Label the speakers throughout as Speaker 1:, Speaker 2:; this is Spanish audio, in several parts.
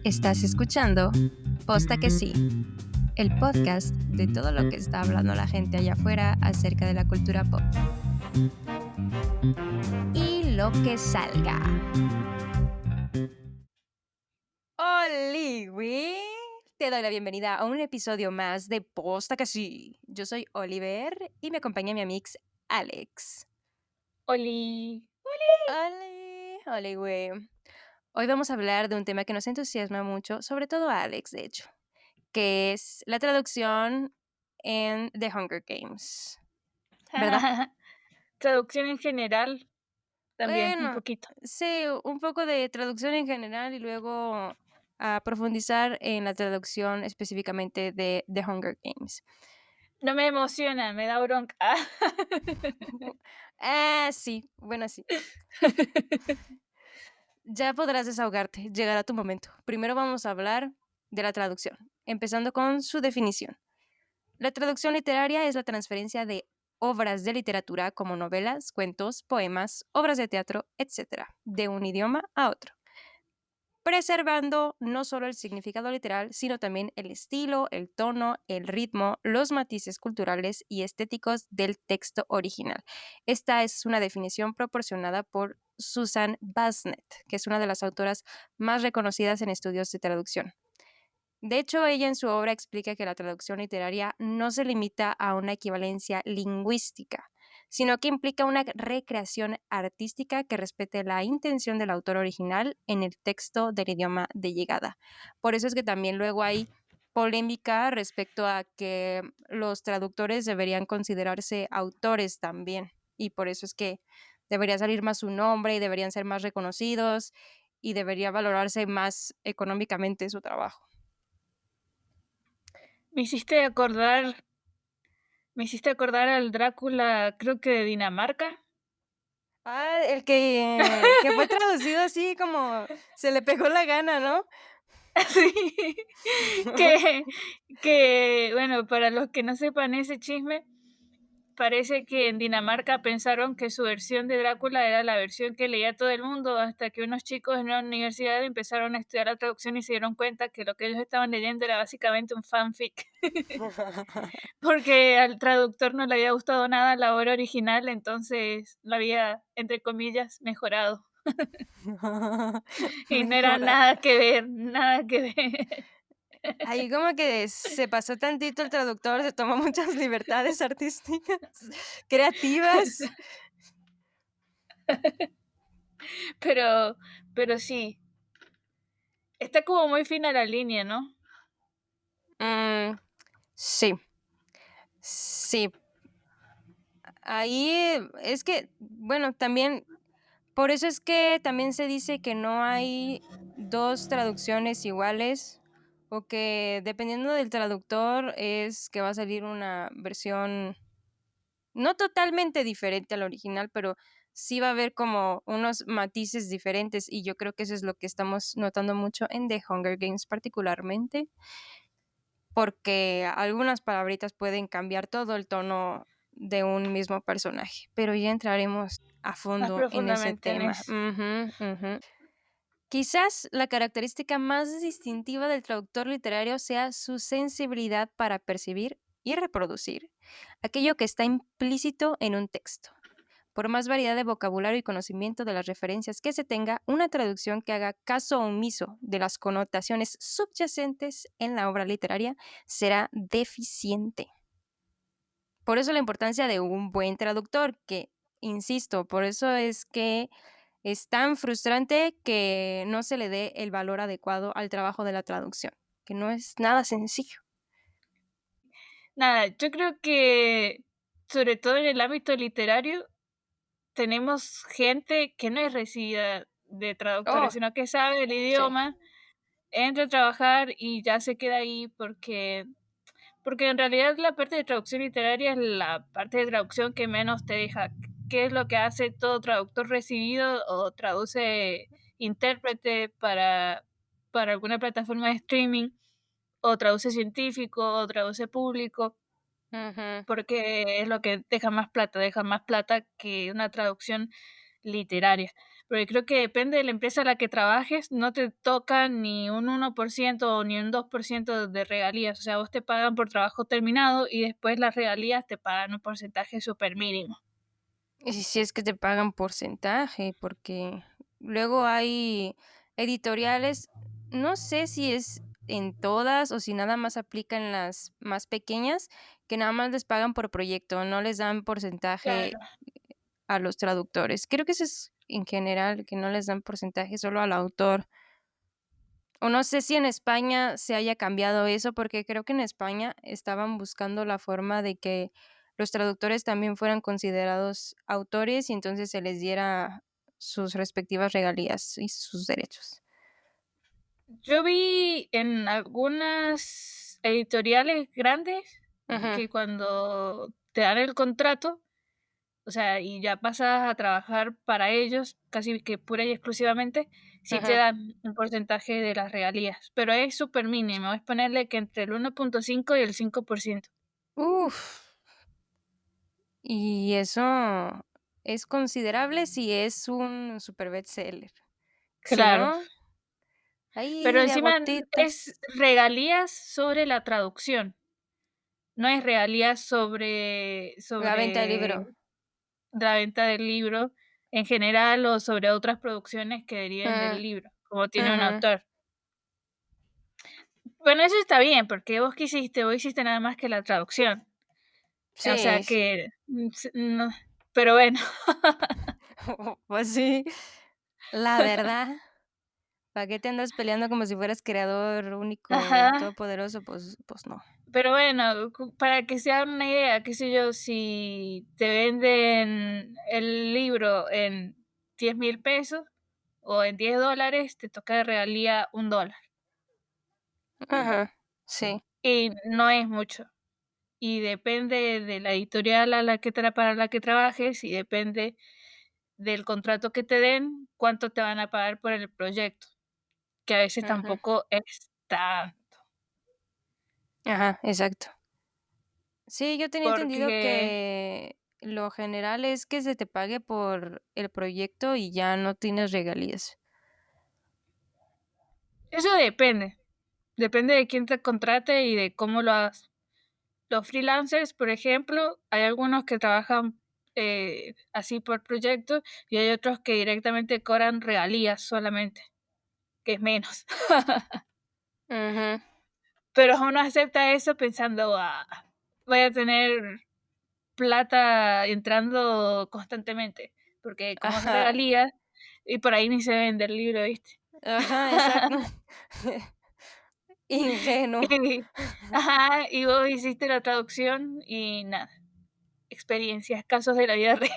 Speaker 1: Estás escuchando Posta que sí, el podcast de todo lo que está hablando la gente allá afuera acerca de la cultura pop. Y lo que salga. ¡Oli! Te doy la bienvenida a un episodio más de Posta que sí. Yo soy Oliver y me acompaña mi amix Alex.
Speaker 2: Oli.
Speaker 1: ¡Oli, güey! Hoy vamos a hablar de un tema que nos entusiasma mucho, sobre todo a Alex, de hecho, que es la traducción en The Hunger Games, ¿verdad?
Speaker 2: Traducción en general, también, un
Speaker 1: Bueno,
Speaker 2: poquito.
Speaker 1: sí, un poco de traducción en general y luego a profundizar en la traducción específicamente de The Hunger Games.
Speaker 2: No me emociona, me da bronca.
Speaker 1: Sí, bueno, sí. Ya podrás desahogarte, llegará tu momento. Primero vamos a hablar de la traducción, empezando con su definición. La traducción literaria es la transferencia de obras de literatura como novelas, cuentos, poemas, obras de teatro, etc., de un idioma a otro, preservando no solo el significado literal, sino también el estilo, el tono, el ritmo, los matices culturales y estéticos del texto original. Esta es una definición proporcionada por Susan Basnet, que es una de las autoras más reconocidas en estudios de traducción. De hecho, ella en su obra explica que la traducción literaria no se limita a una equivalencia lingüística, sino que implica una recreación artística que respete la intención del autor original en el texto del idioma de llegada. Por eso es que también luego hay polémica respecto a que los traductores deberían considerarse autores también, y por eso es que debería salir más su nombre y deberían ser más reconocidos y debería valorarse más económicamente su trabajo.
Speaker 2: Me hiciste acordar, al Drácula, creo que de Dinamarca.
Speaker 1: El que fue traducido así como se le pegó la gana, ¿no?
Speaker 2: Sí, que, bueno, para los que no sepan ese chisme, parece que en Dinamarca pensaron que su versión de Drácula era la versión que leía todo el mundo, hasta que unos chicos en una universidad empezaron a estudiar la traducción y se dieron cuenta que lo que ellos estaban leyendo era básicamente un fanfic. Porque al traductor no le había gustado nada la obra original, entonces lo había, entre comillas, mejorado. Y no era
Speaker 1: Mejora.
Speaker 2: nada que ver, nada que ver.
Speaker 1: Ahí como que se pasó tantito el traductor, se tomó muchas libertades artísticas, creativas.
Speaker 2: Pero, pero sí, está como muy fina la línea, ¿no?
Speaker 1: Sí, sí. Ahí es que, bueno, también, por eso es que también se dice que no hay dos traducciones iguales o que dependiendo del traductor es que va a salir una versión no totalmente diferente al original, pero sí va a haber como unos matices diferentes y yo creo que eso es lo que estamos notando mucho en The Hunger Games particularmente, porque algunas palabritas pueden cambiar todo el tono de un mismo personaje, pero ya entraremos a
Speaker 2: Más
Speaker 1: fondo en ese
Speaker 2: profundamente en
Speaker 1: tema.
Speaker 2: eso.
Speaker 1: Quizás la característica más distintiva del traductor literario sea su sensibilidad para percibir y reproducir aquello que está implícito en un texto. Por más variedad de vocabulario y conocimiento de las referencias que se tenga, una traducción que haga caso omiso de las connotaciones subyacentes en la obra literaria será deficiente. Por eso la importancia de un buen traductor, que, insisto, por eso es que es tan frustrante que no se le dé el valor adecuado al trabajo de la traducción, que no es nada sencillo.
Speaker 2: Nada, yo creo que, sobre todo en el ámbito literario, tenemos gente que no es recibida de
Speaker 1: Oh,
Speaker 2: traductores, sino que sabe el
Speaker 1: sí.
Speaker 2: idioma, entra a trabajar y ya se queda ahí porque en realidad la parte de traducción literaria es la parte de traducción que menos te deja. ¿Qué es lo que hace todo traductor recibido o traduce intérprete para alguna plataforma de streaming o traduce científico o traduce público?
Speaker 1: Ujú.
Speaker 2: Porque es lo que deja más plata que una traducción literaria. porque creo que depende de la empresa a la que trabajes, no te toca ni un 1% o ni un 2% de regalías. O sea, vos te pagan por trabajo terminado y después las regalías te pagan un porcentaje súper mínimo.
Speaker 1: Y si es que te pagan porcentaje, porque luego hay editoriales, no sé si es en todas o si nada más aplica en las más pequeñas, que nada más les pagan por proyecto, no les dan porcentaje
Speaker 2: Claro.
Speaker 1: a los traductores. Creo que eso es en general, que no les dan porcentaje solo al autor. O no sé si en España se haya cambiado eso, porque creo que en España estaban buscando la forma de que los traductores también fueran considerados autores y entonces se les diera sus respectivas regalías y sus derechos.
Speaker 2: Yo vi en algunas editoriales grandes
Speaker 1: Ujú,
Speaker 2: que cuando te dan el contrato, o sea, y ya pasas a trabajar para ellos, casi que pura y exclusivamente, sí te
Speaker 1: ujú.
Speaker 2: dan un porcentaje de las regalías, pero es súper mínimo, es ponerle que entre el 1,5 y el 5%.
Speaker 1: Uf, y eso es considerable si es un super bestseller. Si
Speaker 2: Claro,
Speaker 1: no,
Speaker 2: pero
Speaker 1: ahí de
Speaker 2: encima es
Speaker 1: agotitas.
Speaker 2: regalías sobre la traducción, no es regalías
Speaker 1: La venta del
Speaker 2: sobre
Speaker 1: libro.
Speaker 2: la venta del libro en general o sobre otras producciones que deriven del
Speaker 1: Mm,
Speaker 2: libro, como tiene un
Speaker 1: ujú.
Speaker 2: autor. Bueno, eso está bien, porque vos qué hiciste, vos hiciste nada más que la traducción. O sea
Speaker 1: Sí, sí.
Speaker 2: que, no, pero bueno,
Speaker 1: Pues sí, la verdad. ¿Para qué te andas peleando como si fueras creador único,
Speaker 2: ajá,
Speaker 1: todopoderoso? Pues no.
Speaker 2: pero bueno, para que se hagan una idea, qué sé yo, si te venden el libro en 10.000 pesos o en $10, te toca de regalía $1
Speaker 1: Ajá, sí.
Speaker 2: y no es mucho. Y depende de la editorial a la que para la que trabajes y depende del contrato que te den, cuánto te van a pagar por el proyecto, que a veces
Speaker 1: Ujú.
Speaker 2: tampoco es tanto,
Speaker 1: Ajá, exacto. Sí, yo tenía entendido
Speaker 2: porque
Speaker 1: que lo general es que se te pague por el proyecto y ya no tienes regalías.
Speaker 2: eso depende de quién te contrate y de cómo lo hagas. Los freelancers, por ejemplo, hay algunos que trabajan así por proyecto y hay otros que directamente cobran regalías solamente, que es menos.
Speaker 1: Ujú.
Speaker 2: Pero uno acepta eso pensando, voy a tener plata entrando constantemente, porque como es
Speaker 1: Ajá,
Speaker 2: regalía, y por ahí ni se vende el libro, ¿viste?
Speaker 1: ajá, exacto. Ingenuo.
Speaker 2: Y ajá, y vos hiciste la traducción y nada, experiencias, casos de la vida real.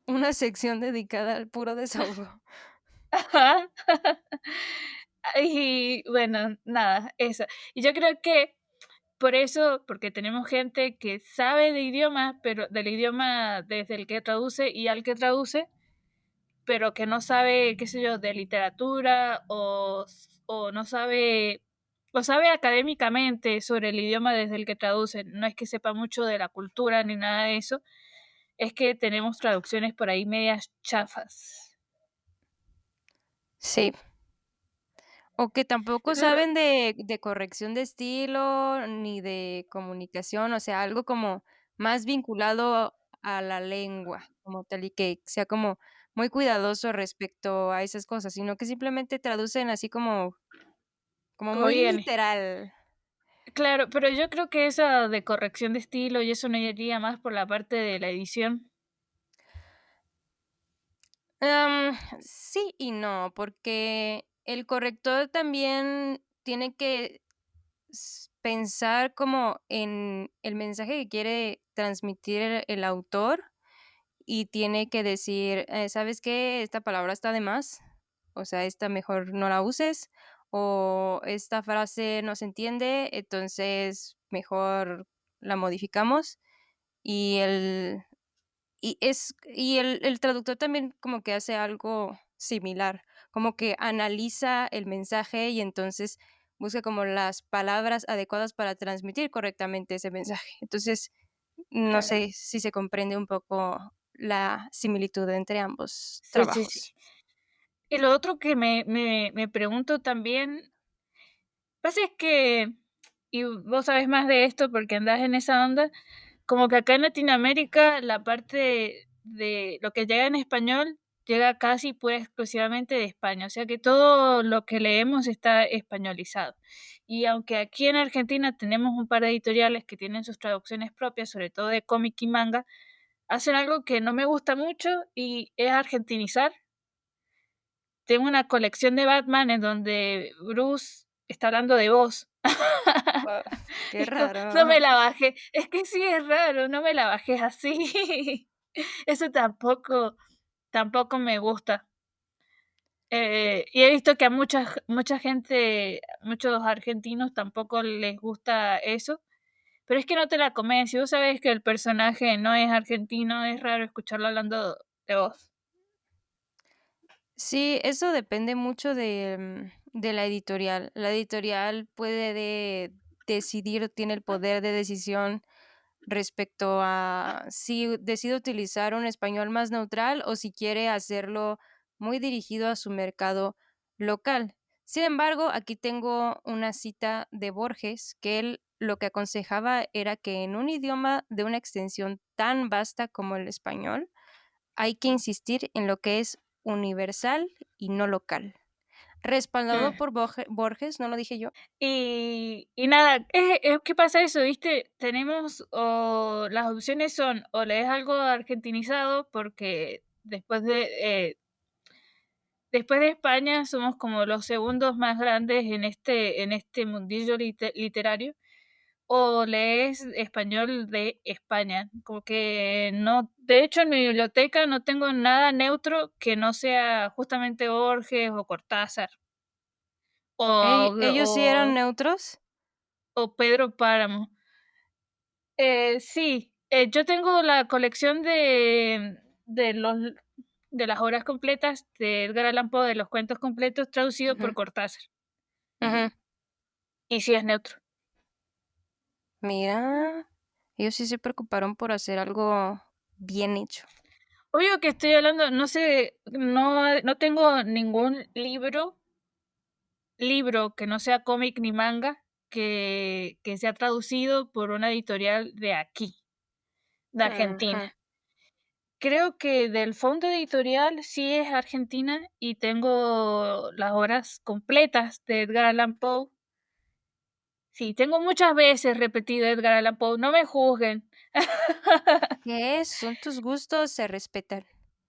Speaker 1: Una sección dedicada al puro desahogo.
Speaker 2: Ajá. Y bueno, nada, eso. Y yo creo que por eso, porque tenemos gente que sabe de idiomas, pero del idioma desde el que traduce y al que traduce, pero que no sabe, qué sé yo, de literatura o no sabe, o sabe académicamente sobre el idioma desde el que traduce, no es que sepa mucho de la cultura ni nada de eso, es que tenemos traducciones por ahí medias chafas.
Speaker 1: Sí. O que tampoco
Speaker 2: Lo-
Speaker 1: saben de corrección de estilo, ni de comunicación, o sea, algo como más vinculado a la lengua como tal, y que sea como muy cuidadoso respecto a esas cosas, sino que simplemente traducen así como
Speaker 2: Como
Speaker 1: muy
Speaker 2: viene.
Speaker 1: literal.
Speaker 2: Claro, pero yo creo que eso de corrección de estilo y eso no iría más por la parte de la edición.
Speaker 1: Sí y no, porque el corrector también tiene que pensar como en el mensaje que quiere transmitir el autor y tiene que decir, ¿sabes qué? Esta palabra está de más, o sea, esta mejor no la uses, o esta frase no se entiende, entonces mejor la modificamos. Y el traductor también como que hace algo similar, como que analiza el mensaje y entonces busca como las palabras adecuadas para transmitir correctamente ese mensaje. Entonces, no
Speaker 2: Claro.
Speaker 1: sé si se comprende un poco la similitud entre ambos
Speaker 2: Sí, sí, sí.
Speaker 1: trabajos.
Speaker 2: Y lo otro que me pregunto también, pasa es que, y vos sabés más de esto porque andás en esa onda, como que acá en Latinoamérica la parte de lo que llega en español llega casi pura exclusivamente de España, o sea que todo lo que leemos está españolizado. Y aunque aquí en Argentina tenemos un par de editoriales que tienen sus traducciones propias, sobre todo de cómic y manga, hacen algo que no me gusta mucho y es argentinizar. Tengo una colección de Batman en donde Bruce está hablando de vos.
Speaker 1: Guau, qué
Speaker 2: Y no
Speaker 1: raro.
Speaker 2: me la bajé. Es que sí es raro, no me la bajé así. Eso tampoco me gusta. Y he visto que a mucha gente, muchos argentinos tampoco les gusta eso. Pero es que no te la comes. Si vos sabés que el personaje no es argentino, es raro escucharlo hablando de vos.
Speaker 1: Sí, eso depende mucho de la editorial. La editorial puede decidir, tiene el poder de decisión respecto a si decide utilizar un español más neutral o si quiere hacerlo muy dirigido a su mercado local. Sin embargo, aquí tengo una cita de Borges que él lo que aconsejaba era que en un idioma de una extensión tan vasta como el español, hay que insistir en lo que es universal y no local. Respaldado
Speaker 2: Mm.
Speaker 1: por Borges, no lo dije yo.
Speaker 2: Y nada, ¿qué pasa eso? ¿Viste? Tenemos, o las opciones son, o lees algo argentinizado, porque después de España somos como los segundos más grandes en este mundillo literario, o lees español de España. Como que no, de hecho en mi biblioteca no tengo nada neutro que no sea justamente Borges o Cortázar,
Speaker 1: Ellos sí eran
Speaker 2: o,
Speaker 1: neutros.
Speaker 2: o Pedro Páramo. Sí, yo tengo la colección de los de las obras completas de Edgar Allan Poe, de los cuentos completos traducido por
Speaker 1: Ujú,
Speaker 2: Cortázar.
Speaker 1: ujú.
Speaker 2: Y sí es neutro.
Speaker 1: Mira, ellos sí se preocuparon por hacer algo bien hecho.
Speaker 2: Obvio que estoy hablando, no sé, no tengo ningún libro que no sea cómic ni manga que sea traducido por una editorial de aquí, de Argentina.
Speaker 1: Ajá.
Speaker 2: Creo que del fondo editorial sí es Argentina y tengo las obras completas de Edgar Allan Poe. Sí, tengo muchas veces repetido Edgar Allan Poe, no me juzguen.
Speaker 1: ¿Qué es? Son tus gustos, se respetan.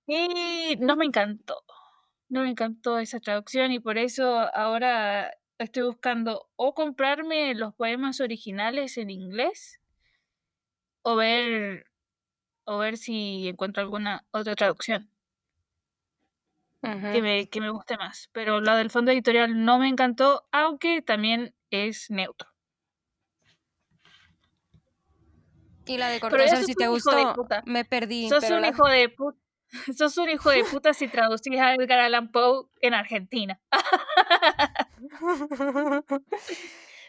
Speaker 2: Y no me encantó esa traducción y por eso ahora estoy buscando o comprarme los poemas originales en inglés o ver, o ver si encuentro alguna otra traducción
Speaker 1: Ujú.
Speaker 2: que me guste más. Pero la del fondo editorial no me encantó, aunque también es neutro.
Speaker 1: Y la de
Speaker 2: Pero ya
Speaker 1: Cortázar,
Speaker 2: sos
Speaker 1: si te
Speaker 2: un hijo de
Speaker 1: gustó,
Speaker 2: puta.
Speaker 1: me perdí,
Speaker 2: Sos
Speaker 1: pero
Speaker 2: un hijo de puta. Sos un hijo de puta si traducís a Edgar Allan Poe en Argentina.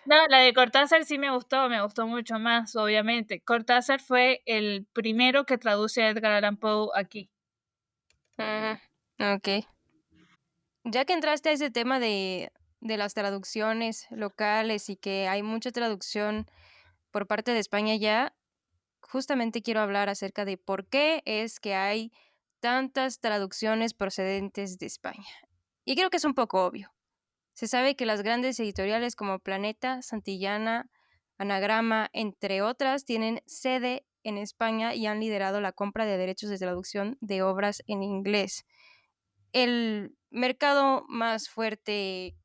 Speaker 2: No, la de Cortázar sí me gustó mucho más, obviamente. Cortázar fue el primero que traduce a Edgar Allan Poe aquí.
Speaker 1: Ujú, ok. Ya que entraste a ese tema de las traducciones locales y que hay mucha traducción por parte de España ya, justamente quiero hablar acerca de por qué es que hay tantas traducciones procedentes de España. Y creo que es un poco obvio. Se sabe que las grandes editoriales como Planeta, Santillana, Anagrama, entre otras, tienen sede en España y han liderado la compra de derechos de traducción de obras en inglés. El mercado más fuerte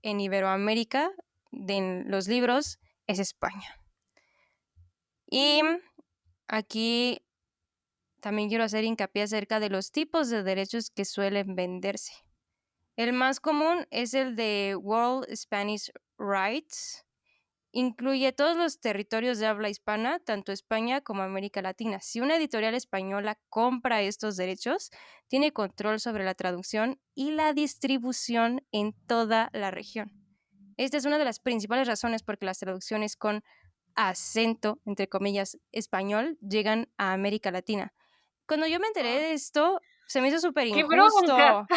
Speaker 1: en Iberoamérica de los libros es España. Y aquí también quiero hacer hincapié acerca de los tipos de derechos que suelen venderse. El más común es el de World Spanish Rights. Incluye todos los territorios de habla hispana, tanto España como América Latina. Si una editorial española compra estos derechos, tiene control sobre la traducción y la distribución en toda la región. Esta es una de las principales razones por que las traducciones con acento, entre comillas, español, llegan a América Latina. Cuando yo me enteré de esto, se me hizo súper
Speaker 2: ¡Qué bronca!
Speaker 1: injusto.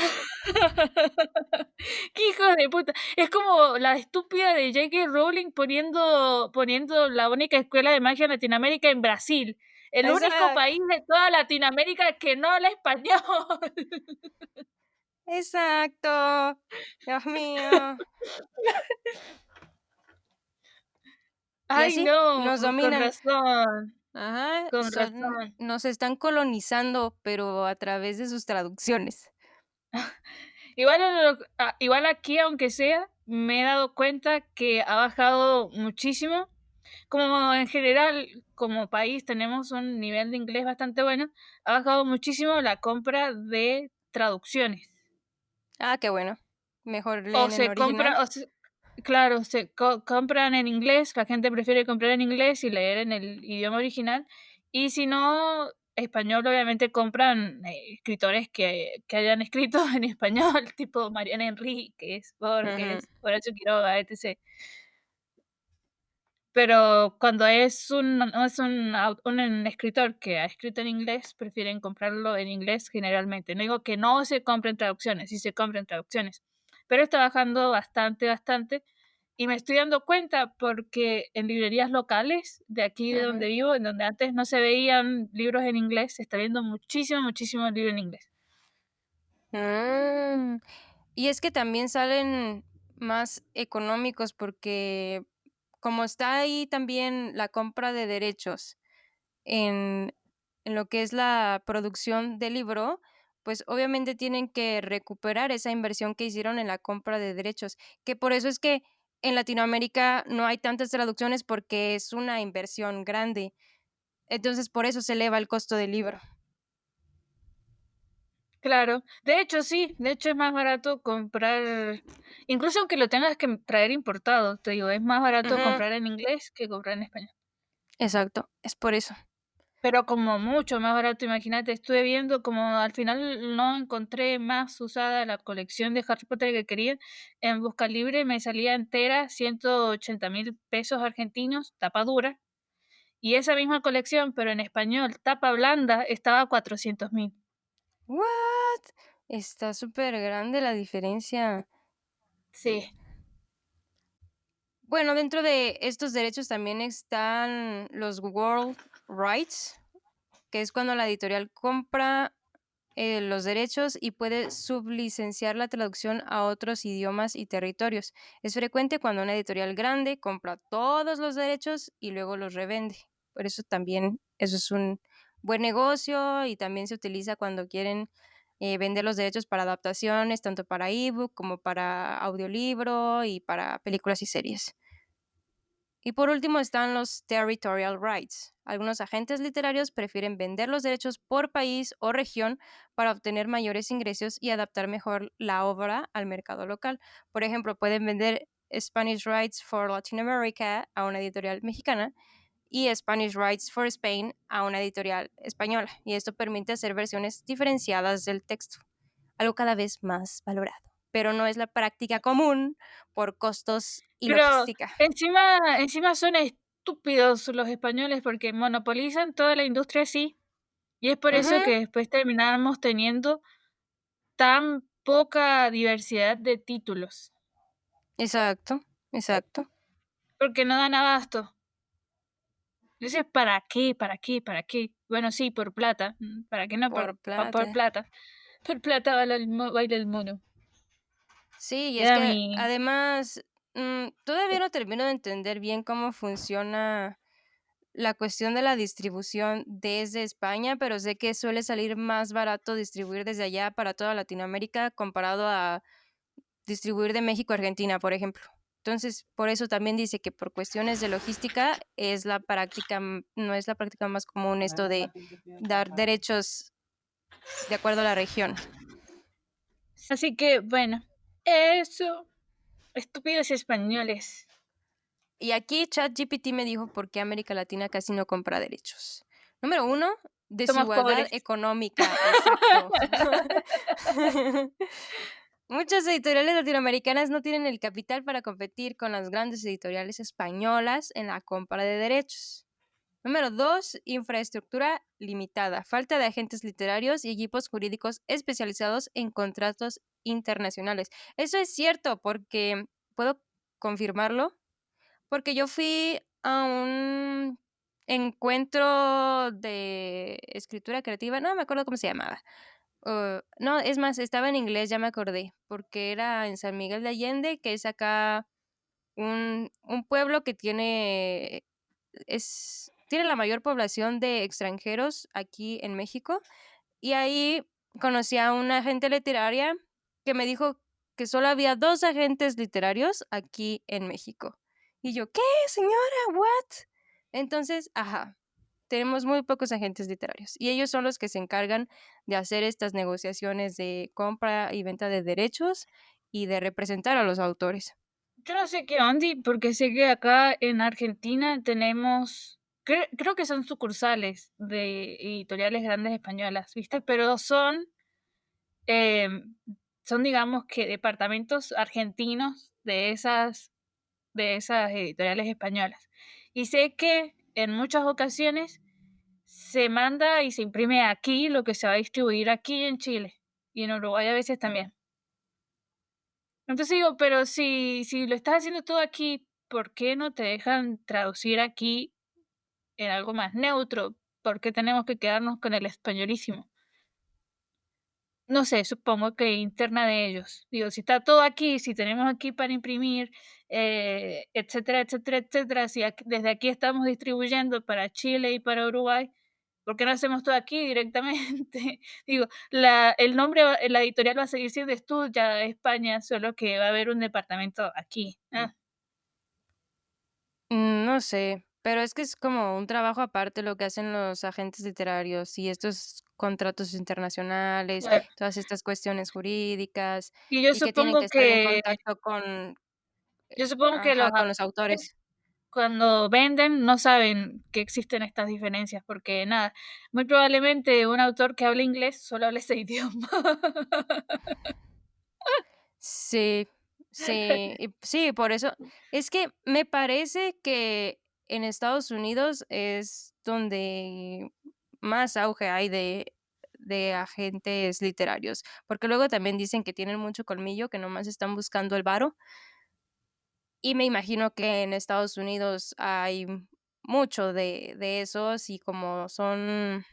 Speaker 2: ¡Qué hijo de puta! Es como la estúpida de J.K. Rowling poniendo la única escuela de magia en Latinoamérica en Brasil. El único
Speaker 1: Exacto,
Speaker 2: país de toda Latinoamérica que no habla español.
Speaker 1: exacto. Dios mío. Y
Speaker 2: Ay,
Speaker 1: así,
Speaker 2: no,
Speaker 1: nos
Speaker 2: con
Speaker 1: dominan.
Speaker 2: razón,
Speaker 1: Ajá,
Speaker 2: con razón.
Speaker 1: nos están colonizando, pero a través de sus traducciones.
Speaker 2: Igual, igual aquí, aunque sea, me he dado cuenta que ha bajado muchísimo. Como en general, como país, tenemos un nivel de inglés bastante bueno, ha bajado muchísimo la compra de traducciones.
Speaker 1: Ah, qué bueno. Mejor
Speaker 2: O
Speaker 1: leen en
Speaker 2: se
Speaker 1: original.
Speaker 2: compra, claro, compran en inglés, la gente prefiere comprar en inglés y leer en el idioma original. Y si no, español, obviamente compran escritores que hayan escrito en español, tipo Mariana Enríquez,
Speaker 1: Ujú.
Speaker 2: Borges, Horacio Quiroga, etc. Pero cuando es un escritor que ha escrito en inglés, prefieren comprarlo en inglés generalmente. No digo que no se compren traducciones, sí se compren traducciones, pero está bajando bastante, bastante. Y me estoy dando cuenta porque en librerías locales de aquí de donde
Speaker 1: Ujú.
Speaker 2: vivo, en donde antes no se veían libros en inglés, se está viendo muchísimo, muchísimo libro en inglés.
Speaker 1: Mm. Y es que también salen más económicos porque como está ahí también la compra de derechos en, en lo que es la producción del libro, pues obviamente tienen que recuperar esa inversión que hicieron en la compra de derechos, que por eso es que en Latinoamérica no hay tantas traducciones porque es una inversión grande. Entonces por eso se eleva el costo del libro.
Speaker 2: Claro, de hecho sí, de hecho es más barato comprar, incluso aunque lo tengas que traer importado, te digo, es más barato
Speaker 1: Ujú.
Speaker 2: comprar en inglés que comprar en español.
Speaker 1: Exacto, es por eso.
Speaker 2: Pero como mucho más barato, imagínate, estuve viendo como al final no encontré más usada la colección de Harry Potter que quería, en Busca Libre me salía entera 180.000 pesos argentinos, tapa dura, y esa misma colección, pero en español, tapa blanda, estaba a 400.000.
Speaker 1: ¿What? Está súper grande la diferencia.
Speaker 2: Sí,
Speaker 1: Bueno, dentro de estos derechos también están los world rights, que es cuando la editorial compra los derechos y puede sublicenciar la traducción a otros idiomas y territorios. Es frecuente cuando una editorial grande compra todos los derechos y luego los revende. Por eso también eso es un buen negocio y también se utiliza cuando quieren vender los derechos para adaptaciones, tanto para ebook como para audiolibro y para películas y series. Y por último están los territorial rights. Algunos agentes literarios prefieren vender los derechos por país o región para obtener mayores ingresos y adaptar mejor la obra al mercado local. Por ejemplo, pueden vender Spanish Rights for Latin America a una editorial mexicana y Spanish Rights for Spain a una editorial española. Y esto permite hacer versiones diferenciadas del texto, algo cada vez más valorado. Pero no es la práctica común por costos y
Speaker 2: pero
Speaker 1: logística.
Speaker 2: encima son estúpidos los españoles porque monopolizan toda la industria así. Y es por eso
Speaker 1: Ujú.
Speaker 2: que después terminamos teniendo tan poca diversidad de títulos.
Speaker 1: Exacto, exacto.
Speaker 2: Porque no dan abasto. Entonces, ¿para qué? ¿Para qué? ¿Para qué? Bueno, sí, por plata. ¿Para qué no?
Speaker 1: Por
Speaker 2: Por
Speaker 1: plata.
Speaker 2: plata. Por plata baila el mono.
Speaker 1: Sí, y es
Speaker 2: Era
Speaker 1: que
Speaker 2: mi...
Speaker 1: además todavía no termino de entender bien cómo funciona la cuestión de la distribución desde España, pero sé que suele salir más barato distribuir desde allá para toda Latinoamérica comparado a distribuir de México a Argentina, por ejemplo. Entonces, por eso también dice que por cuestiones de logística es la práctica, no es la práctica más común esto de dar derechos de acuerdo a la región.
Speaker 2: Así que, bueno, eso. Estúpidos españoles.
Speaker 1: Y aquí ChatGPT me dijo por qué América Latina casi no compra derechos. Número uno,
Speaker 2: Somos
Speaker 1: desigualdad
Speaker 2: pobres.
Speaker 1: económica, exacto. Muchas editoriales latinoamericanas no tienen el capital para competir con las grandes editoriales españolas en la compra de derechos. Número 2, infraestructura limitada. Falta de agentes literarios y equipos jurídicos especializados en contratos internacionales. Eso es cierto porque puedo confirmarlo, porque yo fui a un encuentro de escritura creativa, no me acuerdo cómo se llamaba. No, es más, estaba en inglés, ya me acordé, porque era en San Miguel de Allende, que es acá un pueblo que tiene la mayor población de extranjeros aquí en México. Y ahí conocí a una agente literaria que me dijo que solo había 2 agentes literarios aquí en México. Y yo, ¿qué, señora? ¿What? Entonces, ajá, tenemos muy pocos agentes literarios y ellos son los que se encargan de hacer estas negociaciones de compra y venta de derechos y de representar a los autores.
Speaker 2: Yo no sé qué onda, porque sé que acá en Argentina tenemos, creo que son sucursales de editoriales grandes españolas, ¿viste? Pero em, son digamos que departamentos argentinos de esas editoriales españolas. Y sé que en muchas ocasiones se manda y se imprime aquí lo que se va a distribuir aquí en Chile y en Uruguay a veces también. Entonces digo, pero si lo estás haciendo todo aquí, ¿por qué no te dejan traducir aquí en algo más neutro? ¿Por qué tenemos que quedarnos con el españolísimo? No sé, supongo que interna de ellos. Digo, si está todo aquí, si tenemos aquí para imprimir, etcétera, etcétera, etcétera, si desde aquí estamos distribuyendo para Chile y para Uruguay, ¿por qué no hacemos todo aquí directamente? Digo, el nombre, la editorial va a seguir siendo Estudia España, solo que va a haber un departamento aquí.
Speaker 1: No sé, pero es que es como un trabajo aparte lo que hacen los agentes literarios y estos contratos internacionales,
Speaker 2: Claro.
Speaker 1: todas estas cuestiones jurídicas
Speaker 2: Y yo
Speaker 1: y que tienen que
Speaker 2: supongo
Speaker 1: estar en
Speaker 2: que,
Speaker 1: contacto con,
Speaker 2: yo supongo que los
Speaker 1: ajá, con los
Speaker 2: autores
Speaker 1: autores.
Speaker 2: cuando venden no saben que existen estas diferencias, porque nada, muy probablemente un autor que hable inglés solo hable ese idioma.
Speaker 1: Sí, sí, sí, por eso. Es que me parece que en Estados Unidos es donde más auge hay de agentes literarios, porque luego también dicen que tienen mucho colmillo, que nomás están buscando el varo. Y me imagino que en Estados Unidos hay mucho de esos y como son,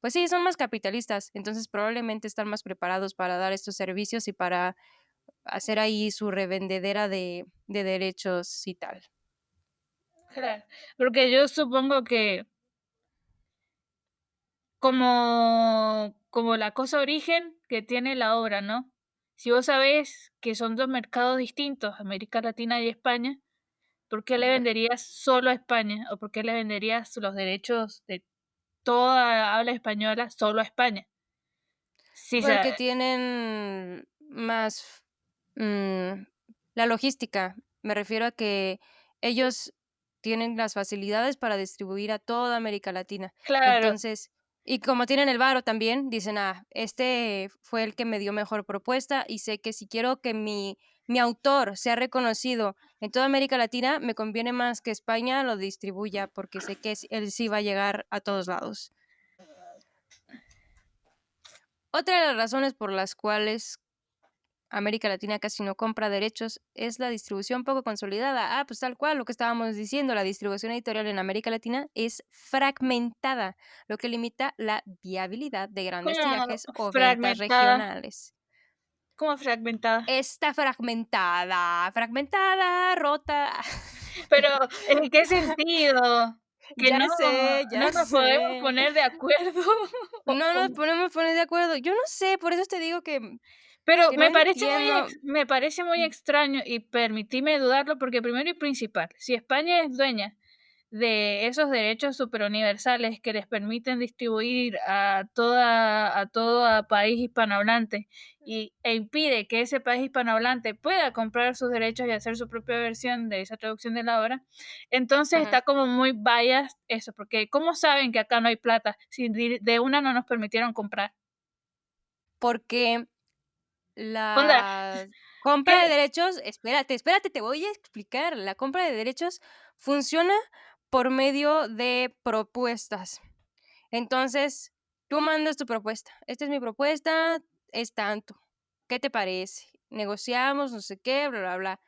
Speaker 1: pues sí, son más capitalistas, entonces probablemente están más preparados para dar estos servicios y para hacer ahí su revendedera de derechos y tal.
Speaker 2: Claro, porque yo supongo que como la cosa origen que tiene la obra, ¿no? Si vos sabés que son dos mercados distintos, América Latina y España, ¿por qué le
Speaker 1: Ujú.
Speaker 2: venderías solo a España? ¿O por qué le venderías los derechos de toda habla española solo a España? Sí,
Speaker 1: Porque tienen más la logística. Me refiero a que ellos tienen las facilidades para distribuir a toda América Latina.
Speaker 2: claro,
Speaker 1: Entonces, y como tienen el varo también, dicen, este fue el que me dio mejor propuesta y sé que si quiero que mi autor sea reconocido en toda América Latina, me conviene más que España lo distribuya porque sé que él sí va a llegar a todos lados. Otra de las razones por las cuales América Latina casi no compra derechos es la distribución poco consolidada. Pues tal cual, lo que estábamos diciendo, la distribución editorial en América Latina es fragmentada, lo que limita la viabilidad de grandes
Speaker 2: como
Speaker 1: tirajes o ventas
Speaker 2: fragmentada,
Speaker 1: regionales.
Speaker 2: como fragmentada.
Speaker 1: Está fragmentada, fragmentada, rota.
Speaker 2: Pero, ¿en qué sentido? Que
Speaker 1: Ya
Speaker 2: no nos podemos
Speaker 1: sé.
Speaker 2: poner de acuerdo. O
Speaker 1: No nos
Speaker 2: cómo.
Speaker 1: podemos poner de acuerdo. Yo no sé, por eso te digo
Speaker 2: Pero
Speaker 1: que no entiendo.
Speaker 2: me parece muy extraño y permitime dudarlo porque primero y principal, si España es dueña de esos derechos superuniversales que les permiten distribuir a todo país hispanohablante e impide que ese país hispanohablante pueda comprar sus derechos y hacer su propia versión de esa traducción de la obra, entonces
Speaker 1: Ujú.
Speaker 2: está como muy biased eso, porque ¿cómo saben que acá no hay plata si de una no nos permitieron comprar?
Speaker 1: Porque
Speaker 2: Onda,
Speaker 1: la compra de
Speaker 2: ¿qué?
Speaker 1: derechos, espérate, te voy a explicar. La compra de derechos funciona por medio de propuestas. Entonces, tú mandas tu propuesta. Esta es mi propuesta, es tanto. ¿Qué te parece? Negociamos, no sé qué, bla, bla, bla.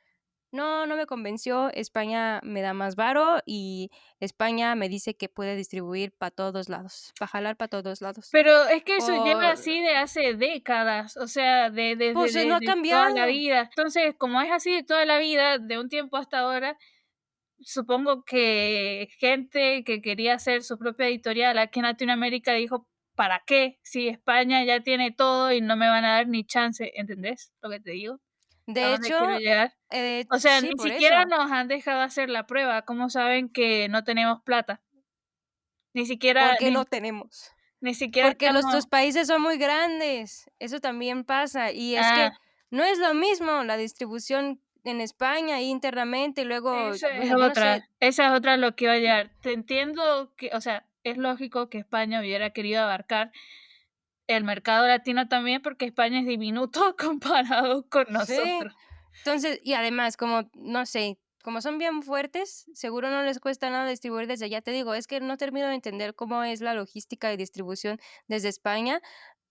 Speaker 1: No, no me convenció. España me da más varo y España me dice que puede distribuir para todos lados, para jalar para todos lados.
Speaker 2: Pero es que eso lleva
Speaker 1: Por,
Speaker 2: así de hace décadas, o sea,
Speaker 1: pues no ha
Speaker 2: de toda la
Speaker 1: cambiado.
Speaker 2: vida. Entonces, como es así de toda la vida, de un tiempo hasta ahora, supongo que gente que quería hacer su propia editorial aquí en Latinoamérica dijo, ¿para qué? Si España ya tiene todo y no me van a dar ni chance, ¿entendés lo que te digo? ¿A
Speaker 1: De
Speaker 2: dónde quiero
Speaker 1: hecho,
Speaker 2: llegar? O sea,
Speaker 1: sí,
Speaker 2: ni
Speaker 1: por
Speaker 2: siquiera
Speaker 1: eso.
Speaker 2: nos han dejado hacer la prueba. ¿Cómo saben que no tenemos plata? Ni siquiera,
Speaker 1: Porque no tenemos.
Speaker 2: ni siquiera
Speaker 1: Porque
Speaker 2: estamos...
Speaker 1: nuestros países son muy grandes. Eso también pasa. Y es
Speaker 2: Ah,
Speaker 1: que no es lo mismo la distribución en España internamente y luego, bueno, yo no sé.
Speaker 2: esa es otra lo que iba a llegar. Te entiendo que, o sea, es lógico que España hubiera querido abarcar el mercado latino también, porque España es diminuto comparado con
Speaker 1: Sí.
Speaker 2: nosotros.
Speaker 1: Entonces, y además, como, no sé, como son bien fuertes, seguro no les cuesta nada distribuir desde allá. Te digo, es que no termino de entender cómo es la logística de distribución desde España.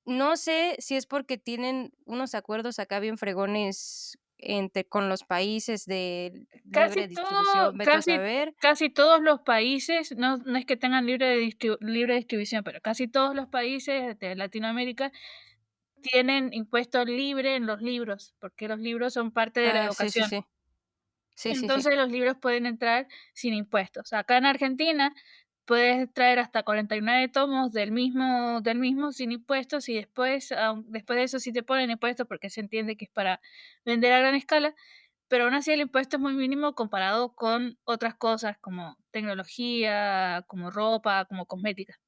Speaker 1: No sé si es porque tienen unos acuerdos acá bien fregones con los países de
Speaker 2: Casi
Speaker 1: libre
Speaker 2: todo,
Speaker 1: distribución, vete a saber.
Speaker 2: casi todos los países, no es que tengan libre distribución, pero casi todos los países de Latinoamérica tienen impuesto libre en los libros, porque los libros son parte de la
Speaker 1: Ah, sí, sí,
Speaker 2: educación.
Speaker 1: sí. Sí, sí, sí.
Speaker 2: Entonces los libros pueden entrar sin impuestos. Acá en Argentina puedes traer hasta 49 tomos del mismo sin impuestos y después, después de eso sí te ponen impuestos porque se entiende que es para vender a gran escala, pero aún así el impuesto es muy mínimo comparado con otras cosas como tecnología, como ropa, como cosmética.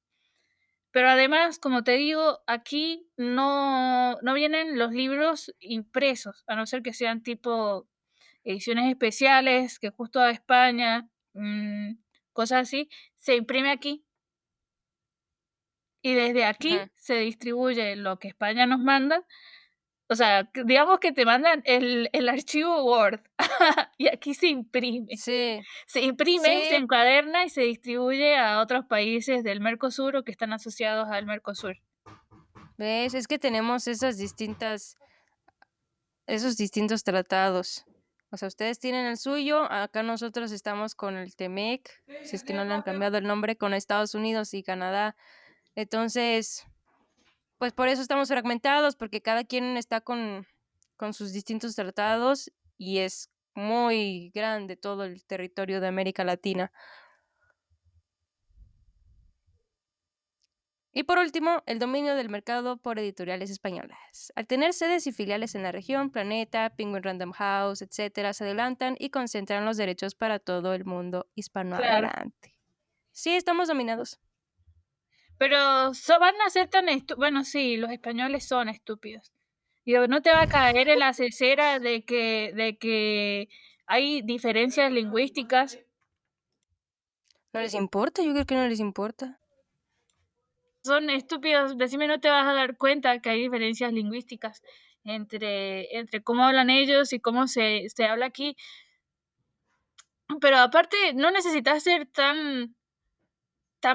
Speaker 2: Pero además, como te digo, aquí no vienen los libros impresos, a no ser que sean tipo ediciones especiales, que justo a España, cosas así, se imprime aquí y desde aquí
Speaker 1: Ujú.
Speaker 2: se distribuye lo que España nos manda. O sea, digamos que te mandan el archivo Word y aquí se imprime.
Speaker 1: Sí,
Speaker 2: Se imprime, se
Speaker 1: sí,
Speaker 2: encuaderna y se distribuye a otros países del Mercosur o que están asociados al Mercosur.
Speaker 1: ves, es que tenemos esos distintos tratados. O sea, ustedes tienen el suyo, acá nosotros estamos con el TEMEC, si es que no le han cambiado el nombre, con Estados Unidos y Canadá. Entonces, pues por eso estamos fragmentados, porque cada quien está con sus distintos tratados y es muy grande todo el territorio de América Latina. Y por último, el dominio del mercado por editoriales españolas. Al tener sedes y filiales en la región, Planeta, Penguin Random House, etcétera, se adelantan y concentran los derechos para todo el mundo
Speaker 2: Claro.
Speaker 1: hispanohablante. Sí, estamos dominados.
Speaker 2: Pero van a ser tan bueno, sí, los españoles son estúpidos. Digo, no te va a caer en la cesera de que hay diferencias lingüísticas.
Speaker 1: ¿No les importa? Yo creo que no les importa.
Speaker 2: Son estúpidos. Decime, no te vas a dar cuenta que hay diferencias lingüísticas entre cómo hablan ellos y cómo se habla aquí. Pero aparte, no necesitas ser tan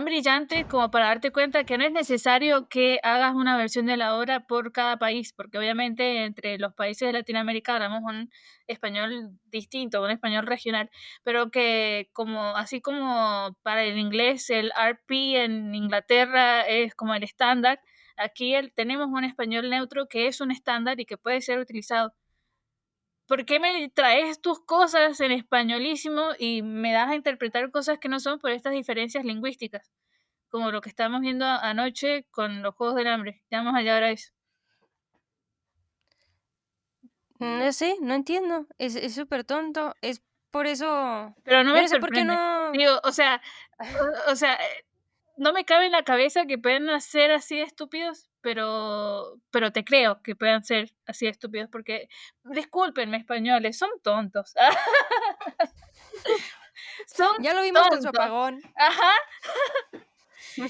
Speaker 2: brillante como para darte cuenta que no es necesario que hagas una versión de la obra por cada país, porque obviamente entre los países de Latinoamérica hablamos un español distinto, un español regional, pero que como así como para el inglés el RP en Inglaterra es como el estándar, aquí tenemos un español neutro que es un estándar y que puede ser utilizado. ¿Por qué me traes tus cosas en españolísimo y me das a interpretar cosas que no son por estas diferencias lingüísticas? Como lo que estábamos viendo anoche con los Juegos del Hambre. Ya vamos a llegar a eso.
Speaker 1: No sé, no entiendo. Es súper tonto. Es por eso.
Speaker 2: Pero no
Speaker 1: Yo
Speaker 2: me
Speaker 1: no sé por qué
Speaker 2: sorprende.
Speaker 1: no.
Speaker 2: Digo, o sea, no me cabe en la cabeza que puedan ser así de estúpidos, pero te creo que puedan ser así de estúpidos porque, discúlpenme españoles, son tontos. Son
Speaker 1: Ya lo vimos con su
Speaker 2: tontos.
Speaker 1: apagón.
Speaker 2: Ajá.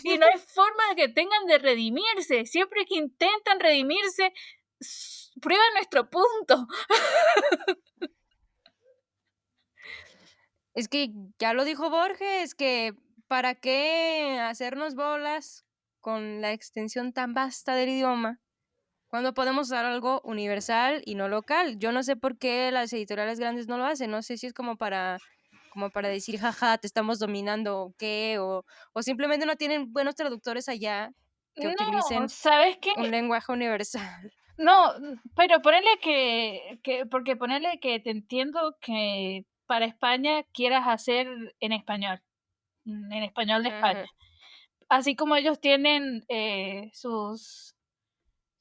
Speaker 2: Y no hay forma de que tengan de redimirse. Siempre que intentan redimirse, prueban nuestro punto.
Speaker 1: Es que ya lo dijo Borges, que para qué hacernos bolas con la extensión tan vasta del idioma, cuando podemos usar algo universal y no local. Yo no sé por qué las editoriales grandes no lo hacen, no sé si es como para decir, jaja, te estamos dominando o qué, o simplemente no tienen buenos traductores allá que
Speaker 2: No,
Speaker 1: utilicen
Speaker 2: ¿sabes qué?
Speaker 1: un lenguaje universal.
Speaker 2: No, pero ponele porque ponele que te entiendo que para España quieras hacer en español, en español de España.
Speaker 1: Ujú.
Speaker 2: Así como ellos tienen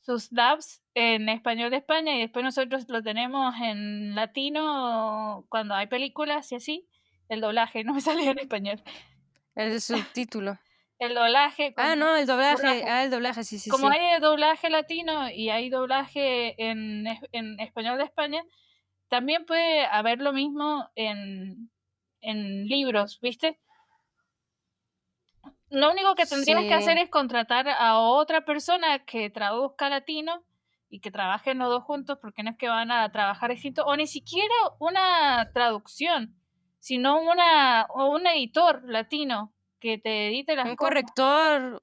Speaker 2: sus dubs en español de España y después nosotros lo tenemos en latino cuando hay películas y así. El doblaje, no me sale en español.
Speaker 1: El subtítulo.
Speaker 2: El doblaje,
Speaker 1: Ah, no, el doblaje.
Speaker 2: doblaje.
Speaker 1: Ah, el doblaje, sí, sí,
Speaker 2: Como
Speaker 1: sí.
Speaker 2: hay doblaje latino y hay doblaje en español de España, también puede haber lo mismo en libros, ¿viste? Lo único que tendrías que hacer
Speaker 1: Sí,
Speaker 2: es contratar a otra persona que traduzca latino y que trabajen los dos juntos, porque no es que van a trabajar distinto, o ni siquiera una traducción, sino o un editor latino que te edite las
Speaker 1: un
Speaker 2: cosas.
Speaker 1: corrector.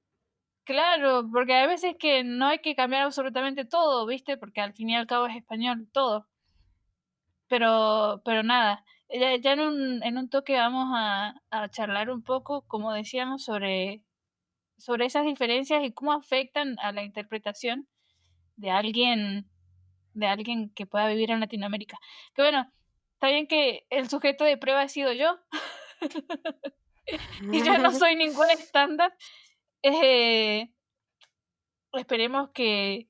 Speaker 2: Claro, porque hay veces que no hay que cambiar absolutamente todo, ¿viste? Porque al fin y al cabo es español todo. Pero nada, ya en un toque vamos a charlar un poco, como decíamos, sobre esas diferencias y cómo afectan a la interpretación de alguien, de alguien que pueda vivir en Latinoamérica. Que bueno, está bien que el sujeto de prueba he sido yo y yo no soy ningún estándar. Eh, esperemos que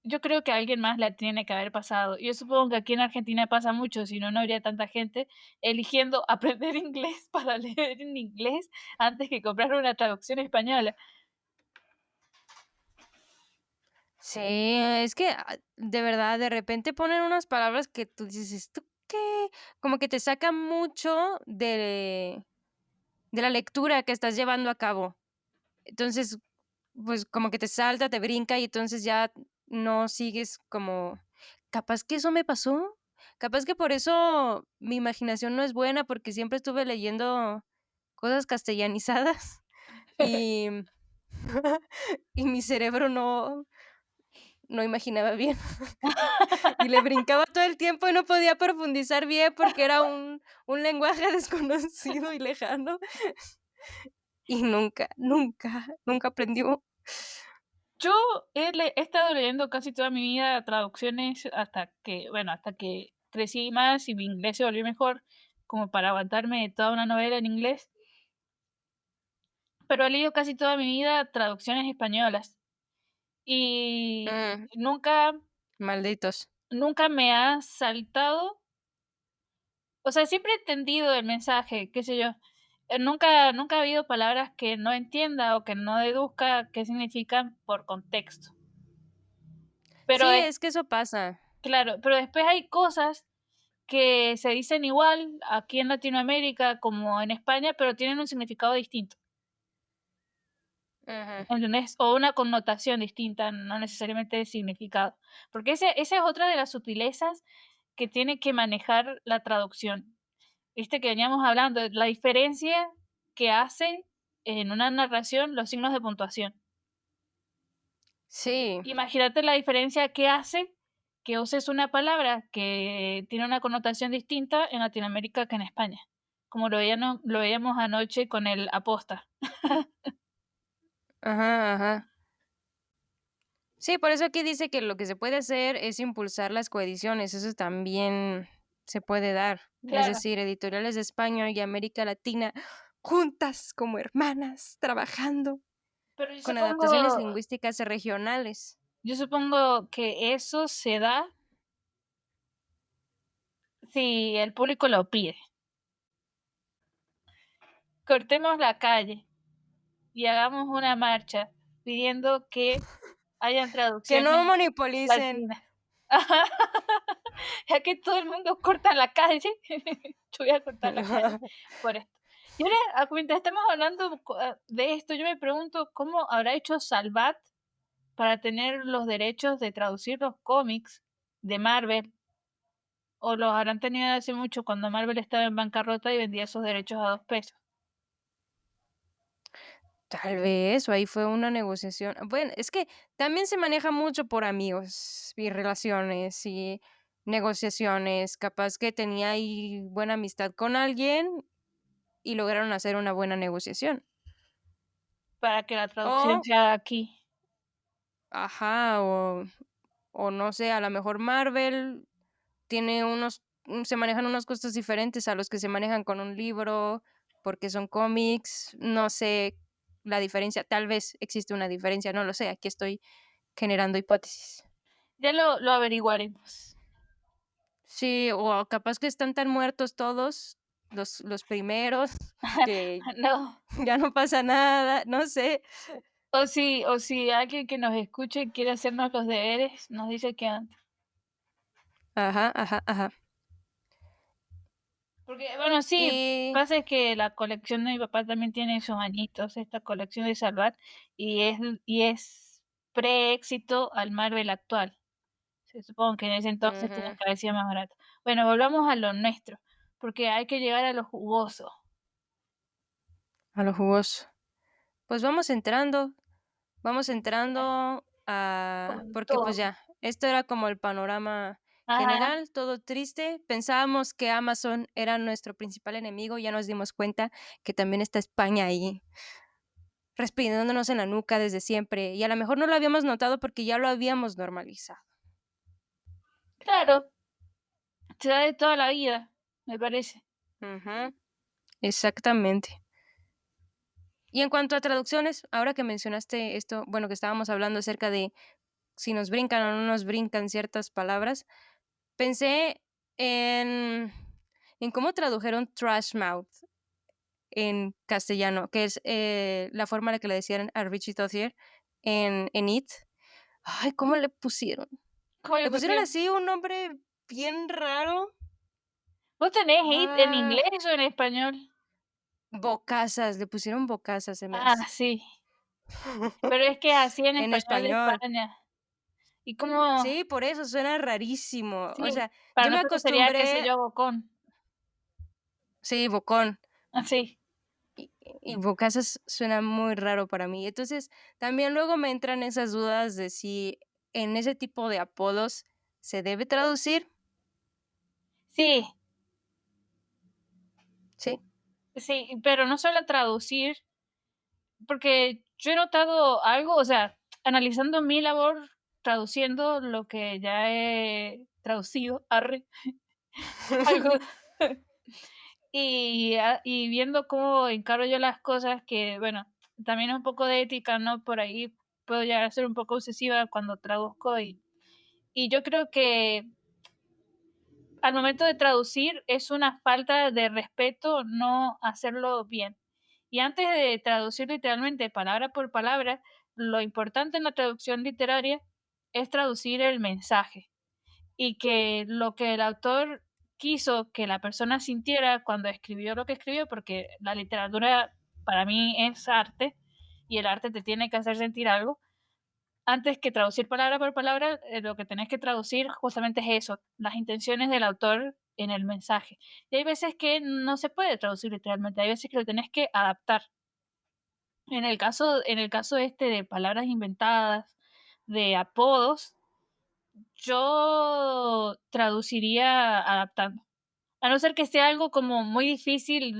Speaker 2: yo creo que a alguien más la tiene que haber pasado. Yo supongo que aquí en Argentina pasa mucho, si no, no habría tanta gente eligiendo aprender inglés para leer en inglés antes que comprar una traducción española.
Speaker 1: Sí, es que de verdad, de repente ponen unas palabras que tú dices, ¿esto qué? Como que te saca mucho de la lectura que estás llevando a cabo. Entonces, pues como que te salta, te brinca y entonces ya no sigues como, capaz que eso me pasó, capaz que por eso mi imaginación no es buena porque siempre estuve leyendo cosas castellanizadas y, y mi cerebro no imaginaba bien y le brincaba todo el tiempo y no podía profundizar bien porque era un lenguaje desconocido y lejano y nunca aprendió.
Speaker 2: Yo he estado leyendo casi toda mi vida traducciones hasta que crecí más y mi inglés se volvió mejor, como para aguantarme toda una novela en inglés. Pero he leído casi toda mi vida traducciones españolas y
Speaker 1: Mm, malditos.
Speaker 2: nunca me ha saltado. O sea, siempre he entendido el mensaje, qué sé yo. Nunca ha habido palabras que no entienda o que no deduzca qué significan por contexto. Pero
Speaker 1: Sí,
Speaker 2: es
Speaker 1: es que eso pasa.
Speaker 2: claro, pero después hay cosas que se dicen igual aquí en Latinoamérica como en España, pero tienen un significado distinto,
Speaker 1: Ujú.
Speaker 2: ¿entendés? O una connotación distinta, no necesariamente de significado. Porque esa es otra de las sutilezas que tiene que manejar la traducción. Viste que veníamos hablando de la diferencia que hace en una narración los signos de puntuación.
Speaker 1: Sí,
Speaker 2: Imagínate la diferencia que hace que uses una palabra que tiene una connotación distinta en Latinoamérica que en España, como lo veíamos anoche con el aposta.
Speaker 1: ajá, ajá. Sí, por eso aquí dice que lo que se puede hacer es impulsar las coediciones, eso también se puede dar. Es
Speaker 2: Claro,
Speaker 1: decir, editoriales de España y América Latina juntas como hermanas, trabajando
Speaker 2: pero
Speaker 1: con adaptaciones lingüísticas regionales.
Speaker 2: yo supongo que eso se da si el público lo pide. Cortemos la calle y hagamos una marcha pidiendo que hayan
Speaker 1: Que no
Speaker 2: traducciones
Speaker 1: monopolicen.
Speaker 2: latinas. Ya que todo el mundo corta la calle, yo voy a cortar la calle por esto. Y ahora, mientras estamos hablando de esto, yo me pregunto cómo habrá hecho Salvat para tener los derechos de traducir los cómics de Marvel O los habrán tenido hace mucho cuando Marvel estaba en bancarrota y vendía sus derechos a 2 pesos.
Speaker 1: Tal vez, o ahí fue una negociación. Bueno, es que también se maneja mucho por amigos y relaciones y negociaciones. Capaz que tenía ahí buena amistad con alguien y lograron hacer una buena negociación.
Speaker 2: Para que la traducción
Speaker 1: O,
Speaker 2: sea aquí.
Speaker 1: ajá, o no sé, a lo mejor Marvel tiene se manejan unos costos diferentes a los que se manejan con un libro, porque son cómics, no sé la diferencia, tal vez existe una diferencia, no lo sé, aquí estoy generando hipótesis.
Speaker 2: Ya lo averiguaremos.
Speaker 1: Sí, o capaz que están tan muertos todos, los primeros, que
Speaker 2: No.
Speaker 1: ya no pasa nada, no sé.
Speaker 2: O si alguien que nos escuche quiere hacernos los deberes, nos dice que antes.
Speaker 1: Ajá, ajá, ajá.
Speaker 2: Porque, bueno, sí,
Speaker 1: Y
Speaker 2: pasa es que la colección de mi papá también tiene esos añitos, esta colección de Salvat, y es pre-éxito al Marvel actual. Se supongo que en ese entonces tenía
Speaker 1: ujú,
Speaker 2: que haber sido más barato. Bueno, volvamos a lo nuestro, porque hay que llegar a lo jugoso.
Speaker 1: a los jugos. Pues vamos entrando a...
Speaker 2: Con
Speaker 1: Porque pues
Speaker 2: todo.
Speaker 1: ya, esto era como el panorama
Speaker 2: Ajá,
Speaker 1: general, todo triste. Pensábamos que Amazon era nuestro principal enemigo, ya nos dimos cuenta que también está España ahí, respirándonos en la nuca desde siempre. Y a lo mejor no lo habíamos notado porque ya lo habíamos normalizado.
Speaker 2: claro, se da de toda la vida, me parece.
Speaker 1: Ujú, exactamente. Y en cuanto a traducciones, ahora que mencionaste esto, bueno, que estábamos hablando acerca de si nos brincan o no nos brincan ciertas palabras, pensé en, en cómo tradujeron trash mouth en castellano, que es la forma en la que le decían a Richie Tozier en It. Ay, ¿cómo le pusieron?
Speaker 2: ¿Cómo le
Speaker 1: Le pusieron
Speaker 2: pusieron?
Speaker 1: así un nombre bien raro.
Speaker 2: ¿Vos tenés hate en
Speaker 1: Ah,
Speaker 2: inglés o en español?
Speaker 1: bocazas, le pusieron bocazas, se me
Speaker 2: Ah,
Speaker 1: hace.
Speaker 2: sí. Pero es que así en
Speaker 1: En
Speaker 2: español de
Speaker 1: español.
Speaker 2: España. Y como,
Speaker 1: Sí, por eso suena rarísimo. O
Speaker 2: sí,
Speaker 1: sea,
Speaker 2: para
Speaker 1: yo me
Speaker 2: nosotros sería, qué sé
Speaker 1: acostumbré,
Speaker 2: yo, bocón.
Speaker 1: sí, bocón.
Speaker 2: Así.
Speaker 1: Y bocazas suena muy raro para mí. Entonces, también luego me entran esas dudas de si en ese tipo de apodos se debe traducir.
Speaker 2: Sí,
Speaker 1: Sí.
Speaker 2: sí, pero no solo traducir, porque yo he notado algo, o sea, analizando mi labor, traduciendo lo que ya he traducido, arre, algo, y viendo cómo encaro yo las cosas, que bueno, también es un poco de ética, ¿no? Por ahí puedo llegar a ser un poco obsesiva cuando traduzco y yo creo que al momento de traducir es una falta de respeto no hacerlo bien. Y antes de traducir literalmente palabra por palabra, lo importante en la traducción literaria es traducir el mensaje y que lo que el autor quiso que la persona sintiera cuando escribió lo que escribió, porque la literatura para mí es arte y el arte te tiene que hacer sentir algo, antes que traducir palabra por palabra, lo que tenés que traducir justamente es eso, las intenciones del autor en el mensaje. Y hay veces que no se puede traducir literalmente, hay veces que lo tenés que adaptar. En el caso este de palabras inventadas, de apodos, yo traduciría adaptando. A no ser que sea algo como muy difícil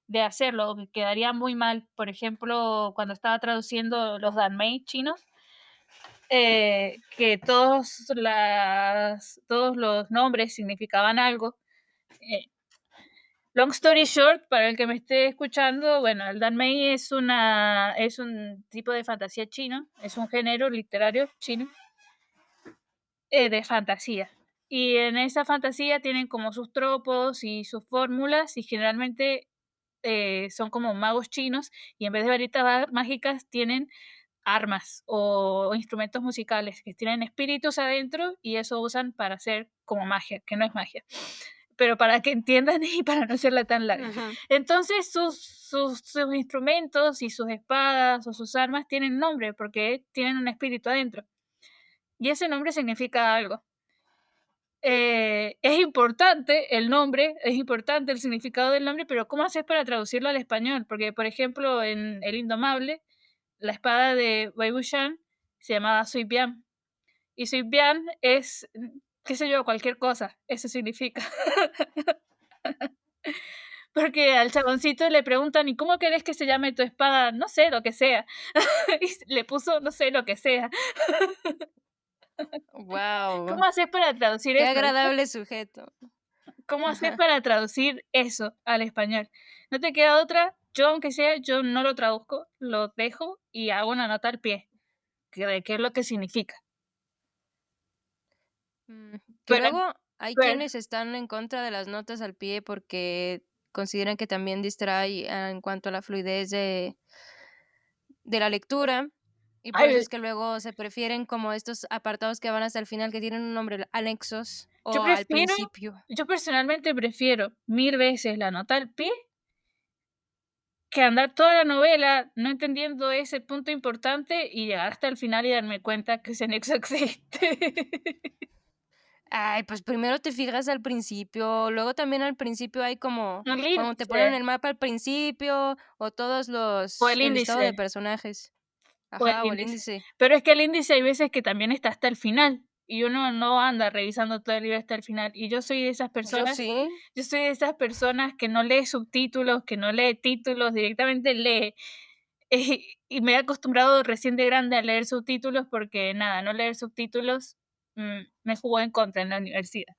Speaker 2: de hacerlo, que quedaría muy mal. Por ejemplo, cuando estaba traduciendo los Danmei chinos, que todos los nombres significaban algo. Eh, Long story short, para el que me esté escuchando, bueno, el Danmei es un tipo de fantasía chino, es un género literario chino de fantasía. Y en esa fantasía tienen como sus tropos y sus fórmulas y generalmente son como magos chinos y en vez de varitas mágicas tienen armas o instrumentos musicales que tienen espíritus adentro y eso usan para hacer como magia, que no es magia, pero para que entiendan y para no hacerla tan larga.
Speaker 1: Ujú.
Speaker 2: Entonces sus instrumentos y sus espadas o sus armas tienen nombre porque tienen un espíritu adentro y ese nombre significa algo. es importante el nombre, es importante el significado del nombre, pero ¿cómo haces para traducirlo al español? Porque, por ejemplo, en El Indomable, la espada de Wei Wuxian se llamaba Sui Bian. Y Sui Bian es, qué sé yo, cualquier cosa. Eso significa. Porque al chaboncito le preguntan, ¿y cómo querés que se llame tu espada? No sé, lo que sea. Y le puso, no sé, lo que sea.
Speaker 1: Wow,
Speaker 2: ¿Cómo haces para traducir
Speaker 1: qué
Speaker 2: eso?
Speaker 1: agradable sujeto.
Speaker 2: ¿Cómo haces para traducir eso al español? ¿No te queda otra? Yo, aunque sea, yo no lo traduzco, lo dejo y hago una nota al pie de qué es lo que significa.
Speaker 1: Que
Speaker 2: Pero,
Speaker 1: luego hay
Speaker 2: pero
Speaker 1: quienes están en contra de las notas al pie porque consideran que también distrae en cuanto a la fluidez de la lectura. Y por eso
Speaker 2: ay,
Speaker 1: es que luego se prefieren como estos apartados que van hasta el final, que tienen un nombre, anexos
Speaker 2: yo
Speaker 1: o al
Speaker 2: prefiero,
Speaker 1: principio.
Speaker 2: yo personalmente prefiero 1000 veces la nota al pie que andar toda la novela no entendiendo ese punto importante y llegar hasta el final y darme cuenta que ese nexo existe.
Speaker 1: Ay, pues primero te fijas al principio, luego también al principio hay como
Speaker 2: Un
Speaker 1: cuando te ponen
Speaker 2: índice,
Speaker 1: el mapa al principio o todos
Speaker 2: o el
Speaker 1: el listado de
Speaker 2: índice,
Speaker 1: personajes.
Speaker 2: o el
Speaker 1: Ajá, o el
Speaker 2: índice.
Speaker 1: índice.
Speaker 2: Pero es que el índice hay veces que también está hasta el final y uno no anda revisando todo el libro hasta el final. Y
Speaker 1: Yo sí.
Speaker 2: yo soy de esas personas que no lee subtítulos, que no lee títulos, directamente lee. Y me he acostumbrado recién de grande a leer subtítulos porque nada, no leer subtítulos me jugó en contra en la universidad.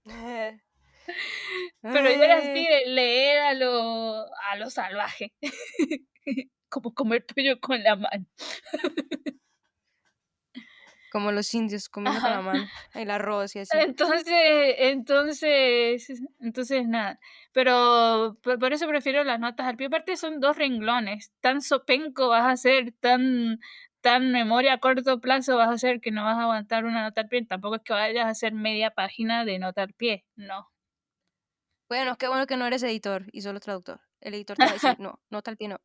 Speaker 2: Pero yo era así
Speaker 1: Ay,
Speaker 2: de leer a lo salvaje, como comer pollo con la mano.
Speaker 1: como los indios comiendo con la
Speaker 2: Ajá.
Speaker 1: mano, el arroz y así.
Speaker 2: Entonces nada, pero por eso prefiero las notas al pie. Aparte son 2 renglones, tan sopenco vas a ser, tan memoria a corto plazo vas a hacer que no vas a aguantar una nota al pie. Tampoco es que vayas a hacer media página de nota al pie, no.
Speaker 1: Bueno, qué bueno que no eres editor y solo traductor. El editor te va a decir, no, no tal pie no.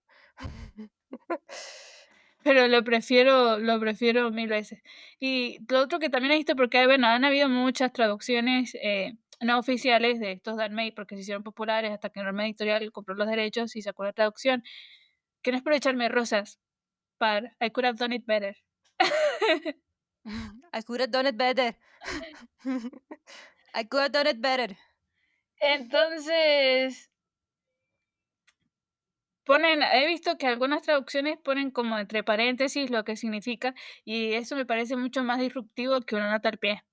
Speaker 2: Pero lo prefiero 1000 veces. Y lo otro que también he visto, porque, bueno, han habido muchas traducciones, no oficiales de estos Danmei, porque se hicieron populares hasta que Norma Editorial compró los derechos y sacó la traducción, que no es por echarme rosas, par I could have done it better.
Speaker 1: I could have done it better. I could have done it better.
Speaker 2: Entonces, he visto que algunas traducciones ponen como entre paréntesis lo que significa, y eso me parece mucho más disruptivo que una nota al pie.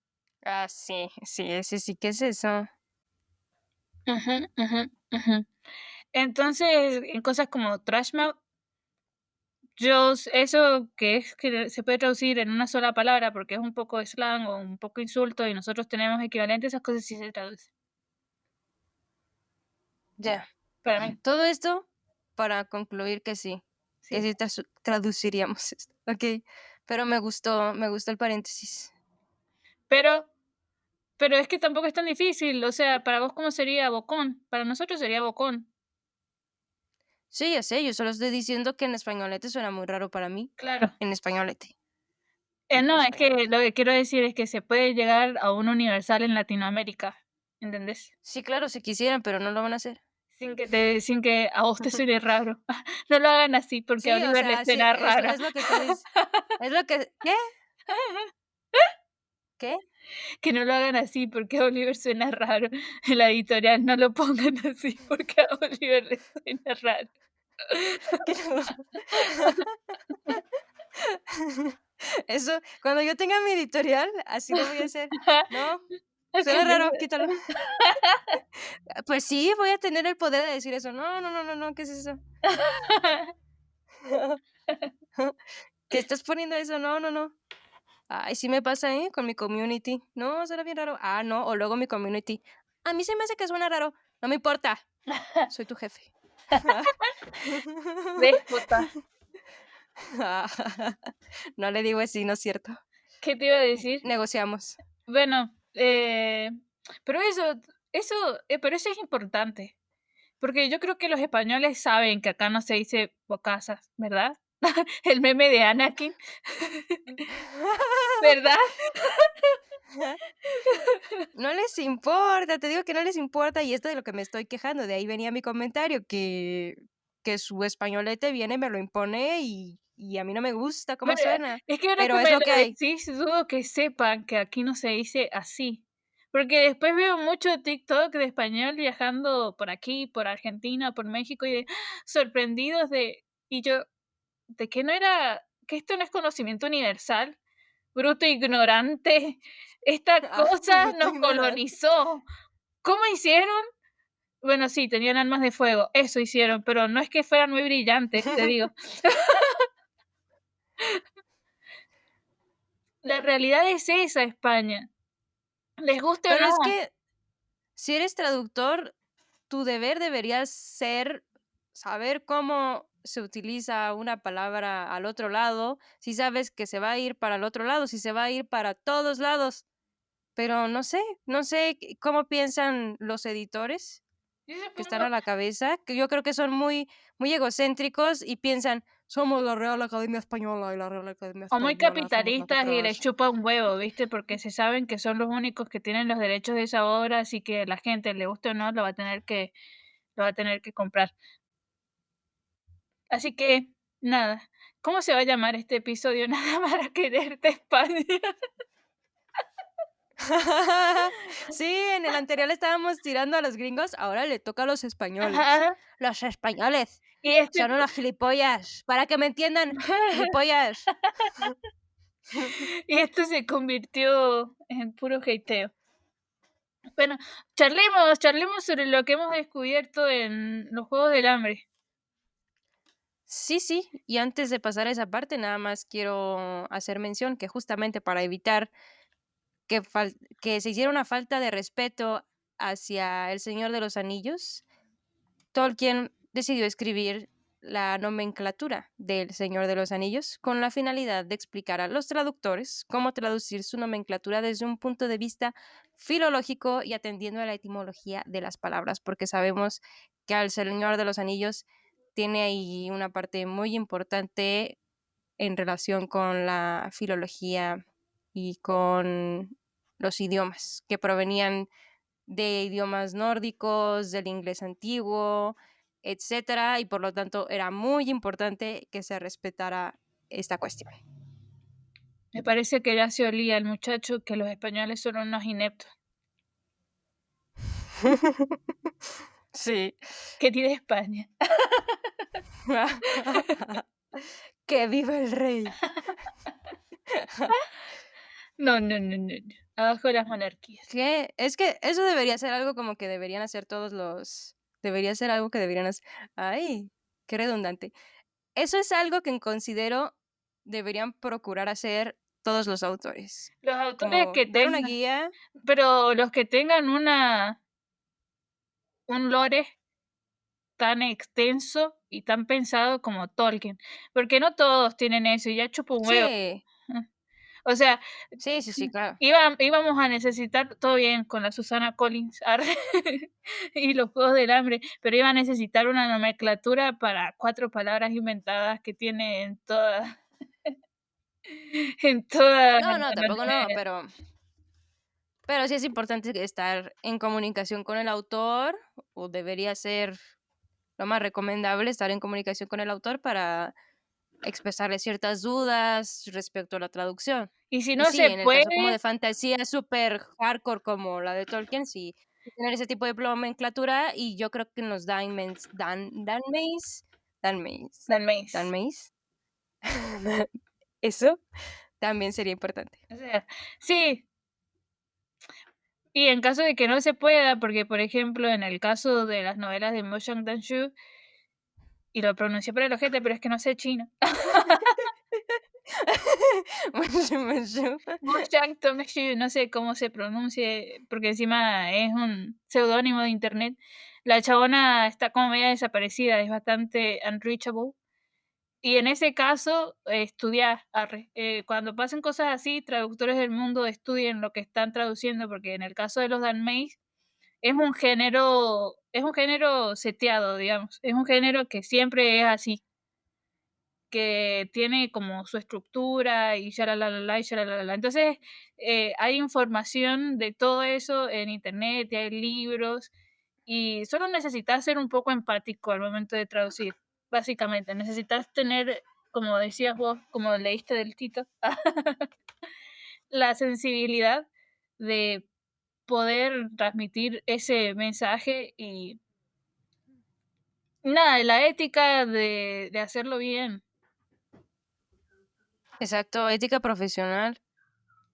Speaker 1: Ah, sí, sí, ese sí, ¿qué es eso?
Speaker 2: Ujú, ujú, ujú. Entonces, en cosas como trash mouth, eso que es que se puede traducir en una sola palabra porque es un poco slang o un poco insulto y nosotros tenemos equivalentes, esas cosas sí se traducen.
Speaker 1: Ya.
Speaker 2: Para mí,
Speaker 1: Todo esto para concluir que
Speaker 2: sí.
Speaker 1: sí traduciríamos esto. Ok, pero me gustó el paréntesis.
Speaker 2: Pero, pero es que tampoco es tan difícil. O sea, para vos, ¿cómo sería bocón? Para nosotros sería bocón.
Speaker 1: Sí, ya sé, yo solo estoy diciendo que en españolete suena muy raro para mí.
Speaker 2: Claro.
Speaker 1: En españolete.
Speaker 2: No, es que
Speaker 1: Españolete.
Speaker 2: lo que quiero decir es que se puede llegar a un universal en Latinoamérica. ¿Entendés?
Speaker 1: Sí, claro, si quisieran, pero no lo van a hacer.
Speaker 2: Sin que a vos te suene raro. No lo hagan así porque a
Speaker 1: Sí, o
Speaker 2: Oliver le
Speaker 1: sea, sí,
Speaker 2: suena raro.
Speaker 1: es lo que tú dices. Es lo que... ¿Qué? ¿Qué?
Speaker 2: Que no lo hagan así porque a Oliver suena raro. En la editorial no lo pongan así porque a Oliver le suena raro.
Speaker 1: ¿Qué no? Eso, cuando yo tenga mi editorial, así lo voy a hacer. ¿No?
Speaker 2: Es que
Speaker 1: Suena raro, quítalo. Pues sí, voy a tener el poder de decir eso. No, no, no, no, no, ¿qué es eso? ¿Qué estás poniendo eso? No, no, no. Ay, sí me pasa, ¿eh? Con mi community. No, suena bien raro. Ah, no, o luego mi community. A mí se me hace que suena raro. No me importa. Soy tu jefe.
Speaker 2: Déspota.
Speaker 1: No le digo así, no es cierto.
Speaker 2: ¿Qué te iba a decir?
Speaker 1: Negociamos.
Speaker 2: Bueno, pero pero eso es importante. Porque yo creo que los españoles saben que acá no se dice bocazas, ¿verdad? El meme de Anakin. ¿Verdad?
Speaker 1: No les importa, te digo que no les importa, y esto de lo que me estoy quejando, de ahí venía mi comentario, que su españolete viene, me lo impone y a mí no me gusta cómo
Speaker 2: Bueno,
Speaker 1: suena,
Speaker 2: es que ahora
Speaker 1: pero
Speaker 2: que
Speaker 1: es
Speaker 2: me
Speaker 1: lo
Speaker 2: lo
Speaker 1: que hay.
Speaker 2: decís, dudo que sepan que aquí no se dice así. Porque después veo mucho TikTok de español viajando por aquí, por Argentina, por México, y sorprendidos de... Y yo, ¿de qué no era? ¿Que esto no es conocimiento universal? Bruto ignorante. Esta
Speaker 1: Ah,
Speaker 2: cosa
Speaker 1: bruto
Speaker 2: nos
Speaker 1: ignorante.
Speaker 2: colonizó. ¿Cómo hicieron? Bueno, sí, tenían armas de fuego, eso hicieron, pero no es que fueran muy brillantes, te digo. La realidad es esa, España. Les guste o
Speaker 1: Pero es
Speaker 2: no.
Speaker 1: que si eres traductor, tu deber debería ser saber cómo se utiliza una palabra al otro lado, si sabes que se va a ir para el otro lado, si se va a ir para todos lados. Pero no sé cómo piensan los editores
Speaker 2: Yo
Speaker 1: que están a
Speaker 2: supongo,
Speaker 1: la cabeza, que yo creo que son muy egocéntricos y piensan: "Somos la Real Academia Española, y la Real Academia
Speaker 2: o muy
Speaker 1: Española somos
Speaker 2: capitalistas y les
Speaker 1: nosotros".
Speaker 2: chupa un huevo, ¿viste? Porque se saben que son los únicos que tienen los derechos de esa obra, así que la gente, le guste o no, lo va a tener que comprar. Así que, nada. ¿Cómo se va a llamar este episodio? Nada para quererte, España.
Speaker 1: Sí, en el anterior le estábamos tirando a los gringos, ahora le toca a los españoles.
Speaker 2: Ajá.
Speaker 1: Los españoles
Speaker 2: Y este
Speaker 1: son unos gilipollas, para que me entiendan, gilipollas.
Speaker 2: y esto se convirtió en puro hateo. Bueno, charlemos sobre lo que hemos descubierto en los Juegos del Hambre.
Speaker 1: Sí, y antes de pasar a esa parte, nada más quiero hacer mención que justamente para evitar que se hiciera una falta de respeto hacia El Señor de los Anillos, Tolkien decidió escribir la nomenclatura del Señor de los Anillos con la finalidad de explicar a los traductores cómo traducir su nomenclatura desde un punto de vista filológico y atendiendo a la etimología de las palabras, porque sabemos que al Señor de los Anillos tiene ahí una parte muy importante en relación con la filología y con los idiomas que provenían de idiomas nórdicos, del inglés antiguo, etcétera, y por lo tanto era muy importante que se respetara esta cuestión.
Speaker 2: Me parece que ya se olía el muchacho que los españoles son unos ineptos.
Speaker 1: Sí.
Speaker 2: Querida España.
Speaker 1: ¡Que viva el rey!
Speaker 2: No, no, no, no, no. Abajo las monarquías.
Speaker 1: ¿Qué? Es que eso debería ser algo como que deberían hacer todos los debería ser algo que deberían hacer. Ay, qué redundante. Eso es algo que considero deberían procurar hacer todos los autores,
Speaker 2: Los autores
Speaker 1: como
Speaker 2: que
Speaker 1: dar una
Speaker 2: tengan,
Speaker 1: guía.
Speaker 2: pero los que tengan un lore tan extenso y tan pensado como Tolkien, porque no todos tienen eso y ya chupa un huevo.
Speaker 1: Sí,
Speaker 2: O sea,
Speaker 1: sí, claro.
Speaker 2: íbamos a necesitar, todo bien con la Susana Collins arre, y los Juegos del Hambre, pero iba a necesitar una nomenclatura para 4 palabras inventadas que tiene en toda
Speaker 1: No,
Speaker 2: la
Speaker 1: tampoco no,
Speaker 2: novela.
Speaker 1: pero sí es importante estar en comunicación con el autor, o debería ser lo más recomendable estar en comunicación con el autor para expresarle ciertas dudas respecto a la traducción.
Speaker 2: Y si
Speaker 1: Y
Speaker 2: no
Speaker 1: sí,
Speaker 2: se
Speaker 1: en el caso como
Speaker 2: puede,
Speaker 1: de fantasía súper hardcore como la de Tolkien, sí, tener ese tipo de nomenclatura, y yo creo que en los Danmace,
Speaker 2: Dalmace.
Speaker 1: Danmace, eso también sería importante.
Speaker 2: O sea, sí, y en caso de que no se pueda, porque, por ejemplo, en el caso de las novelas de Mo Shang-Danshu, y lo pronuncié por el ojete, pero es que no sé chino. Mo Shang-Danshu, no sé cómo se pronuncie, porque encima es un seudónimo de internet. La chabona está como media desaparecida, es bastante unreachable. Y en ese caso, estudiar, arre. Cuando pasen cosas así, traductores del mundo estudien lo que están traduciendo, porque en el caso de los Danmeis es un género seteado, digamos. Es un género que siempre es así, que tiene como su estructura y shalalalala y shalalalala. Entonces, hay información de todo eso en internet, y hay libros, y solo necesitas ser un poco empático al momento de traducir, básicamente. Necesitas tener, como decías vos, como leíste del Tito, la sensibilidad de poder transmitir ese mensaje y nada, la ética de hacerlo bien.
Speaker 1: Exacto, ética profesional.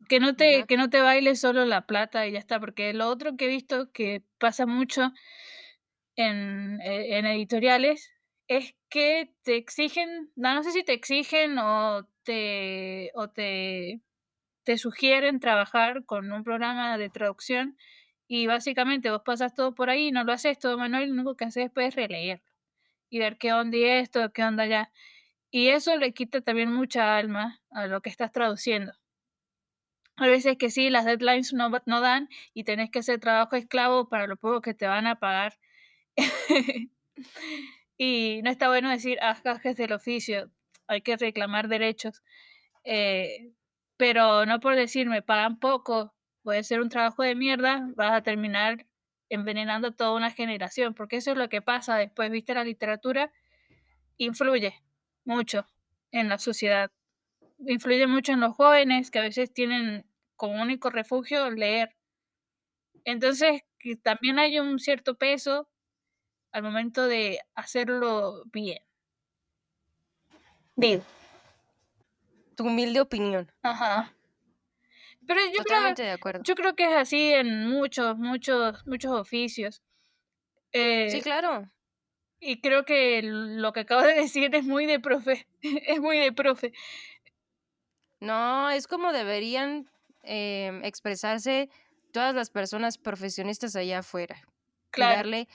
Speaker 1: Ujú.
Speaker 2: Que no te baile solo la plata y ya está, porque lo otro que he visto que pasa mucho en editoriales es que te exigen, no sé si te exigen te sugieren trabajar con un programa de traducción y básicamente vos pasas todo por ahí, no lo haces todo manual, lo único que haces después es releer y ver qué onda y esto, qué onda allá. Y eso le quita también mucha alma a lo que estás traduciendo. A veces que sí, las deadlines no dan y tenés que hacer trabajo esclavo para lo poco que te van a pagar. Y no está bueno decir, gajes del oficio, hay que reclamar derechos. Eh, pero no por decir me pagan poco, puede ser un trabajo de mierda, vas a terminar envenenando toda una generación, porque eso es lo que pasa después, viste, la literatura influye mucho en la sociedad, influye mucho en los jóvenes que a veces tienen como único refugio leer. Entonces, que también hay un cierto peso al momento de hacerlo bien. Digo.
Speaker 1: Tu humilde opinión.
Speaker 2: Ajá. Pero
Speaker 1: Totalmente de acuerdo.
Speaker 2: yo creo que es así en muchos oficios.
Speaker 1: Sí,
Speaker 2: Eh,
Speaker 1: claro.
Speaker 2: y creo que lo que acabo de decir es muy de profe. Es muy de profe.
Speaker 1: No, es como deberían expresarse todas las personas profesionistas allá afuera y
Speaker 2: Claro.
Speaker 1: darle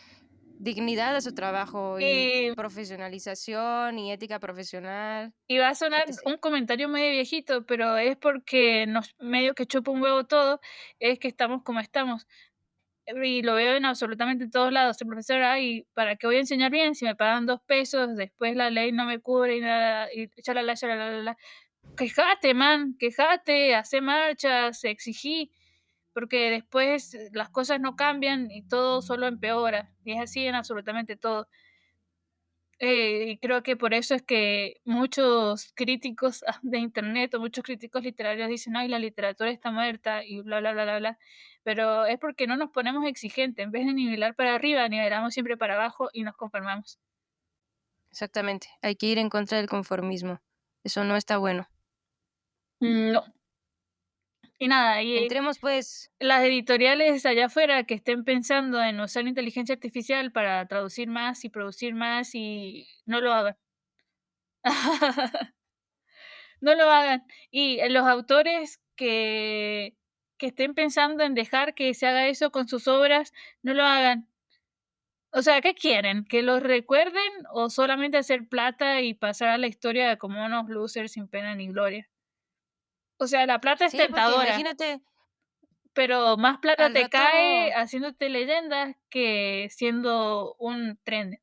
Speaker 1: dignidad a su trabajo y
Speaker 2: Y,
Speaker 1: profesionalización y ética profesional,
Speaker 2: y va a sonar
Speaker 1: etc.
Speaker 2: un comentario medio viejito, pero es porque nos medio que chupa un huevo todo, es que estamos como estamos. Y lo veo en absolutamente todos lados. El profesor, ay, ¿para qué voy a enseñar bien si me pagan 2 pesos? Después la ley no me cubre y nada, y chalala, chalala. Quejate, man, quejate, hace marchas, exigí, porque después las cosas no cambian y todo solo empeora. Y es así en absolutamente todo. Y creo que por eso es que muchos críticos de internet o muchos críticos literarios dicen, ay, la literatura está muerta y bla, bla, bla, bla, bla. Pero es porque no nos ponemos exigentes. En vez de nivelar para arriba, nivelamos siempre para abajo y nos conformamos.
Speaker 1: Exactamente. Hay que ir en contra del conformismo. Eso no está bueno.
Speaker 2: No. Y nada, y
Speaker 1: Entremos pues.
Speaker 2: las editoriales allá afuera que estén pensando en usar inteligencia artificial para traducir más y producir más y no lo hagan. No lo hagan. Y los autores que estén pensando en dejar que se haga eso con sus obras, no lo hagan. O sea, ¿qué quieren? ¿Que los recuerden o solamente hacer plata y pasar a la historia como unos losers sin pena ni gloria? O sea, la plata es
Speaker 1: Sí, porque
Speaker 2: tentadora,
Speaker 1: imagínate,
Speaker 2: pero más plata
Speaker 1: al
Speaker 2: te cae
Speaker 1: rato.
Speaker 2: haciéndote leyendas que siendo un tren.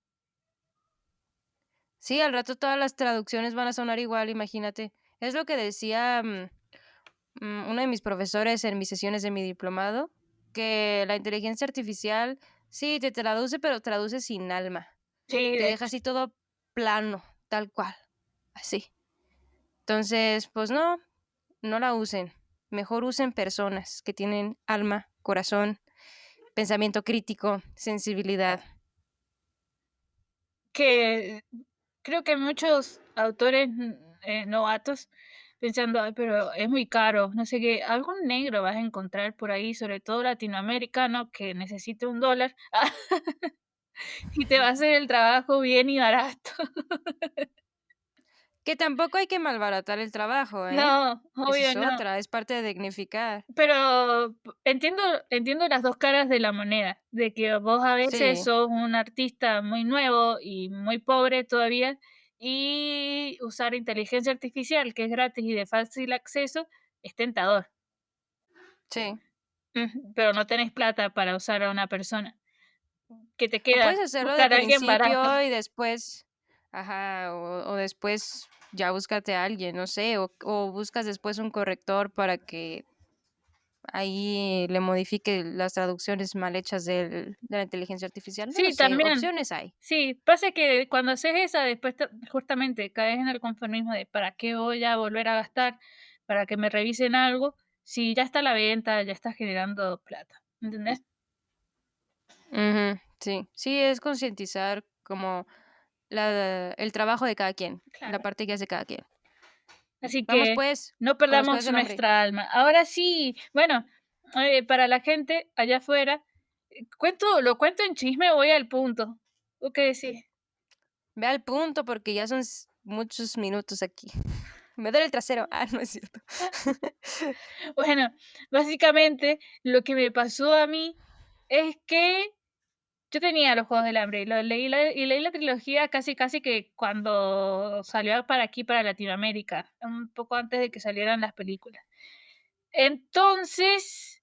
Speaker 1: Sí, al rato todas las traducciones van a sonar igual, imagínate. Es lo que decía uno de mis profesores en mis sesiones de mi diplomado, que la inteligencia artificial sí te traduce, pero traduce sin alma.
Speaker 2: Sí,
Speaker 1: Te
Speaker 2: de
Speaker 1: deja
Speaker 2: hecho.
Speaker 1: así todo plano, tal cual, así. Entonces, pues no, no la usen. Mejor usen personas que tienen alma, corazón, pensamiento crítico, sensibilidad.
Speaker 2: Que creo que muchos autores novatos pensando, ay, pero es muy caro, no sé qué, algún negro vas a encontrar por ahí, sobre todo latinoamericano, que necesite $1 y te va a hacer el trabajo bien y barato.
Speaker 1: Que tampoco hay que malbaratar el trabajo, ¿eh?
Speaker 2: No,
Speaker 1: Esa
Speaker 2: obvio
Speaker 1: es
Speaker 2: no.
Speaker 1: otra, es parte de dignificar.
Speaker 2: Pero entiendo las dos caras de la moneda, de que vos a veces
Speaker 1: Sí,
Speaker 2: sos un artista muy nuevo y muy pobre todavía, y usar inteligencia artificial, que es gratis y de fácil acceso, es tentador.
Speaker 1: sí.
Speaker 2: Pero no tenés plata para usar a una persona. ¿Qué te
Speaker 1: O
Speaker 2: queda?
Speaker 1: puedes hacerlo de
Speaker 2: Buscar a alguien barato.
Speaker 1: principio y después Ajá, o después ya búscate a alguien, no sé, o buscas después un corrector para que ahí le modifique las traducciones mal hechas de la inteligencia artificial. No lo
Speaker 2: Sí,
Speaker 1: sé,
Speaker 2: también.
Speaker 1: opciones hay.
Speaker 2: Sí, pasa que cuando haces esa, después justamente caes en el conformismo de ¿para qué voy a volver a gastar para que me revisen algo si ya está a la venta, ya está generando plata? ¿Entendés?
Speaker 1: Ujú, sí, sí, es concientizar como el trabajo de cada quien, la
Speaker 2: Claro.
Speaker 1: parte que hace cada quien.
Speaker 2: Así
Speaker 1: Vamos
Speaker 2: que
Speaker 1: pues,
Speaker 2: no
Speaker 1: con los Juegos
Speaker 2: perdamos
Speaker 1: del Hambre.
Speaker 2: nuestra alma. Ahora sí, bueno, para la gente allá afuera, lo cuento en chisme, voy al punto. ¿Tú qué decís?
Speaker 1: Ve al punto porque ya son muchos minutos aquí. Me duele el trasero. Ah, no es cierto.
Speaker 2: Bueno, básicamente lo que me pasó a mí es que yo tenía los Juegos del Hambre y leí la trilogía casi que cuando salió para aquí, para Latinoamérica, un poco antes de que salieran las películas. Entonces,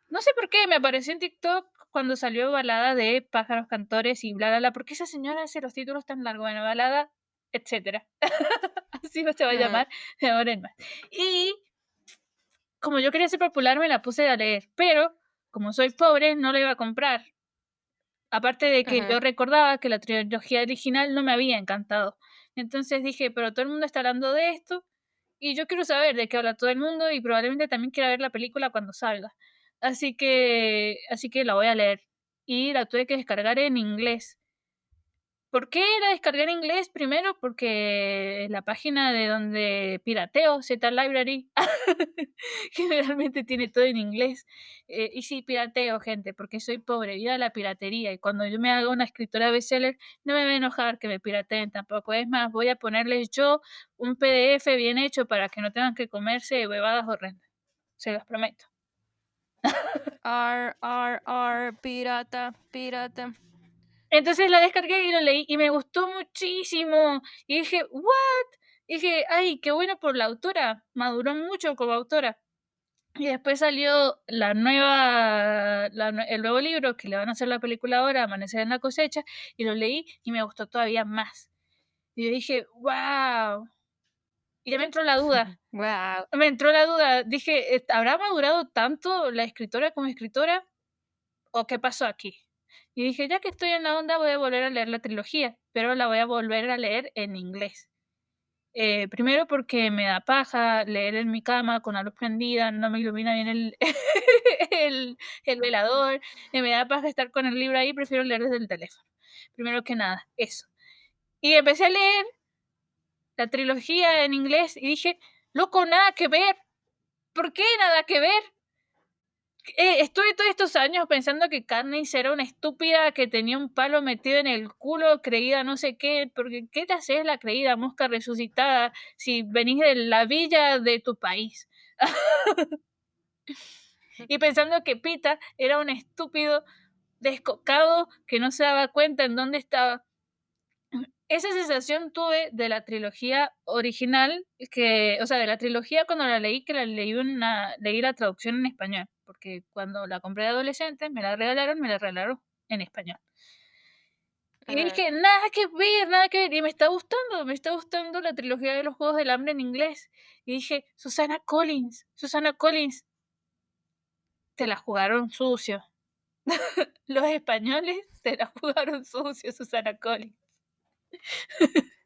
Speaker 2: no sé por qué me apareció en TikTok cuando salió Balada de Pájaros Cantores y bla, bla, bla, porque esa señora hace los títulos tan largos, bueno, Balada, etcétera. Así se va a
Speaker 1: Ujú,
Speaker 2: llamar de ahora en más. Y como yo quería ser popular, me la puse a leer, pero como soy pobre, no la iba a comprar. Aparte de que
Speaker 1: ujú.
Speaker 2: yo recordaba que la trilogía original no me había encantado. Entonces dije, pero todo el mundo está hablando de esto y yo quiero saber de qué habla todo el mundo y probablemente también quiera ver la película cuando salga. Así que la voy a leer. Y la tuve que descargar en inglés. ¿Por qué la descargué en inglés? Primero porque la página de donde pirateo, Z Library, generalmente tiene todo en inglés. Y sí, pirateo, gente, porque soy pobre, viva la piratería. Y cuando yo me haga una escritora bestseller, no me va a enojar que me pirateen tampoco. Es más, voy a ponerles yo un PDF bien hecho para que no tengan que comerse huevadas horrendas. Se los prometo.
Speaker 1: Pirata, pirata.
Speaker 2: Entonces la descargué y lo leí y me gustó muchísimo. Y dije, ¿what? Y dije, ay, qué bueno por la autora. Maduró mucho como autora. Y después salió el nuevo libro que le van a hacer la película ahora, Amanecer en la cosecha, y lo leí y me gustó todavía más. Y yo dije, wow. Y ya me entró la duda.
Speaker 1: Wow.
Speaker 2: Me entró la duda. Dije, ¿habrá madurado tanto la escritora como escritora? ¿O qué pasó aquí? Y dije, ya que estoy en la onda, voy a volver a leer la trilogía, pero la voy a volver a leer en inglés. Primero porque me da paja leer en mi cama con la luz prendida, no me ilumina bien el velador, me da paja estar con el libro ahí, prefiero leer desde el teléfono. Primero que nada, eso. Y empecé a leer la trilogía en inglés y dije, loco, nada que ver. ¿Por qué nada que ver? Estuve todos estos años pensando que Katniss era una estúpida que tenía un palo metido en el culo, creída no sé qué, porque ¿qué te haces la creída mosca resucitada si venís de la villa de tu país? Y pensando que Pita era un estúpido descocado que no se daba cuenta en dónde estaba. Esa sensación tuve de la trilogía original, o sea, de la trilogía cuando la leí, que leí la traducción en español, porque cuando la compré de adolescente me la regalaron en español. Y
Speaker 1: Ajá.
Speaker 2: dije, nada que ver, y me está gustando la trilogía de los Juegos del Hambre en inglés. Y dije, Susana Collins, te la jugaron sucio. Los españoles te la jugaron sucio, Susana Collins.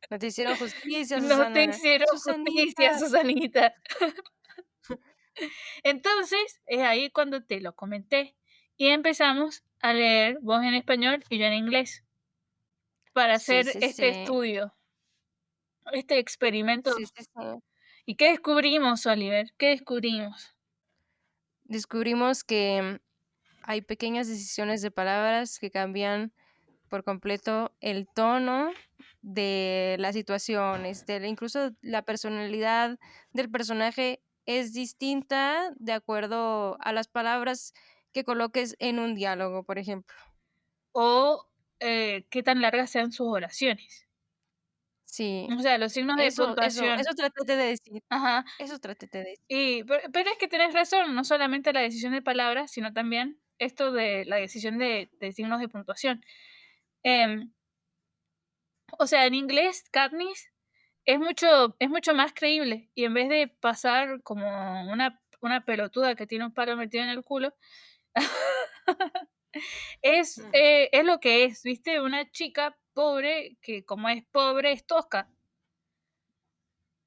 Speaker 1: No te hicieron justicia,
Speaker 2: No te
Speaker 1: Susana.
Speaker 2: hicieron justicia,
Speaker 1: Susanita.
Speaker 2: Susanita. Entonces, es ahí cuando te lo comenté. Y empezamos a leer vos en español y yo en inglés para
Speaker 1: Sí,
Speaker 2: hacer
Speaker 1: sí,
Speaker 2: este
Speaker 1: sí.
Speaker 2: estudio, este experimento.
Speaker 1: Sí, sí, sí.
Speaker 2: ¿Y qué descubrimos, Oliver? ¿Qué descubrimos?
Speaker 1: Descubrimos que hay pequeñas decisiones de palabras que cambian por completo el tono de las situaciones, incluso la personalidad del personaje es distinta de acuerdo a las palabras que coloques en un diálogo, por ejemplo.
Speaker 2: O qué tan largas sean sus oraciones.
Speaker 1: Sí,
Speaker 2: O sea, los signos de puntuación.
Speaker 1: eso traté de decir,
Speaker 2: Ajá.
Speaker 1: eso traté de decir.
Speaker 2: Pero es que tenés razón, no solamente la decisión de palabras, sino también esto de la decisión de signos de puntuación. Em, O sea, en inglés, Katniss es mucho más creíble. Y en vez de pasar como una pelotuda que tiene un palo metido en el culo, es lo que es, ¿viste? Una chica pobre que como es pobre es tosca.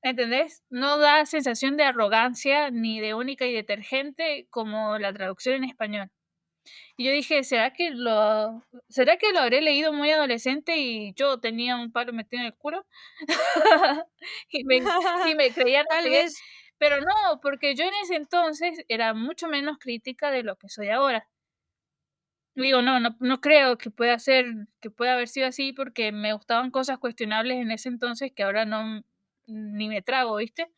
Speaker 2: ¿Entendés? No da sensación de arrogancia ni de única y detergente como la traducción en español. Y yo dije, ¿será que lo habré leído muy adolescente y yo tenía un palo metido en el culo? y, me, y me creía no sé
Speaker 1: Tal
Speaker 2: qué.
Speaker 1: vez.
Speaker 2: Pero no, porque yo en ese entonces era mucho menos crítica de lo que soy ahora. Digo, no creo que pueda haber sido así porque me gustaban cosas cuestionables en ese entonces que ahora no ni me trago, ¿viste?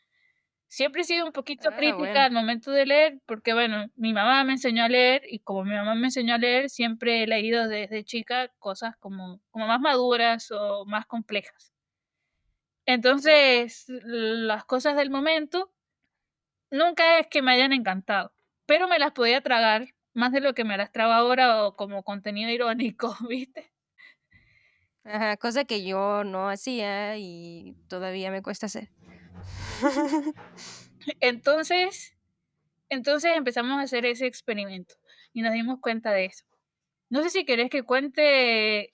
Speaker 2: Siempre he sido un poquito
Speaker 1: Ah,
Speaker 2: crítica
Speaker 1: bueno.
Speaker 2: al momento de leer, porque bueno, mi mamá me enseñó a leer y como mi mamá me enseñó a leer, siempre he leído desde chica cosas como más maduras o más complejas.
Speaker 1: Sí.
Speaker 2: Entonces, las cosas del momento nunca es que me hayan encantado, pero me las podía tragar más de lo que me las trago ahora o como contenido irónico, ¿viste?
Speaker 1: Ajá, cosa que yo no hacía y todavía me cuesta hacer.
Speaker 2: Entonces, entonces empezamos a hacer ese experimento y nos dimos cuenta de eso. No sé si querés que cuente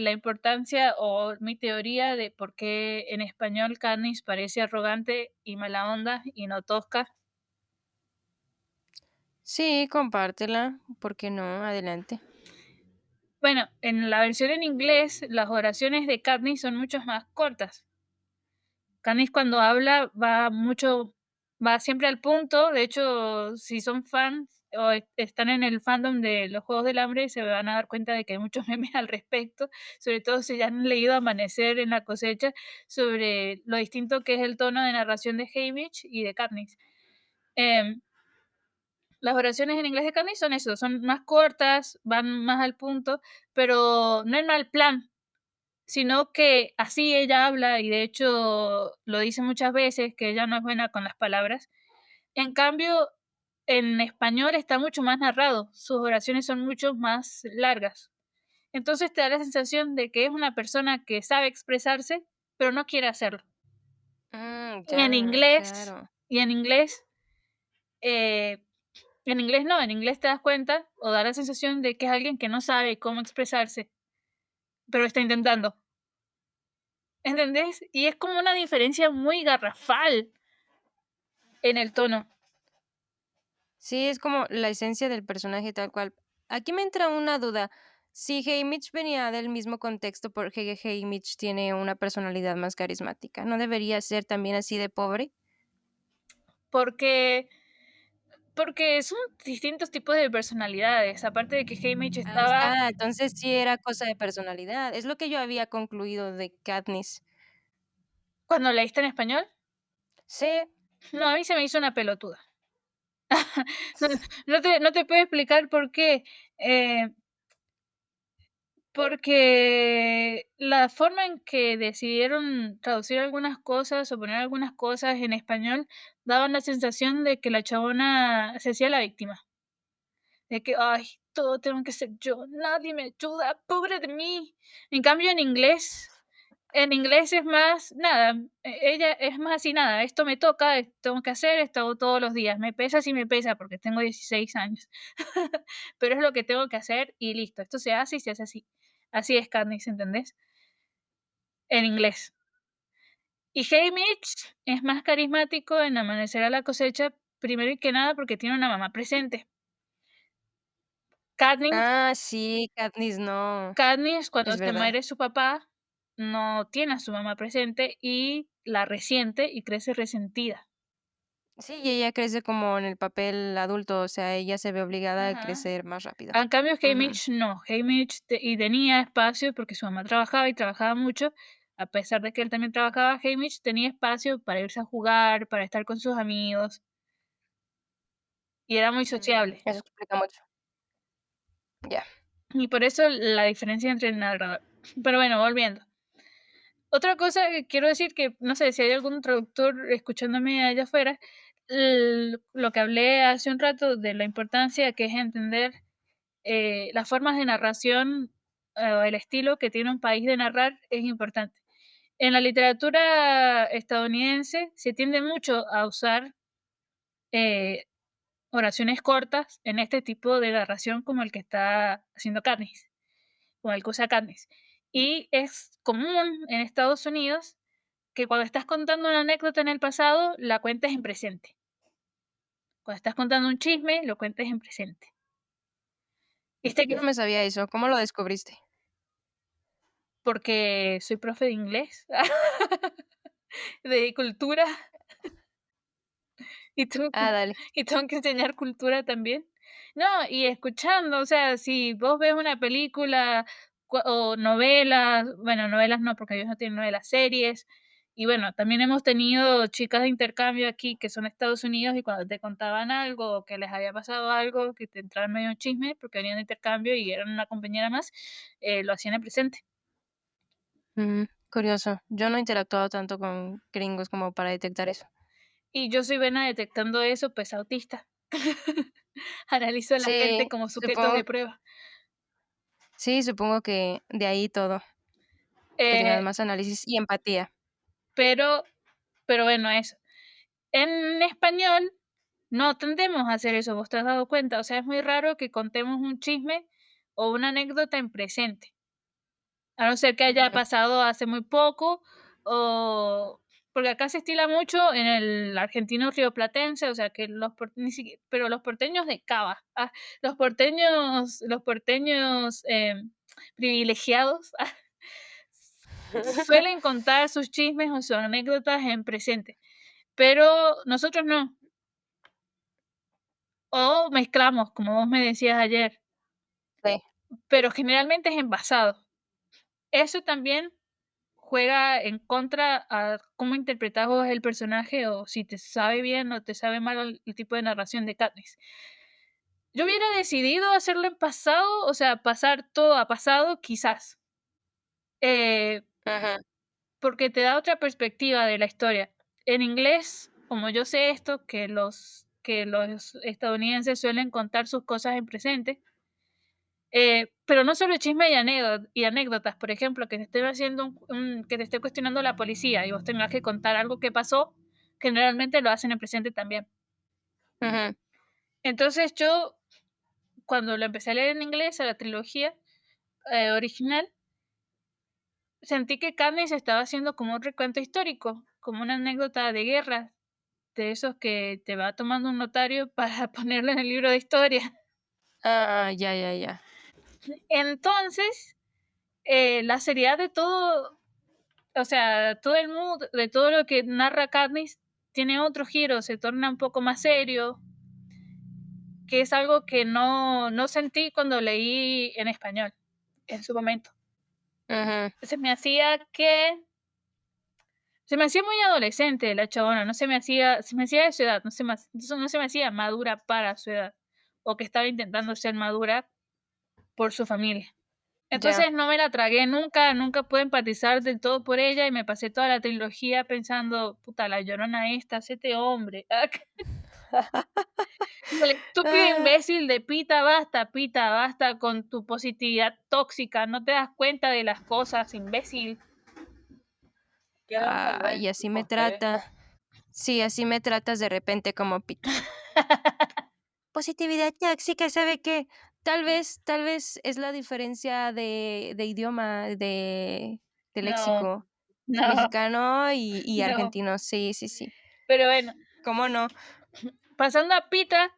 Speaker 2: la importancia o mi teoría de por qué en español Katniss parece arrogante y mala onda y no tosca.
Speaker 1: Sí, compártela, ¿por qué no? Adelante.
Speaker 2: Bueno, en la versión en inglés, las oraciones de Katniss son mucho más cortas. Katniss cuando habla va siempre al punto. De hecho, si son fans o están en el fandom de los Juegos del Hambre, se van a dar cuenta de que hay muchos memes al respecto, sobre todo si ya han leído Amanecer en la cosecha, sobre lo distinto que es el tono de narración de Haymitch y de Katniss. Em, las oraciones en inglés de Katniss son eso, son más cortas, van más al punto, pero no en mal plan, sino que así ella habla y de hecho lo dice muchas veces que ella no es buena con las palabras. En cambio, en español está mucho más narrado, sus oraciones son mucho más largas. Entonces te da la sensación de que es una persona que sabe expresarse, pero no quiere hacerlo. Y en
Speaker 1: Ya,
Speaker 2: inglés,
Speaker 1: claro.
Speaker 2: y eh, en inglés te das cuenta o da la sensación de que es alguien que no sabe cómo expresarse, pero está intentando. ¿Entendés? Y es como una diferencia muy garrafal en el tono.
Speaker 1: Sí, es como la esencia del personaje tal cual. Aquí me entra una duda. Si Haymitch venía del mismo contexto, porque Haymitch tiene una personalidad más carismática, ¿no debería ser también así de pobre?
Speaker 2: Porque, porque son distintos tipos de personalidades. Aparte de que Haymitch
Speaker 1: Ahí
Speaker 2: estaba.
Speaker 1: está, entonces sí era cosa de personalidad. Es lo que yo había concluido de Katniss.
Speaker 2: Cuando leíste en español,
Speaker 1: Sí.
Speaker 2: no, a mí se me hizo una pelotuda. No, no te puedo explicar por qué. eh, Porque la forma en que decidieron traducir algunas cosas o poner algunas cosas en español daban la sensación de que la chabona se hacía la víctima. De que, ay, todo tengo que ser yo, nadie me ayuda, pobre de mí. En cambio, en inglés es más, nada, ella es más así, nada, esto me toca, esto tengo que hacer, esto hago todos los días. Me pesa si me pesa porque tengo 16 años. Pero es lo que tengo que hacer y listo, esto se hace y se hace así. Así es Katniss, ¿entendés? En inglés. Y Haymitch es más carismático en Amanecer a la cosecha, primero y que nada porque tiene una mamá presente. Katniss
Speaker 1: Ah, sí, Katniss no.
Speaker 2: Katniss, cuando
Speaker 1: Es
Speaker 2: se
Speaker 1: verdad.
Speaker 2: muere su papá, no tiene a su mamá presente y la resiente y crece resentida.
Speaker 1: Sí, y ella crece como en el papel adulto, o sea, ella se ve obligada a
Speaker 2: Ajá.
Speaker 1: crecer más rápido.
Speaker 2: En cambio,
Speaker 1: Ujú.
Speaker 2: Haymitch no. Y tenía espacio porque su mamá trabajaba y trabajaba mucho. A pesar de que él también trabajaba, Haymitch tenía espacio para irse a jugar, para estar con sus amigos y era muy sociable.
Speaker 1: Eso explica mucho. Ya.
Speaker 2: Y por eso la diferencia entre el narrador. Pero bueno, volviendo. Otra cosa que quiero decir que, no sé, si hay algún traductor escuchándome allá afuera, lo que hablé hace un rato de la importancia que es entender las formas de narración el estilo que tiene un país de narrar es importante. En la literatura estadounidense se tiende mucho a usar oraciones cortas en este tipo de narración como el que está haciendo Katniss, como el que usa Katniss. Y es común en Estados Unidos que cuando estás contando una anécdota en el pasado, la cuentes en presente. Cuando estás contando un chisme, lo cuentes en presente.
Speaker 1: Yo no me sabía eso. ¿Cómo lo descubriste?
Speaker 2: Porque soy profe de inglés, de cultura, y tengo que,
Speaker 1: Dale.
Speaker 2: y tengo que enseñar cultura también. No, y escuchando, o sea, si vos ves una película o novelas, bueno, novelas no, porque ellos no tienen novelas, series, y bueno, también hemos tenido chicas de intercambio aquí que son de Estados Unidos y cuando te contaban algo o que les había pasado algo, que te entraban medio en chisme porque venían de intercambio y eran una compañera más, lo hacían en presente.
Speaker 1: Curioso. Yo no he interactuado tanto con gringos como para detectar eso.
Speaker 2: Y yo soy buena detectando eso, pues autista. Analizo a la gente
Speaker 1: Sí,
Speaker 2: como sujetos
Speaker 1: supongo,
Speaker 2: de prueba.
Speaker 1: supongo que de ahí todo, que tengas
Speaker 2: Eh,
Speaker 1: más análisis y empatía.
Speaker 2: pero, pero bueno, eso. En español no tendemos a hacer eso, vos te has dado cuenta. O sea, es muy raro que contemos un chisme o una anécdota en presente. A no ser que haya
Speaker 1: Ujú.
Speaker 2: pasado hace muy poco o... Porque acá se estila mucho en el argentino rioplatense, o sea, que pero los porteños de Cava, los porteños privilegiados suelen contar sus chismes o sus anécdotas en presente, pero nosotros no. O mezclamos, como vos me decías ayer,
Speaker 1: Sí.
Speaker 2: pero generalmente es en pasado. Eso también juega en contra a cómo interpretas vos el personaje o si te sabe bien o te sabe mal el tipo de narración de Katniss. Yo hubiera decidido hacerlo en pasado, o sea, pasar todo a pasado, quizás. Eh,
Speaker 1: Ajá.
Speaker 2: porque te da otra perspectiva de la historia. En inglés, como yo sé esto, que los estadounidenses suelen contar sus cosas en presente, pero no solo chisme y anécdotas, por ejemplo, que te esté haciendo que te esté cuestionando la policía y vos tengas que contar algo que pasó, generalmente lo hacen en presente también.
Speaker 1: Ujú.
Speaker 2: Entonces yo, cuando lo empecé a leer en inglés, a la trilogía original, sentí que Katniss estaba haciendo como un recuento histórico, como una anécdota de guerra, de esos que te va tomando un notario para ponerlo en el libro de historia.
Speaker 1: Ya, ya, ya.
Speaker 2: Entonces, la seriedad de todo, o sea, todo el mood de todo lo que narra Katniss tiene otro giro, se torna un poco más serio, que es algo que no sentí cuando leí en español en su momento.
Speaker 1: Ujú.
Speaker 2: Se me hacía se me hacía muy adolescente la chabona, se me hacía de su edad, no se me hacía madura para su edad, o que estaba intentando ser madura por su familia.
Speaker 1: Ya.
Speaker 2: Entonces no me la tragué nunca pude empatizar del todo por ella y me pasé toda la trilogía pensando, puta, la llorona esta, este hombre. El estúpido
Speaker 1: Ah,
Speaker 2: imbécil de Pita, basta con tu positividad tóxica, no te das cuenta de las cosas, imbécil.
Speaker 1: y así me trata. Sí, así me tratas de repente como pita. Positividad tóxica, ¿sabe qué? Tal vez es la diferencia de idioma, de
Speaker 2: No,
Speaker 1: léxico
Speaker 2: no,
Speaker 1: mexicano y
Speaker 2: no.
Speaker 1: argentino. Sí, sí, sí.
Speaker 2: Pero bueno,
Speaker 1: ¿Cómo no?
Speaker 2: pasando a Pita,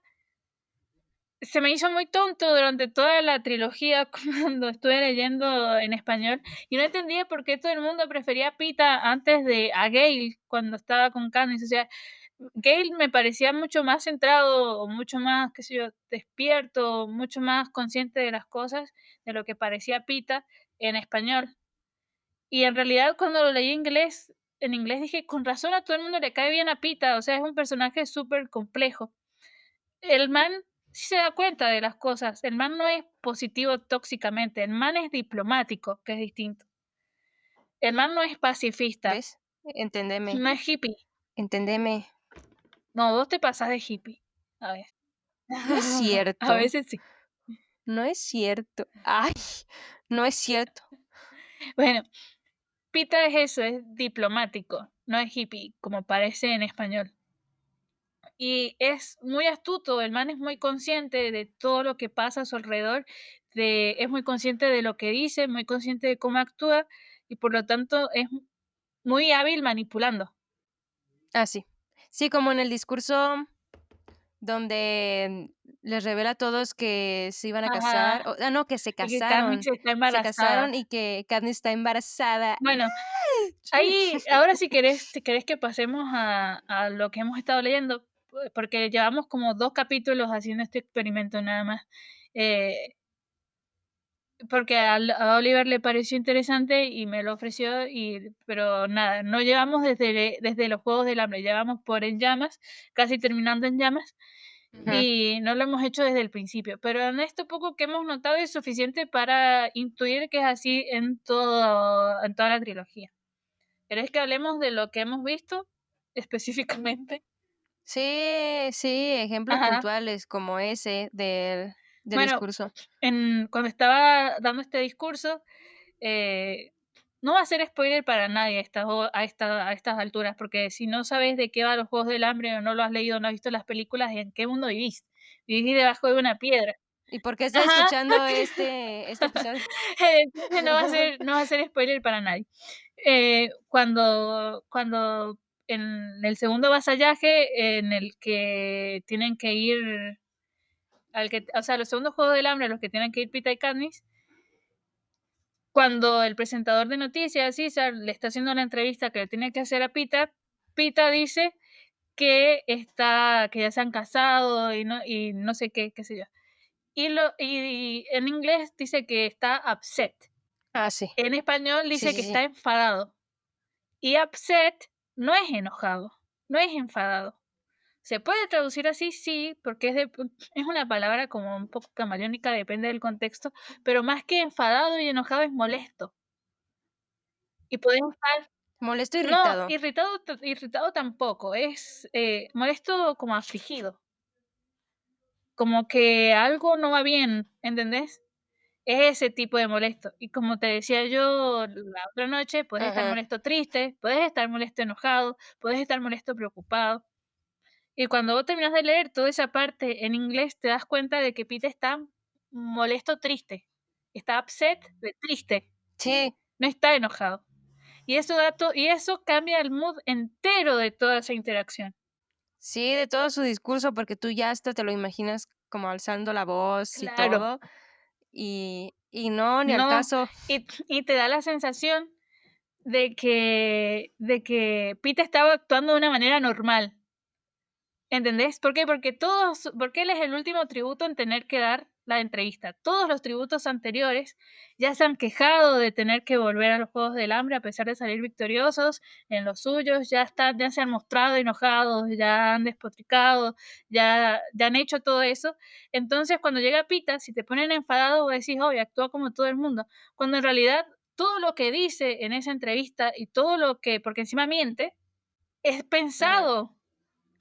Speaker 2: se me hizo muy tonto durante toda la trilogía cuando estuve leyendo en español y no entendía por qué todo el mundo prefería a Pita antes de a Gale cuando estaba con Candice. O sea, Gale me parecía mucho más centrado, o mucho más, qué sé yo, despierto, mucho más consciente de las cosas de lo que parecía Pita en español. Y en realidad cuando lo leí en inglés dije, con razón a todo el mundo le cae bien a Pita, o sea, es un personaje súper complejo. El man sí se da cuenta de las cosas, el man no es positivo tóxicamente, el man es diplomático, que es distinto. El man no es pacifista,
Speaker 1: ¿Ves? Entendeme,
Speaker 2: no es hippie.
Speaker 1: entendeme.
Speaker 2: No, vos te pasás de hippie. A ver.
Speaker 1: No es
Speaker 2: A
Speaker 1: cierto,
Speaker 2: veces sí.
Speaker 1: no es cierto. Ay, No es cierto.
Speaker 2: Bueno, Pita es eso, es diplomático, no es hippie, como parece en español. Y es muy astuto, el man es muy consciente de todo lo que pasa a su alrededor, es muy consciente de lo que dice, muy consciente de cómo actúa y por lo tanto es muy hábil manipulando.
Speaker 1: Ah, sí. Sí, como en el discurso donde les revela a todos que se iban a casar,
Speaker 2: Ajá,
Speaker 1: no, que
Speaker 2: y que Katniss está
Speaker 1: se
Speaker 2: embarazada.
Speaker 1: casaron y que Katniss está embarazada.
Speaker 2: Bueno, ahí, ahora si querés que pasemos a lo que hemos estado leyendo, porque llevamos como 2 capítulos haciendo este experimento nada más. Eh, Porque a Oliver le pareció interesante y me lo ofreció, pero nada, no llevamos desde los Juegos del Hambre, llevamos por En Llamas, casi terminando En Llamas,
Speaker 1: Ujú.
Speaker 2: y no lo hemos hecho desde el principio. Pero en esto poco que hemos notado es suficiente para intuir que es así en toda la trilogía. ¿Querés que hablemos de lo que hemos visto específicamente?
Speaker 1: Sí, sí, ejemplos
Speaker 2: Ajá.
Speaker 1: puntuales como ese del
Speaker 2: Bueno,
Speaker 1: discurso.
Speaker 2: cuando estaba dando este discurso, eh, no va a ser spoiler para nadie a estas alturas, porque si no sabes de qué van los Juegos del Hambre o no lo has leído, no has visto las películas, ¿en qué mundo vivís? Vivís debajo de una piedra.
Speaker 1: ¿Y por qué estás
Speaker 2: Ajá.
Speaker 1: escuchando este episodio?
Speaker 2: Entonces no va a ser spoiler para nadie. Cuando en el segundo vasallaje en el que tienen que ir o sea, los segundos Juegos del Hambre a los que tienen que ir Pita y Katniss, cuando el presentador de noticias, César, le está haciendo una entrevista que le tiene que hacer a Pita, Pita dice que ya se han casado y no sé qué sé yo. Y en inglés dice que está upset.
Speaker 1: Ah, sí.
Speaker 2: En español
Speaker 1: Sí,
Speaker 2: dice
Speaker 1: sí,
Speaker 2: que
Speaker 1: sí.
Speaker 2: está enfadado. Y upset no es enojado, no es enfadado. ¿Se puede traducir así? Sí, porque es una palabra como un poco camaleónica, depende del contexto, pero más que enfadado y enojado es molesto. Y puedes estar,
Speaker 1: Molesto,
Speaker 2: no,
Speaker 1: irritado.
Speaker 2: irritado tampoco, es molesto como afligido, como que algo no va bien, ¿entendés? Es ese tipo de molesto. Y como te decía yo la otra noche, puedes estar
Speaker 1: Ajá.
Speaker 2: molesto triste, puedes estar molesto enojado, puedes estar molesto preocupado. Y cuando vos terminas de leer toda esa parte en inglés, te das cuenta de que Pete está molesto triste. Está upset de triste,
Speaker 1: Sí,
Speaker 2: no está enojado. Y eso cambia el mood entero de toda esa interacción.
Speaker 1: sí, de todo su discurso, porque tú ya hasta te lo imaginas como alzando la voz y
Speaker 2: Claro,
Speaker 1: todo, y no, ni al
Speaker 2: no,
Speaker 1: caso.
Speaker 2: y te da la sensación de que Pete estaba actuando de una manera normal. ¿Entendés? ¿Por qué? Porque él es el último tributo en tener que dar la entrevista. Todos los tributos anteriores ya se han quejado de tener que volver a los Juegos del Hambre a pesar de salir victoriosos en los suyos, ya se han mostrado enojados, ya han despotricado, ya han hecho todo eso. Entonces, cuando llega Pita, si te ponen enfadado, vos decís, obvio, actúa como todo el mundo, cuando en realidad todo lo que dice en esa entrevista y todo lo que, porque encima miente, es
Speaker 1: Ujú.
Speaker 2: pensado.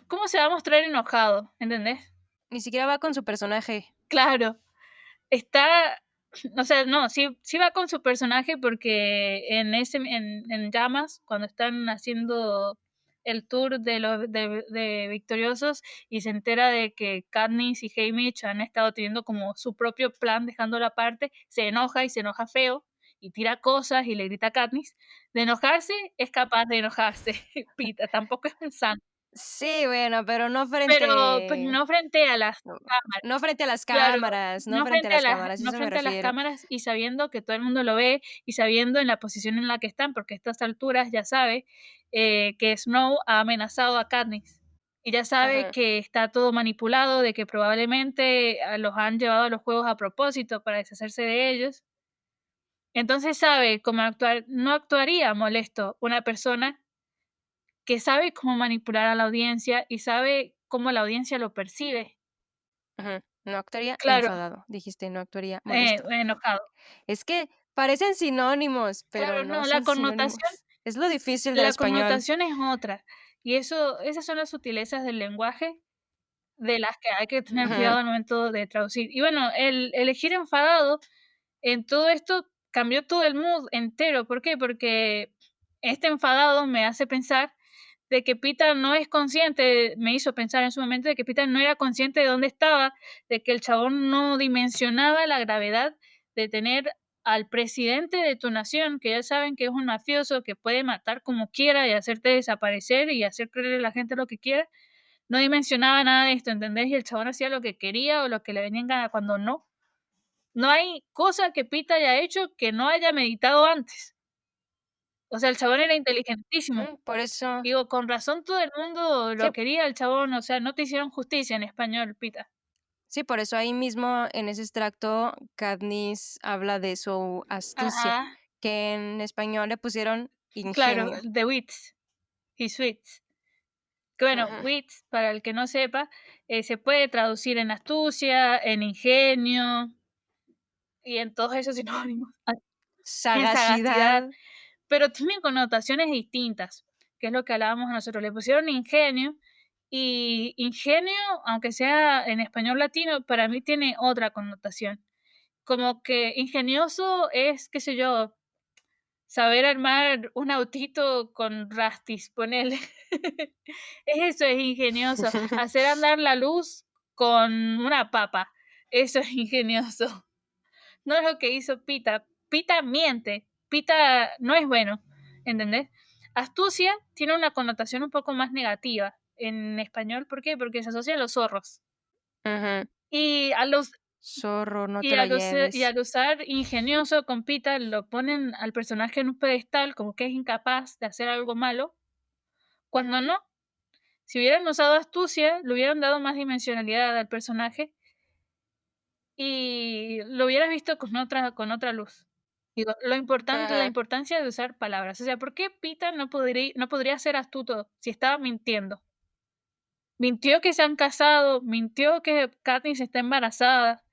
Speaker 2: ¿Cómo se va a mostrar enojado? ¿Entendés?
Speaker 1: Ni siquiera va con su personaje.
Speaker 2: Claro, está, o sea, no, sí va con su personaje porque en Llamas, cuando están haciendo el tour de Victoriosos y se entera de que Katniss y Haymitch han estado teniendo como su propio plan dejándola aparte, se enoja y se enoja feo y tira cosas y le grita a Katniss. De enojarse, es capaz de enojarse, Pita, tampoco es un santo.
Speaker 1: Sí, bueno, pero no
Speaker 2: Pero, pues,
Speaker 1: frente
Speaker 2: no frente a las
Speaker 1: no
Speaker 2: cámaras,
Speaker 1: no frente a las
Speaker 2: claro,
Speaker 1: cámaras, no
Speaker 2: no
Speaker 1: frente a
Speaker 2: frente a
Speaker 1: las
Speaker 2: las
Speaker 1: cámaras, a
Speaker 2: no
Speaker 1: eso me
Speaker 2: frente a las
Speaker 1: refiero.
Speaker 2: cámaras y sabiendo que todo el mundo lo ve y sabiendo en la posición en la que están, porque a estas alturas ya sabe, que Snow ha amenazado a Katniss, y ya sabe
Speaker 1: Ajá.
Speaker 2: que está todo manipulado, de que probablemente, los han llevado a los juegos a propósito para deshacerse de ellos. Entonces sabe cómo actuar. No actuaría molesto una persona que sabe cómo manipular a la audiencia y sabe cómo la audiencia lo percibe.
Speaker 1: Ujú. No actuaría
Speaker 2: Claro,
Speaker 1: enfadado, dijiste, no actuaría molesto.
Speaker 2: enojado.
Speaker 1: Es que parecen sinónimos, pero
Speaker 2: Claro,
Speaker 1: no
Speaker 2: no,
Speaker 1: son sinónimos. Es lo difícil del
Speaker 2: la
Speaker 1: español.
Speaker 2: connotación es otra. Y esas son las sutilezas del lenguaje de las que hay que tener
Speaker 1: Ujú.
Speaker 2: cuidado al momento de traducir. Y bueno, el elegir enfadado en todo esto cambió todo el mood entero. ¿Por qué? Porque este enfadado me hace pensar de que Pita no es consciente, me hizo pensar en su momento de que Pita no era consciente de dónde estaba, de que el chabón no dimensionaba la gravedad de tener al presidente de tu nación, que ya saben que es un mafioso que puede matar como quiera y hacerte desaparecer y hacer creerle a la gente lo que quiera. No dimensionaba nada de esto, ¿entendés? Y el chabón hacía lo que quería o lo que le venía en gana cuando no. No hay cosa que Pita haya hecho que no haya meditado antes. O sea, el chabón era inteligentísimo.
Speaker 1: Por eso,
Speaker 2: Digo, con razón todo el mundo
Speaker 1: sí,
Speaker 2: lo quería el chabón, o sea, no te hicieron justicia en español, Pita.
Speaker 1: sí, por eso ahí mismo en ese extracto Katniss habla de su astucia,
Speaker 2: Ajá,
Speaker 1: que en español le pusieron
Speaker 2: claro,
Speaker 1: ingenio.
Speaker 2: the wits, his wits. Que bueno,
Speaker 1: Ujú.
Speaker 2: wits, para el que no sepa, se puede traducir en astucia, en ingenio y en todos esos sinónimos. En sagacidad,
Speaker 1: Sagacidad.
Speaker 2: pero tienen connotaciones distintas, que es lo que hablábamos nosotros. Le pusieron ingenio y ingenio, aunque sea en español latino, para mí tiene otra connotación. Como que ingenioso es, qué sé yo, saber armar un autito con rastis, ponele. Eso es ingenioso. Hacer andar la luz con una papa. Eso es ingenioso. No es lo que hizo Pita. Pita miente. Pita no es bueno. ¿Entendés? Astucia tiene una connotación un poco más negativa en español. ¿Por qué? Porque se asocia a los zorros.
Speaker 1: Ujú.
Speaker 2: Y a los
Speaker 1: Zorro, no te la
Speaker 2: y
Speaker 1: lleves.
Speaker 2: al usar ingenioso con Pita, lo ponen al personaje en un pedestal como que es incapaz de hacer algo malo, cuando no. Si hubieran usado astucia, le hubieran dado más dimensionalidad al personaje y lo hubieras visto con otra luz. Digo, la
Speaker 1: Ajá.
Speaker 2: importancia de usar palabras. O sea, ¿por qué Pita no podría ser astuto si estaba mintiendo? Mintió que se han casado, mintió que Katniss está embarazada.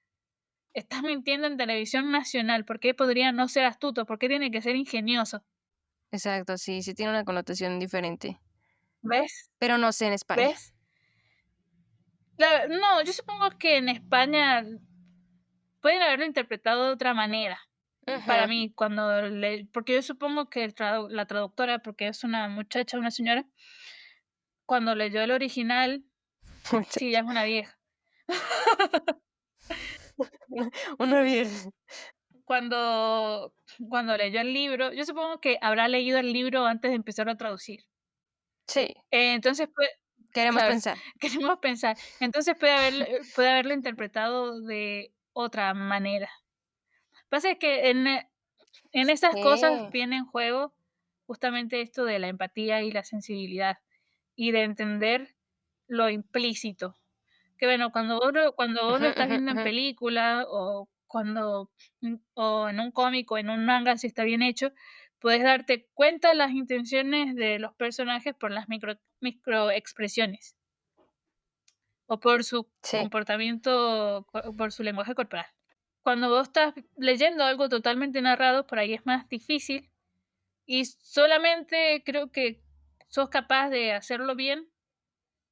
Speaker 2: Estás mintiendo en televisión nacional. ¿Por qué podría no ser astuto? ¿Por qué tiene que ser ingenioso?
Speaker 1: Exacto, sí, sí tiene una connotación diferente.
Speaker 2: ¿Ves?
Speaker 1: Pero no sé en España.
Speaker 2: ¿Ves? No, yo supongo que en España pueden haberlo interpretado de otra manera. Para
Speaker 1: Ujú.
Speaker 2: mí, porque yo supongo que la traductora, porque es una muchacha, una señora, cuando leyó el original, sí, ya
Speaker 1: Muchacha.
Speaker 2: es una vieja.
Speaker 1: Una vieja.
Speaker 2: Cuando, cuando leyó el libro, yo supongo que habrá leído el libro antes de empezar a traducir.
Speaker 1: Sí,
Speaker 2: Entonces, pues,
Speaker 1: queremos
Speaker 2: claro,
Speaker 1: pensar.
Speaker 2: queremos pensar. Entonces puede haberlo interpretado de otra manera. Pasa es que en esas cosas
Speaker 1: Sí.
Speaker 2: viene en juego justamente esto de la empatía y la sensibilidad y de entender lo implícito. Que bueno, cuando vos
Speaker 1: Ujú,
Speaker 2: lo estás
Speaker 1: ujú,
Speaker 2: viendo en
Speaker 1: ujú.
Speaker 2: película o en un cómic o en un manga, si está bien hecho, puedes darte cuenta de las intenciones de los personajes por las microexpresiones o por su
Speaker 1: Sí,
Speaker 2: comportamiento, por su lenguaje corporal. Cuando vos estás leyendo algo totalmente narrado, por ahí es más difícil y solamente creo que sos capaz de hacerlo bien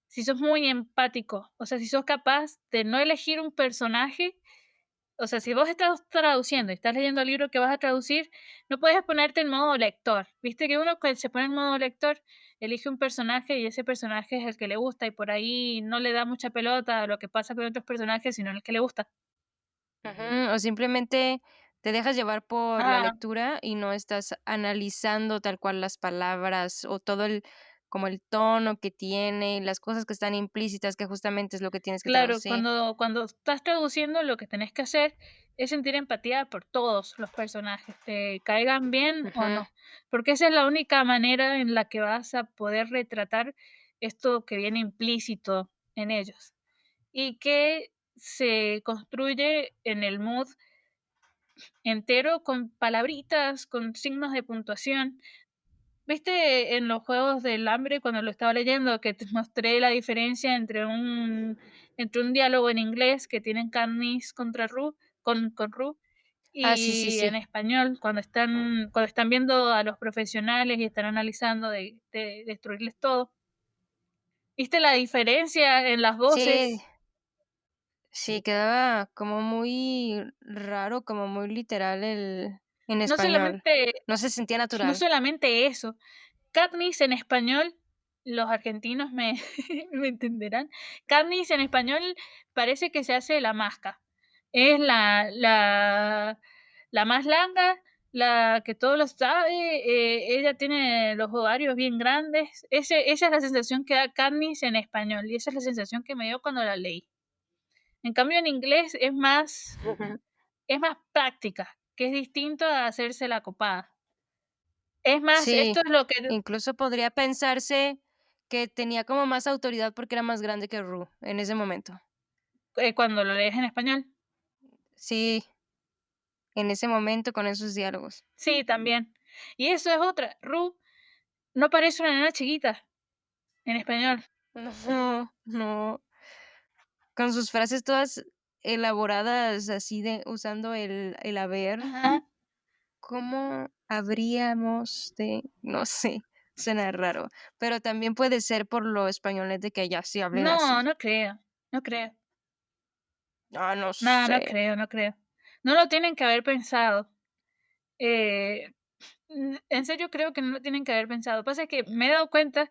Speaker 2: si sos muy empático, o sea, si sos capaz de no elegir un personaje, o sea, si vos estás traduciendo y estás leyendo el libro que vas a traducir, no puedes ponerte en modo lector. Viste que uno que se pone en modo lector elige un personaje y ese personaje es el que le gusta y por ahí no le da mucha pelota a lo que pasa con otros personajes, sino el que le gusta.
Speaker 1: ujú, o simplemente te dejas llevar por la
Speaker 2: Ah,
Speaker 1: lectura y no estás analizando tal cual las palabras o todo el como el tono que tiene, las cosas que están implícitas, que justamente es lo que tienes que
Speaker 2: claro,
Speaker 1: traducir.
Speaker 2: cuando estás traduciendo lo que tenés que hacer es sentir empatía por todos los personajes, te caigan bien o
Speaker 1: Ujú,
Speaker 2: no, porque esa es la única manera en la que vas a poder retratar esto que viene implícito en ellos y que se construye en el mood entero con palabritas, con signos de puntuación. ¿Viste en los Juegos del Hambre cuando lo estaba leyendo que te mostré la diferencia entre un diálogo en inglés que tienen Katniss contra Rue, con Rue
Speaker 1: ah, sí, sí,
Speaker 2: y en
Speaker 1: sí.
Speaker 2: español cuando están viendo a los profesionales y están analizando de destruirles todo? ¿Viste la diferencia en las
Speaker 1: Sí,
Speaker 2: voces?
Speaker 1: sí, quedaba como muy raro, como muy literal el en
Speaker 2: No
Speaker 1: español.
Speaker 2: solamente,
Speaker 1: No se sentía
Speaker 2: no
Speaker 1: natural.
Speaker 2: solamente eso, Katniss en español, los argentinos me, me entenderán. Katniss en español parece que se hace la masca. Es la más larga, la que todos lo sabe. Ella tiene los ovarios bien grandes. Esa es la sensación que da Katniss en español y esa es la sensación que me dio cuando la leí. En cambio, en inglés es más práctica, que es distinto a hacerse la copada. Es más, esto
Speaker 1: Sí,
Speaker 2: es lo que
Speaker 1: incluso podría pensarse que tenía como más autoridad porque era más grande que Rue en ese momento.
Speaker 2: cuando lo lees en español.
Speaker 1: Sí, en ese momento con esos diálogos.
Speaker 2: Sí, también. Y eso es otra. Ru no parece una nena chiquita en español.
Speaker 1: No, no, con sus frases todas elaboradas así de usando el haber.
Speaker 2: Ajá.
Speaker 1: ¿Cómo habríamos de? No sé, suena raro, pero también puede ser por lo españoles de que allá sí hablen
Speaker 2: No,
Speaker 1: así.
Speaker 2: no creo. No creo.
Speaker 1: Ah, no
Speaker 2: No, no
Speaker 1: sé.
Speaker 2: creo, no creo. No lo tienen que haber pensado. Eh, en serio creo que no lo tienen que haber pensado. Pasa que me he dado cuenta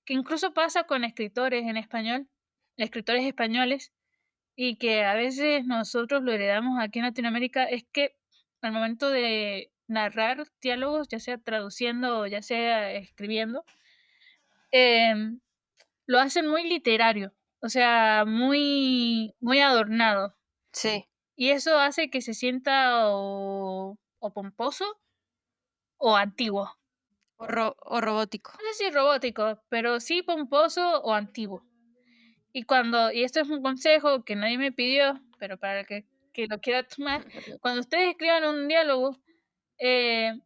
Speaker 2: que incluso pasa con escritores en español, escritores españoles, y que a veces nosotros lo heredamos aquí en Latinoamérica, es que al momento de narrar diálogos, ya sea traduciendo o ya sea escribiendo, em, lo hacen muy literario, o sea, muy adornado.
Speaker 1: Sí,
Speaker 2: Y eso hace que se sienta o pomposo o antiguo.
Speaker 1: o robótico.
Speaker 2: No sé si robótico, pero sí pomposo o antiguo. Y esto es un consejo que nadie me pidió, pero para el que lo quiera tomar, cuando ustedes escriban un diálogo, eh,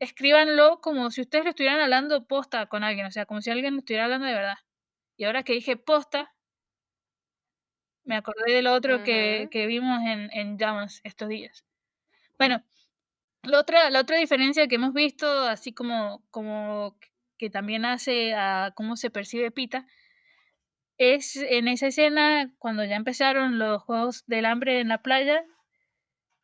Speaker 2: escríbanlo como si ustedes lo estuvieran hablando posta con alguien, o sea, como si alguien lo estuviera hablando de verdad. Y ahora que dije posta, me acordé de lo otro
Speaker 1: Ujú.
Speaker 2: que vimos en Llamas estos días. Bueno, la otra diferencia que hemos visto, así como que también hace a cómo se percibe Pita, es en esa escena cuando ya empezaron los Juegos del Hambre en la playa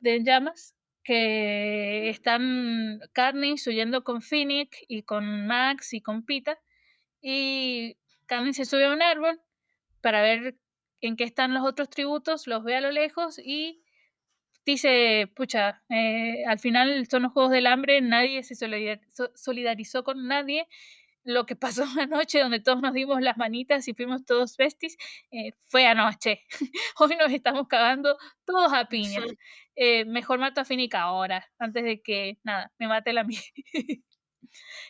Speaker 2: de En Llamas, que están Katniss huyendo con Finnick y con Max y con Pita, y Katniss se sube a un árbol para ver en qué están los otros tributos, los ve a lo lejos y dice, pucha, al final son los Juegos del Hambre, nadie se solidarizó con nadie. Lo que pasó anoche, donde todos nos dimos las manitas y fuimos todos besties, fue anoche. Hoy nos estamos cagando todos a piñas. Mejor mato a Finnick ahora, antes de que, nada, me mate la mía.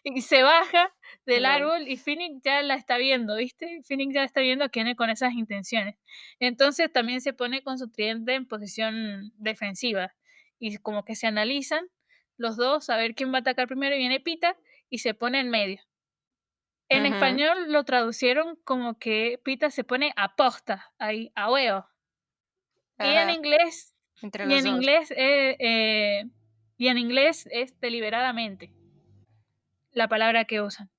Speaker 2: Y se baja del
Speaker 1: Lol.
Speaker 2: árbol y Finnick ya la está viendo, ¿viste? Finnick ya está viendo que viene con esas intenciones. Entonces también se pone con su tridente en posición defensiva y como que se analizan los dos a ver quién va a atacar primero y viene Pita y se pone en medio. En
Speaker 1: Ujú.
Speaker 2: español lo traducieron como que Pita se pone a posta, ahí, a huevo. Y en
Speaker 1: Ajá,
Speaker 2: inglés,
Speaker 1: entre
Speaker 2: y
Speaker 1: los
Speaker 2: en
Speaker 1: dos.
Speaker 2: inglés, y en inglés es deliberadamente la palabra que usan.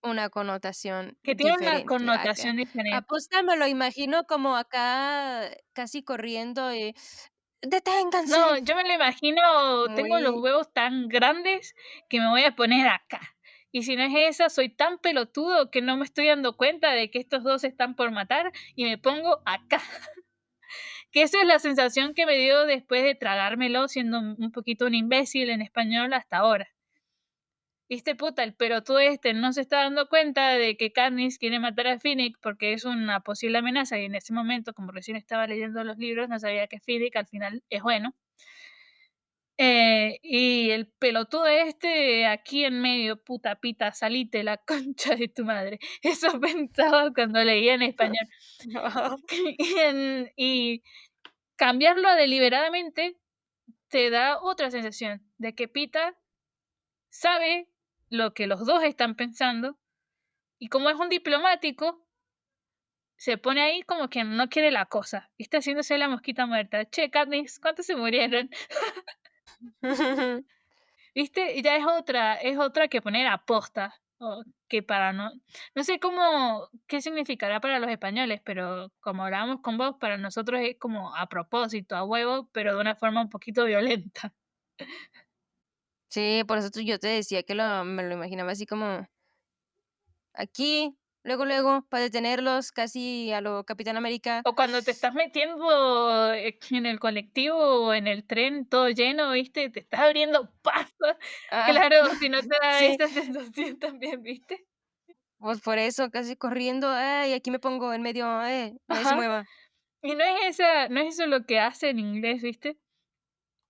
Speaker 1: Una connotación
Speaker 2: Que tiene una
Speaker 1: diferente. Acá,
Speaker 2: connotación diferente.
Speaker 1: aposta me lo imagino como acá casi corriendo y
Speaker 2: No,
Speaker 1: deténganse.
Speaker 2: yo me lo imagino, tengo los
Speaker 1: Muy.
Speaker 2: huevos tan grandes que me voy a poner acá. Y si no es esa, soy tan pelotudo que no me estoy dando cuenta de que estos dos están por matar y me pongo acá. Que esa es la sensación que me dio después de tragármelo siendo un poquito un imbécil en español hasta ahora. Viste, puta, el pelotudo este no se está dando cuenta de que Katniss quiere matar a Finnick porque es una posible amenaza y en ese momento, como recién estaba leyendo los libros, no sabía que Finnick al final es bueno. Y el pelotudo este aquí en medio, puta pita, salite la concha de tu madre. Eso pensaba cuando leía en español. Y cambiarlo deliberadamente te da otra sensación de que Pita sabe lo que los dos están pensando y como es un diplomático, se pone ahí como que no quiere la cosa. Y está haciéndose la mosquita muerta. Che, Katniss, ¿cuántos se murieron? ¿Viste? Y ya es otra que poner aposta, o que para no sé qué significará para los españoles, pero como hablábamos con vos, para nosotros es como a propósito, a huevo, pero de una forma un poquito violenta.
Speaker 1: Sí, por eso yo te decía que me lo imaginaba así como aquí, luego, luego, para detenerlos, casi a lo Capitán América.
Speaker 2: O cuando te estás metiendo en el colectivo o en el tren todo lleno, ¿viste? Te estás abriendo paso.
Speaker 1: Ah,
Speaker 2: Claro, si no te da
Speaker 1: sí,
Speaker 2: esa sensación también, ¿viste?
Speaker 1: pues por eso, casi corriendo, ay, aquí me pongo en medio, nadie se
Speaker 2: Ajá.
Speaker 1: mueva.
Speaker 2: Y no es eso lo que hace en inglés, ¿viste?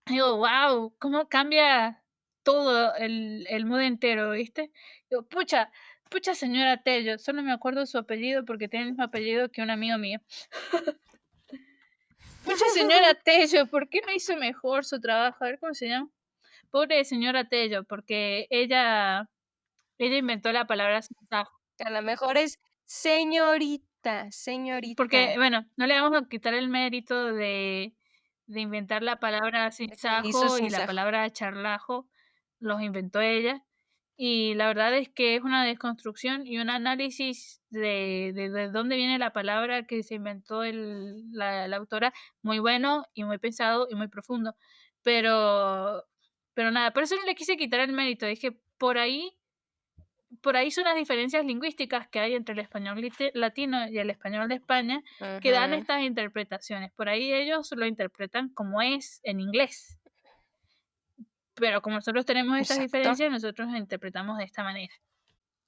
Speaker 2: Digo: "Guau, cómo cambia todo el mood entero", ¿viste? Digo: pucha señora Tello", solo me acuerdo su apellido porque tiene el mismo apellido que un amigo mío. "Pucha señora Tello, ¿por qué no hizo mejor su trabajo?". A ver, ¿cómo se llama? Pobre señora Tello, porque ella inventó la palabra sinsajo.
Speaker 1: A lo mejor es señorita,
Speaker 2: Porque,
Speaker 1: señorita,
Speaker 2: bueno, no le vamos a quitar el mérito de inventar la palabra
Speaker 1: que hizo
Speaker 2: sinsajo y
Speaker 1: sin
Speaker 2: la
Speaker 1: sajo.
Speaker 2: palabra charlajo, los inventó ella. Y la verdad es que es una desconstrucción y un análisis de dónde viene la palabra que se inventó la autora, muy bueno y muy pensado y muy profundo. Pero pero nada, por eso no le quise quitar el mérito, dije, por ahí son las diferencias lingüísticas que hay entre el español latino y el español de España que dan
Speaker 1: Ujú,
Speaker 2: estas interpretaciones. Por ahí ellos lo interpretan como es en inglés, pero como nosotros tenemos estas
Speaker 1: exacto.
Speaker 2: diferencias, nosotros lo interpretamos de esta manera.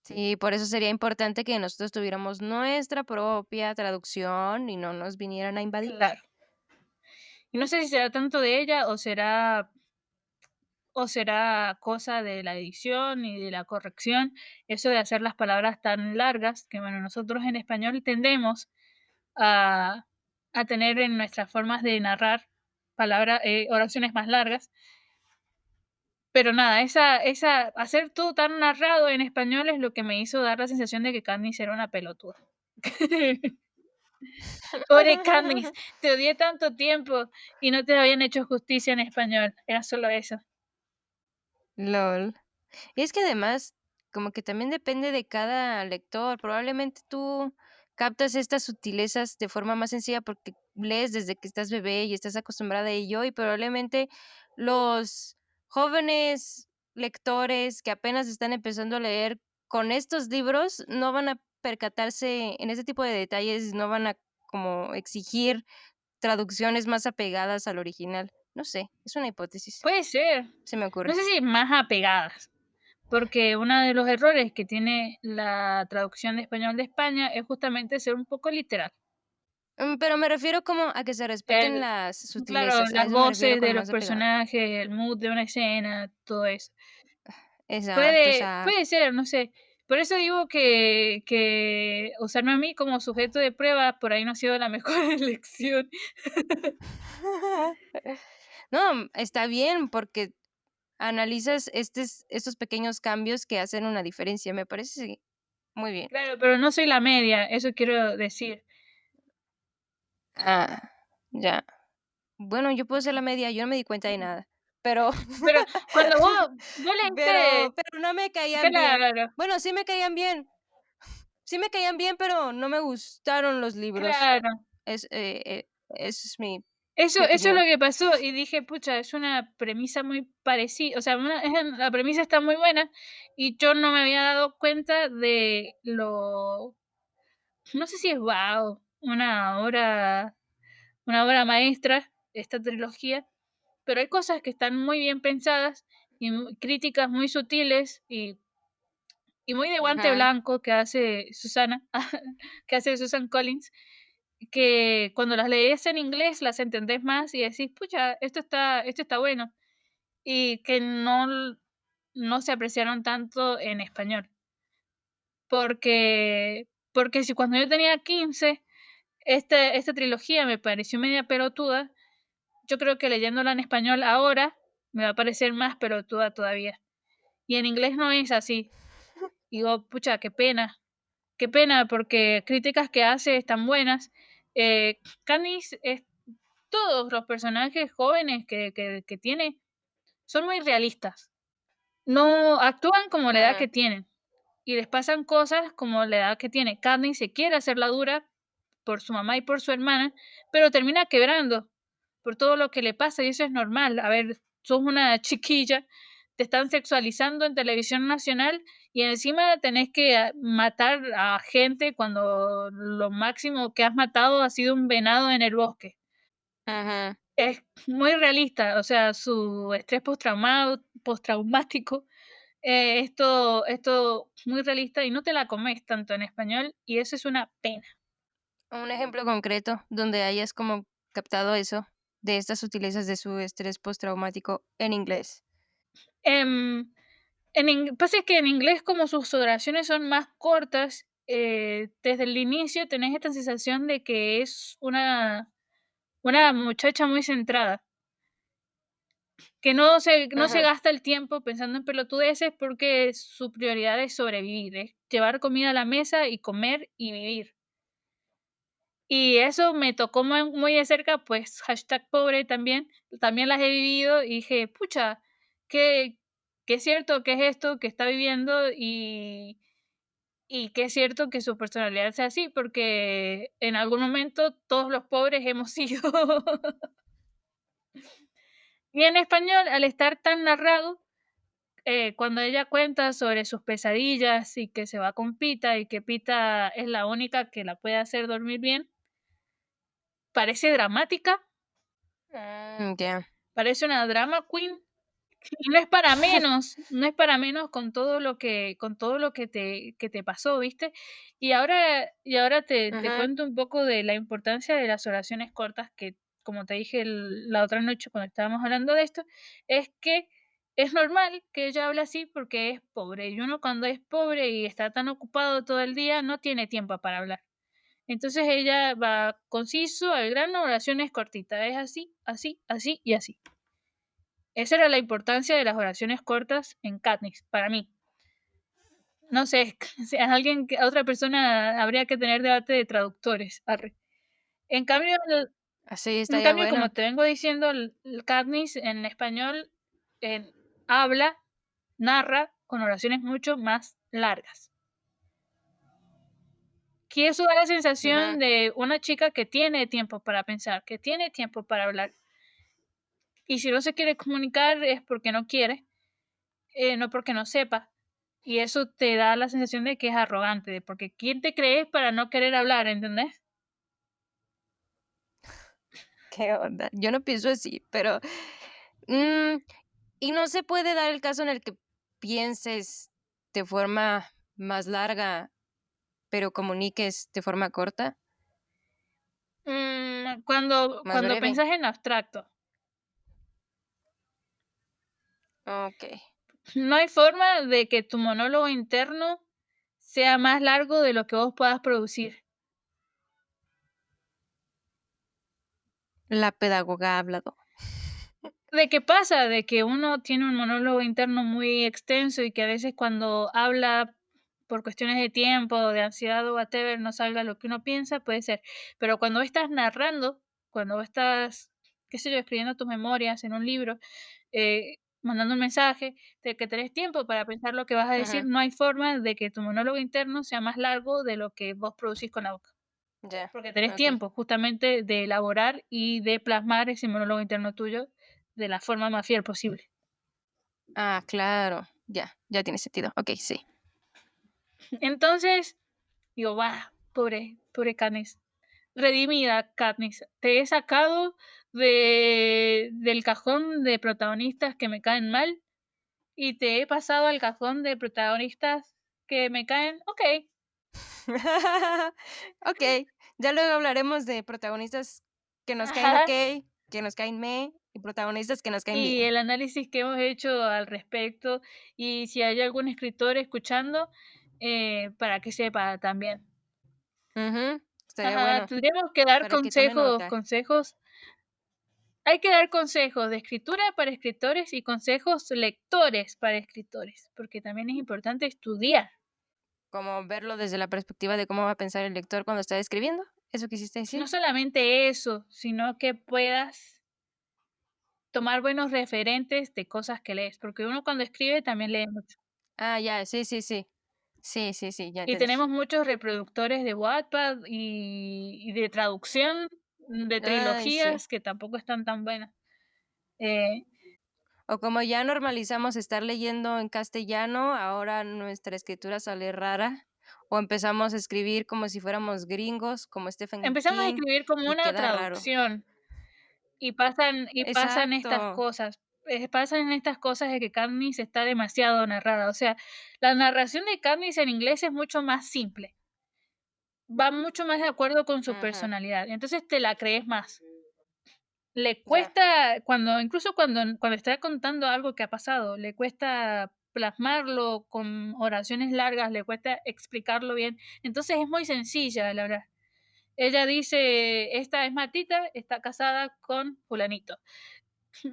Speaker 1: Sí, por eso sería importante que nosotros tuviéramos nuestra propia traducción y no nos vinieran a invadir.
Speaker 2: Claro. Y no sé si será tanto de ella o será cosa de la edición y de la corrección, eso de hacer las palabras tan largas, que bueno, nosotros en español tendemos a, a tener en nuestras formas de narrar oraciones más largas. Pero nada, hacer todo tan narrado en español es lo que me hizo dar la sensación de que Katniss era una pelotuda. Pobre Katniss, te odié tanto tiempo y no te habían hecho justicia en español. Era solo eso.
Speaker 1: LOL. Y es que además, como que también depende de cada lector. Probablemente tú captas estas sutilezas de forma más sencilla porque lees desde que estás bebé y estás acostumbrada a ello, y probablemente los jóvenes lectores que apenas están empezando a leer con estos libros no van a percatarse en ese tipo de detalles, no van a como exigir traducciones más apegadas al original. No sé, es una hipótesis,
Speaker 2: Puede ser.
Speaker 1: se me
Speaker 2: No
Speaker 1: ocurre.
Speaker 2: sé si más apegadas, porque uno de los errores que tiene la traducción de español de España es justamente ser un poco literal.
Speaker 1: Pero me refiero como a que se respeten
Speaker 2: El,
Speaker 1: las
Speaker 2: claro,
Speaker 1: sutilezas, a
Speaker 2: las
Speaker 1: eso me refiero
Speaker 2: voces
Speaker 1: con
Speaker 2: de los
Speaker 1: más apegado.
Speaker 2: personajes, el mood de una escena, todo eso.
Speaker 1: Exacto,
Speaker 2: Puede
Speaker 1: exacto.
Speaker 2: ser, no sé. Por eso digo que usarme a mí como sujeto de prueba por ahí no ha sido la mejor elección.
Speaker 1: No, está bien, porque analizas estos pequeños cambios que hacen una diferencia, me parece sí, muy bien.
Speaker 2: Claro, pero no soy la media, eso quiero decir.
Speaker 1: Ah, ya. Bueno, yo puedo ser la media, yo no me di cuenta de nada, pero
Speaker 2: Pero cuando vos leíste
Speaker 1: pero no me caían bien.
Speaker 2: claro,
Speaker 1: Bueno, sí me caían bien, pero no me gustaron los libros.
Speaker 2: claro.
Speaker 1: Esa es mi
Speaker 2: Eso es lo
Speaker 1: opinión.
Speaker 2: que pasó y dije: "Pucha, es una premisa muy parecida, o sea, la premisa está muy buena", y yo no me había dado cuenta de lo no sé si es wow una obra maestra, esta trilogía, pero hay cosas que están muy bien pensadas y críticas muy sutiles y muy de guante
Speaker 1: Ajá.
Speaker 2: blanco que hace Susana, que hace Susan Collins, que cuando las lees en inglés las entendés más y decís, pucha, esto está bueno, y que no se apreciaron tanto en español. Porque si cuando yo tenía 15 esta trilogía me pareció media pelotuda, yo creo que leyéndola en español ahora me va a parecer más pelotuda todavía. Y en inglés no es así. Y digo, pucha, qué pena, porque críticas que hace están buenas. Candice, todos los personajes jóvenes que tiene son muy realistas. No actúan como la edad
Speaker 1: Ah,
Speaker 2: que tienen y les pasan cosas como la edad que tiene. Candice se quiere hacer la dura por su mamá y por su hermana, pero termina quebrando por todo lo que le pasa y eso es normal. A ver, sos una chiquilla te están sexualizando en televisión nacional y encima tenés que matar a gente cuando lo máximo que has matado ha sido un venado en el bosque.
Speaker 1: Ajá.
Speaker 2: Es muy realista, o sea, su estrés postraumático, esto muy realista y no te la comes tanto en español y eso es una pena.
Speaker 1: Un ejemplo concreto donde hayas como captado eso, de estas sutilezas de su estrés postraumático en inglés.
Speaker 2: Em, pasa que en inglés como sus oraciones son más cortas, desde el inicio tenés esta sensación de que es una muchacha muy centrada, que no se
Speaker 1: Ajá.
Speaker 2: gasta el tiempo pensando en pelotudeces porque su prioridad es sobrevivir, es llevar comida a la mesa y comer y vivir. Y eso me tocó muy de cerca, pues, hashtag pobre también las he vivido y dije: "Pucha, qué qué cierto que es esto que está viviendo y qué es cierto que su personalidad sea así", porque en algún momento todos los pobres hemos sido. Y en español, al estar tan narrado, cuando ella cuenta sobre sus pesadillas y que se va con Pita y que Pita es la única que la puede hacer dormir bien, parece dramática,
Speaker 1: Ya.
Speaker 2: parece una drama queen. Y no es para menos, no es para menos con todo lo que te pasó, ¿viste? Y ahora te
Speaker 1: Ajá.
Speaker 2: cuento un poco de la importancia de las oraciones cortas que, como te dije la otra noche cuando estábamos hablando de esto, es que es normal que ella hable así porque es pobre, y uno cuando es pobre y está tan ocupado todo el día no tiene tiempo para hablar. Entonces ella va conciso, al grano, oraciones cortitas, es así, así, así y así. Esa era la importancia de las oraciones cortas en Katniss, para mí. No sé, si a otra persona habría que tener debate de traductores, arre. En cambio
Speaker 1: Así
Speaker 2: en
Speaker 1: estaría
Speaker 2: cambio, como
Speaker 1: bueno.
Speaker 2: te vengo diciendo, el Katniss en español, eh, habla, narra con oraciones mucho más largas. Que eso da la sensación
Speaker 1: Ajá.
Speaker 2: de una chica que tiene tiempo para pensar, que tiene tiempo para hablar. Y si no se quiere comunicar es porque no quiere, no porque no sepa. Y eso te da la sensación de que es arrogante, de porque ¿quién te crees para no querer hablar, entendés?
Speaker 1: ¿Qué onda? Yo no pienso así, pero, mm, ¿y no se puede dar el caso en el que pienses de forma más larga, pero comuniques de forma corta, más
Speaker 2: Cuando
Speaker 1: breve?
Speaker 2: pensás en abstracto,
Speaker 1: Okey.
Speaker 2: no hay forma de que tu monólogo interno sea más largo de lo que vos puedas producir.
Speaker 1: La pedagoga ha hablado.
Speaker 2: ¿De qué pasa? De que uno tiene un monólogo interno muy extenso y que a veces cuando habla por cuestiones de tiempo, de ansiedad o whatever, no salga lo que uno piensa, puede ser. Pero cuando vos estás narrando, cuando vos estás, qué sé yo, escribiendo tus memorias en un libro, mandando un mensaje, de que tenés tiempo para pensar lo que vas a decir,
Speaker 1: Ajá.
Speaker 2: no hay forma de que tu monólogo interno sea más largo de lo que vos producís con la boca.
Speaker 1: Ya.
Speaker 2: Porque tenés
Speaker 1: Okey.
Speaker 2: tiempo justamente de elaborar y de plasmar ese monólogo interno tuyo de la forma más fiel posible.
Speaker 1: Ah, claro. Ya, ya tiene sentido. Okey, sí.
Speaker 2: Entonces, digo, va, pobre Katniss. Redimida, Katniss. Te he sacado del cajón de protagonistas que me caen mal y te he pasado al cajón de protagonistas que me caen ok.
Speaker 1: Okey, ya luego hablaremos de protagonistas que nos caen
Speaker 2: Ajá.
Speaker 1: okey, que nos caen y protagonistas que nos caen
Speaker 2: Y
Speaker 1: bien.
Speaker 2: el análisis que hemos hecho al respecto y si hay algún escritor escuchando, para que sepa también.
Speaker 1: Ujú, estaría
Speaker 2: Ajá,
Speaker 1: bueno
Speaker 2: tendríamos que dar
Speaker 1: para que tome nota.
Speaker 2: consejos. Hay que dar consejos de escritura para escritores y consejos lectores para escritores, porque también es importante estudiar.
Speaker 1: Como verlo desde la perspectiva de cómo va a pensar el lector cuando está escribiendo, ¿eso quisiste
Speaker 2: No
Speaker 1: decir?
Speaker 2: solamente eso, sino que puedas tomar buenos referentes de cosas que lees, porque uno cuando escribe también lee mucho.
Speaker 1: Ah, ya, sí, sí, sí. Sí, sí, sí, ya
Speaker 2: Y
Speaker 1: entendí.
Speaker 2: tenemos muchos reproductores de Wattpad y de traducción de
Speaker 1: Ay, sí.
Speaker 2: trilogías que tampoco están tan buenas. Eh,
Speaker 1: O como ya normalizamos estar leyendo en castellano, ahora nuestra escritura sale rara. O empezamos a escribir como si fuéramos gringos, como Stephen
Speaker 2: Empezamos a
Speaker 1: King,
Speaker 2: escribir como
Speaker 1: y
Speaker 2: una
Speaker 1: queda raro.
Speaker 2: traducción y pasan estas
Speaker 1: Exacto.
Speaker 2: cosas. Pasan estas cosas de que Katniss está demasiado narrada. O sea, la narración de Katniss en inglés es mucho más simple. Va mucho más de acuerdo con su
Speaker 1: Ujú,
Speaker 2: personalidad. Entonces te la crees más. Le
Speaker 1: ya,
Speaker 2: cuesta, incluso cuando está contando algo que ha pasado, le cuesta plasmarlo con oraciones largas, le cuesta explicarlo bien. Entonces es muy sencilla, la verdad. Ella dice, esta es Matita, está casada con fulanito.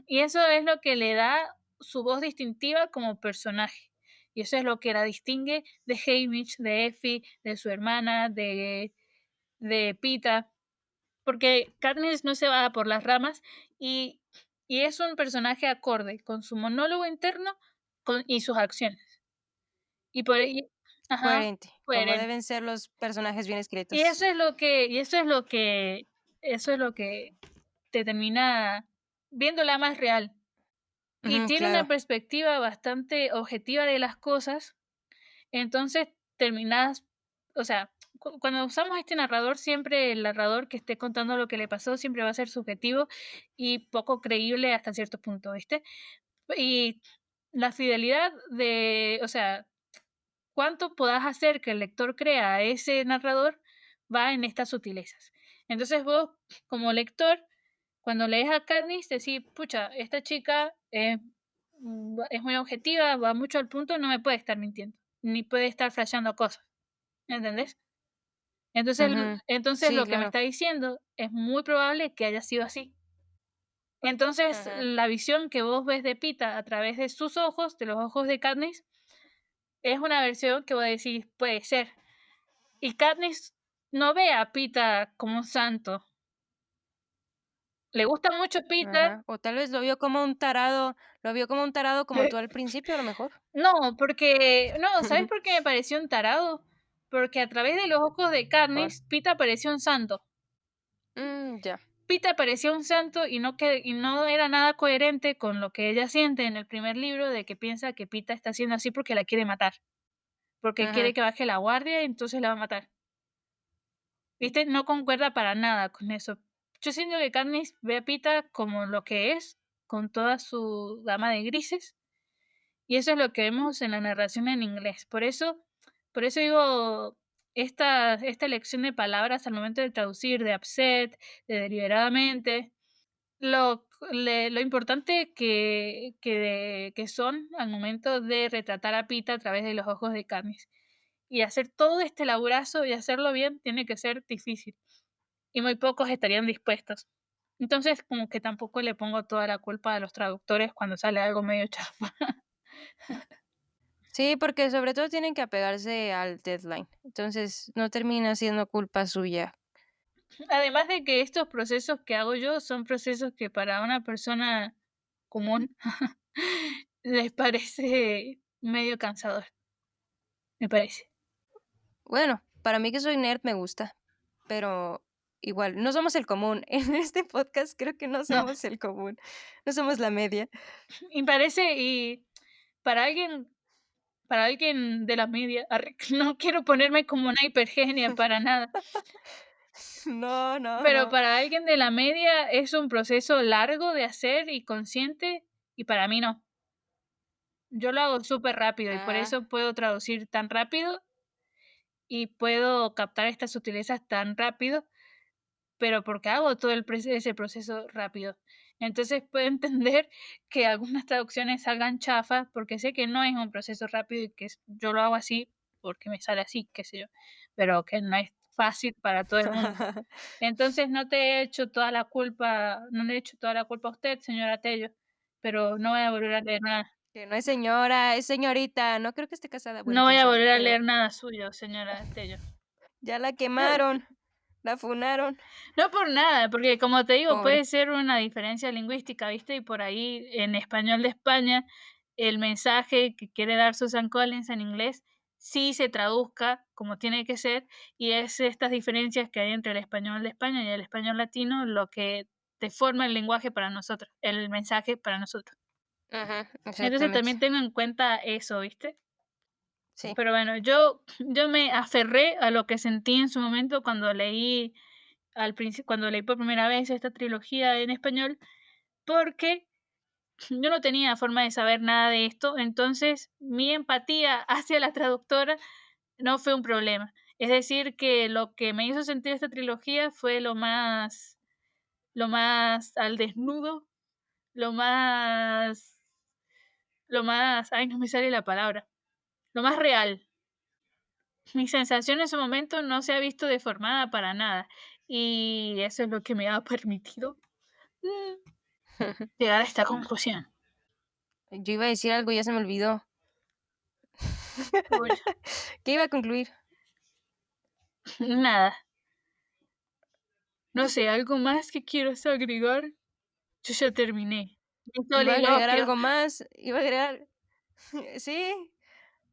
Speaker 2: Y eso es lo que le da su voz distintiva como personaje. Y eso es lo que la distingue de Haymitch, de Effie, de su hermana, de Pita. Porque Katniss no se va por las ramas y, y es un personaje acorde con su monólogo interno y sus acciones. Y por y- ajá,
Speaker 1: coherente, como
Speaker 2: coherente.
Speaker 1: deben ser los personajes bien
Speaker 2: Y eso
Speaker 1: escritos.
Speaker 2: es lo que, y eso es lo que te termina viéndola más real. Y
Speaker 1: Ujú,
Speaker 2: tiene una
Speaker 1: claro,
Speaker 2: perspectiva bastante objetiva de las cosas, entonces terminas, o sea, cuando usamos este narrador, siempre el narrador que esté contando lo que le pasó siempre va a ser subjetivo y poco creíble hasta cierto punto, ¿viste? Y la fidelidad o sea, cuánto puedas hacer que el lector crea a ese narrador va en estas sutilezas. Entonces vos, como lector, cuando lees a Katniss, decís, pucha, esta chica es muy objetiva, va mucho al punto, no me puede estar mintiendo, ni puede estar flasheando cosas, ¿entendés? Entonces,
Speaker 1: ujú,
Speaker 2: entonces
Speaker 1: sí,
Speaker 2: lo que me
Speaker 1: claro,
Speaker 2: está diciendo es muy probable que haya sido así. Entonces,
Speaker 1: ujú,
Speaker 2: la visión que vos ves de Pita a través de sus ojos, de los ojos de Katniss, es una versión que vos decís, puede ser. Y Katniss no ve a Pita como un santo. Le gusta mucho Pita.
Speaker 1: ajá. O tal vez lo vio como un tarado como tú al principio, a lo mejor.
Speaker 2: No, porque no, ¿sabes por qué me pareció un tarado? Porque a través de los ojos de
Speaker 1: ¿Cuál?
Speaker 2: Katniss, Pita parecía un santo.
Speaker 1: Ya,
Speaker 2: Pita parecía un santo y no era nada coherente con lo que ella siente en el primer libro de que piensa que Pita está haciendo así porque la quiere matar, porque
Speaker 1: ujú,
Speaker 2: quiere que baje la guardia y entonces la va a matar. ¿Viste? No concuerda para nada con eso. Yo siento que Katniss ve a Pita como lo que es, con toda su gama de grises, y eso es lo que vemos en la narración en inglés. Por eso digo, esta elección de palabras al momento de traducir, de upset, de deliberadamente, lo importante que son al momento de retratar a Pita a través de los ojos de Katniss. Y hacer todo este laburazo y hacerlo bien tiene que ser difícil. Y muy pocos estarían dispuestos. Entonces, como que tampoco le pongo toda la culpa a los traductores cuando sale algo medio chafa.
Speaker 1: sí, porque sobre todo tienen que apegarse al deadline. Entonces, no termina siendo culpa suya.
Speaker 2: Además de que estos procesos que hago yo son procesos que para una persona común les parece medio cansador, me parece.
Speaker 1: Bueno, para mí que soy nerd me gusta, pero igual, no somos el común. En este podcast creo que no
Speaker 2: No,
Speaker 1: somos el común, no somos la media.
Speaker 2: y para alguien de la media, no quiero ponerme como una hipergenia para nada,
Speaker 1: No, no,
Speaker 2: pero
Speaker 1: no.
Speaker 2: para alguien de la media es un proceso largo de hacer y consciente, y para mí no. Yo lo hago súper rápido y por
Speaker 1: Ah,
Speaker 2: eso puedo traducir tan rápido y puedo captar estas sutilezas tan rápido, pero porque hago todo ese proceso rápido. Entonces puedo entender que algunas traducciones salgan chafas porque sé que no es un proceso rápido y que yo lo hago así porque me sale así, qué sé yo, pero que no es fácil para todo el mundo. Entonces no le he hecho toda la culpa a usted, señora Tello, pero no voy a volver a leer nada.
Speaker 1: que no es señora, es señorita. No creo que esté casada, bueno,
Speaker 2: No voy
Speaker 1: quién
Speaker 2: a
Speaker 1: sabe,
Speaker 2: volver a
Speaker 1: pero
Speaker 2: leer nada suyo, señora Tello.
Speaker 1: ya la quemaron, la funaron,
Speaker 2: No por nada, porque como te digo,
Speaker 1: pobre.
Speaker 2: puede ser una diferencia lingüística, ¿viste? Y por ahí en español de España, el mensaje que quiere dar Susan Collins en inglés sí se traduzca como tiene que ser, y es estas diferencias que hay entre el español de España y el español latino lo que deforma el lenguaje para nosotros, el mensaje para nosotros.
Speaker 1: Ajá,
Speaker 2: Entonces
Speaker 1: exactamente.
Speaker 2: también tengo en cuenta eso, ¿viste?
Speaker 1: Sí.
Speaker 2: Pero bueno, yo me aferré a lo que sentí en su momento cuando leí cuando leí por primera vez esta trilogía en español, porque yo no tenía forma de saber nada de esto, entonces mi empatía hacia la traductora no fue un problema. Es decir, que lo que me hizo sentir esta trilogía fue lo más al desnudo, lo más ay, no me sale la palabra, lo más real. Mi sensación en su momento no se ha visto deformada para nada, y eso es lo que me ha permitido, mm, llegar a esta conclusión.
Speaker 1: Yo iba a decir algo, ya se me olvidó.
Speaker 2: Uy,
Speaker 1: ¿Qué iba a concluir?
Speaker 2: nada, no sé, ¿algo más que quieras agregar? Yo ya terminé. Mi
Speaker 1: Iba a agregar
Speaker 2: soliloquio.
Speaker 1: algo más, iba a agregar ¿sí?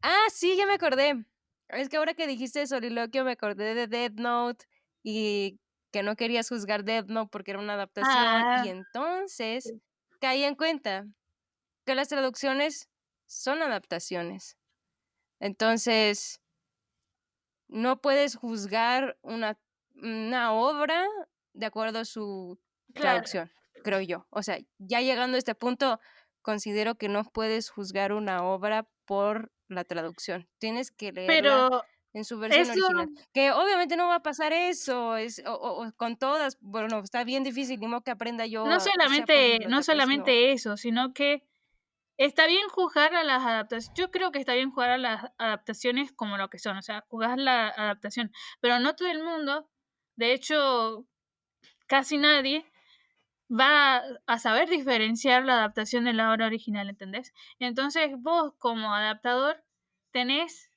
Speaker 1: Ah, sí, ya me acordé. Es que ahora que dijiste soliloquio me acordé de Death Note y que no querías juzgar Death Note porque era una adaptación, y
Speaker 2: Ah,
Speaker 1: entonces caí en cuenta que las traducciones son adaptaciones. Entonces, no puedes juzgar una obra de acuerdo a su
Speaker 2: claro.
Speaker 1: traducción, creo yo. O sea, ya llegando a este punto, considero que no puedes juzgar una obra por la traducción. Tienes que leerla
Speaker 2: Pero
Speaker 1: en su versión
Speaker 2: eso
Speaker 1: original. Que obviamente no va a pasar eso, o con todas, bueno, está bien difícil, ni modo que aprenda yo, sea por
Speaker 2: no
Speaker 1: bibliotecas, no.
Speaker 2: solamente eso, sino que está bien juzgar a las adaptaciones. Yo creo que está bien jugar a las adaptaciones como lo que son, o sea, juzgar la adaptación, pero no todo el mundo, de hecho, casi nadie va a saber diferenciar la adaptación de la obra original, ¿entendés? Entonces, vos como adaptador tenés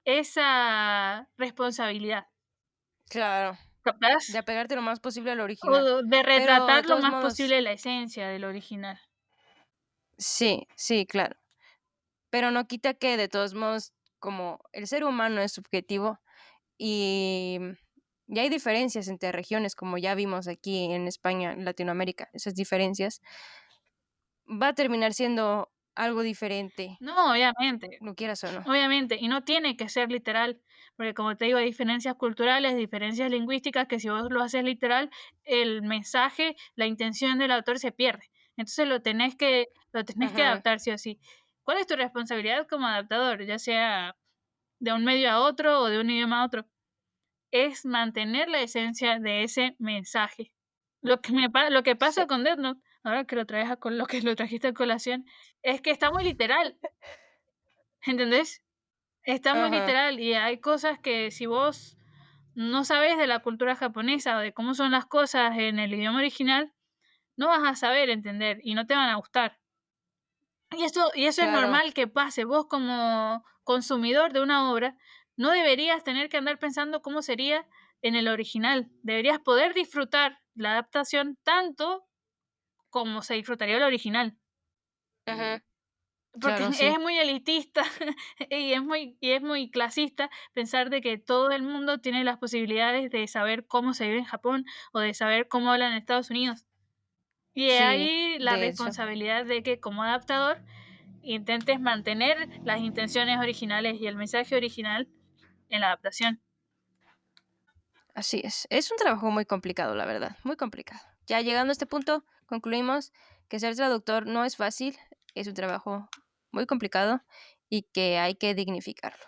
Speaker 2: esa responsabilidad,
Speaker 1: Claro,
Speaker 2: ¿captás?
Speaker 1: de apegarte lo más posible al
Speaker 2: O
Speaker 1: original.
Speaker 2: de
Speaker 1: Pero de
Speaker 2: retratar lo
Speaker 1: todos
Speaker 2: más
Speaker 1: modos,
Speaker 2: posible la esencia del original.
Speaker 1: sí, sí, claro. Pero no quita que de todos modos, como el ser humano es subjetivo y ya hay diferencias entre regiones, como ya vimos aquí en España, en Latinoamérica, esas diferencias, va a terminar siendo algo diferente,
Speaker 2: No, obviamente.
Speaker 1: lo quieras o no.
Speaker 2: Obviamente, y no tiene que ser literal, porque como te digo, hay diferencias culturales, diferencias lingüísticas, que si vos lo haces literal, el mensaje, la intención del autor se pierde. Entonces lo tenés que
Speaker 1: Ajá,
Speaker 2: adaptar sí o sí. ¿Cuál es tu responsabilidad como adaptador, ya sea de un medio a otro o de un idioma a otro? Es mantener la esencia de ese mensaje. Lo que
Speaker 1: sí,
Speaker 2: pasa con Death Note, ahora que lo traes con lo que lo trajiste a colación, es que está muy literal, ¿entendés? Está muy
Speaker 1: ajá,
Speaker 2: literal y hay cosas que si vos no sabes de la cultura japonesa o de cómo son las cosas en el idioma original, no vas a saber entender y no te van a gustar. Y eso es
Speaker 1: claro,
Speaker 2: normal que pase. Vos como consumidor de una obra no deberías tener que andar pensando cómo sería en el original. Deberías poder disfrutar la adaptación tanto como se disfrutaría el original.
Speaker 1: ajá,
Speaker 2: Porque
Speaker 1: claro, sí,
Speaker 2: es muy elitista y es muy clasista pensar de que todo el mundo tiene las posibilidades de saber cómo se vive en Japón o de saber cómo hablan en Estados Unidos. Y es
Speaker 1: sí,
Speaker 2: ahí la
Speaker 1: de hecho,
Speaker 2: responsabilidad de que como adaptador intentes mantener las intenciones originales y el mensaje original en la adaptación.
Speaker 1: así es. Es un trabajo muy complicado, la verdad, muy complicado. Ya llegando a este punto, concluimos que ser traductor no es fácil, es un trabajo muy complicado y que hay que dignificarlo.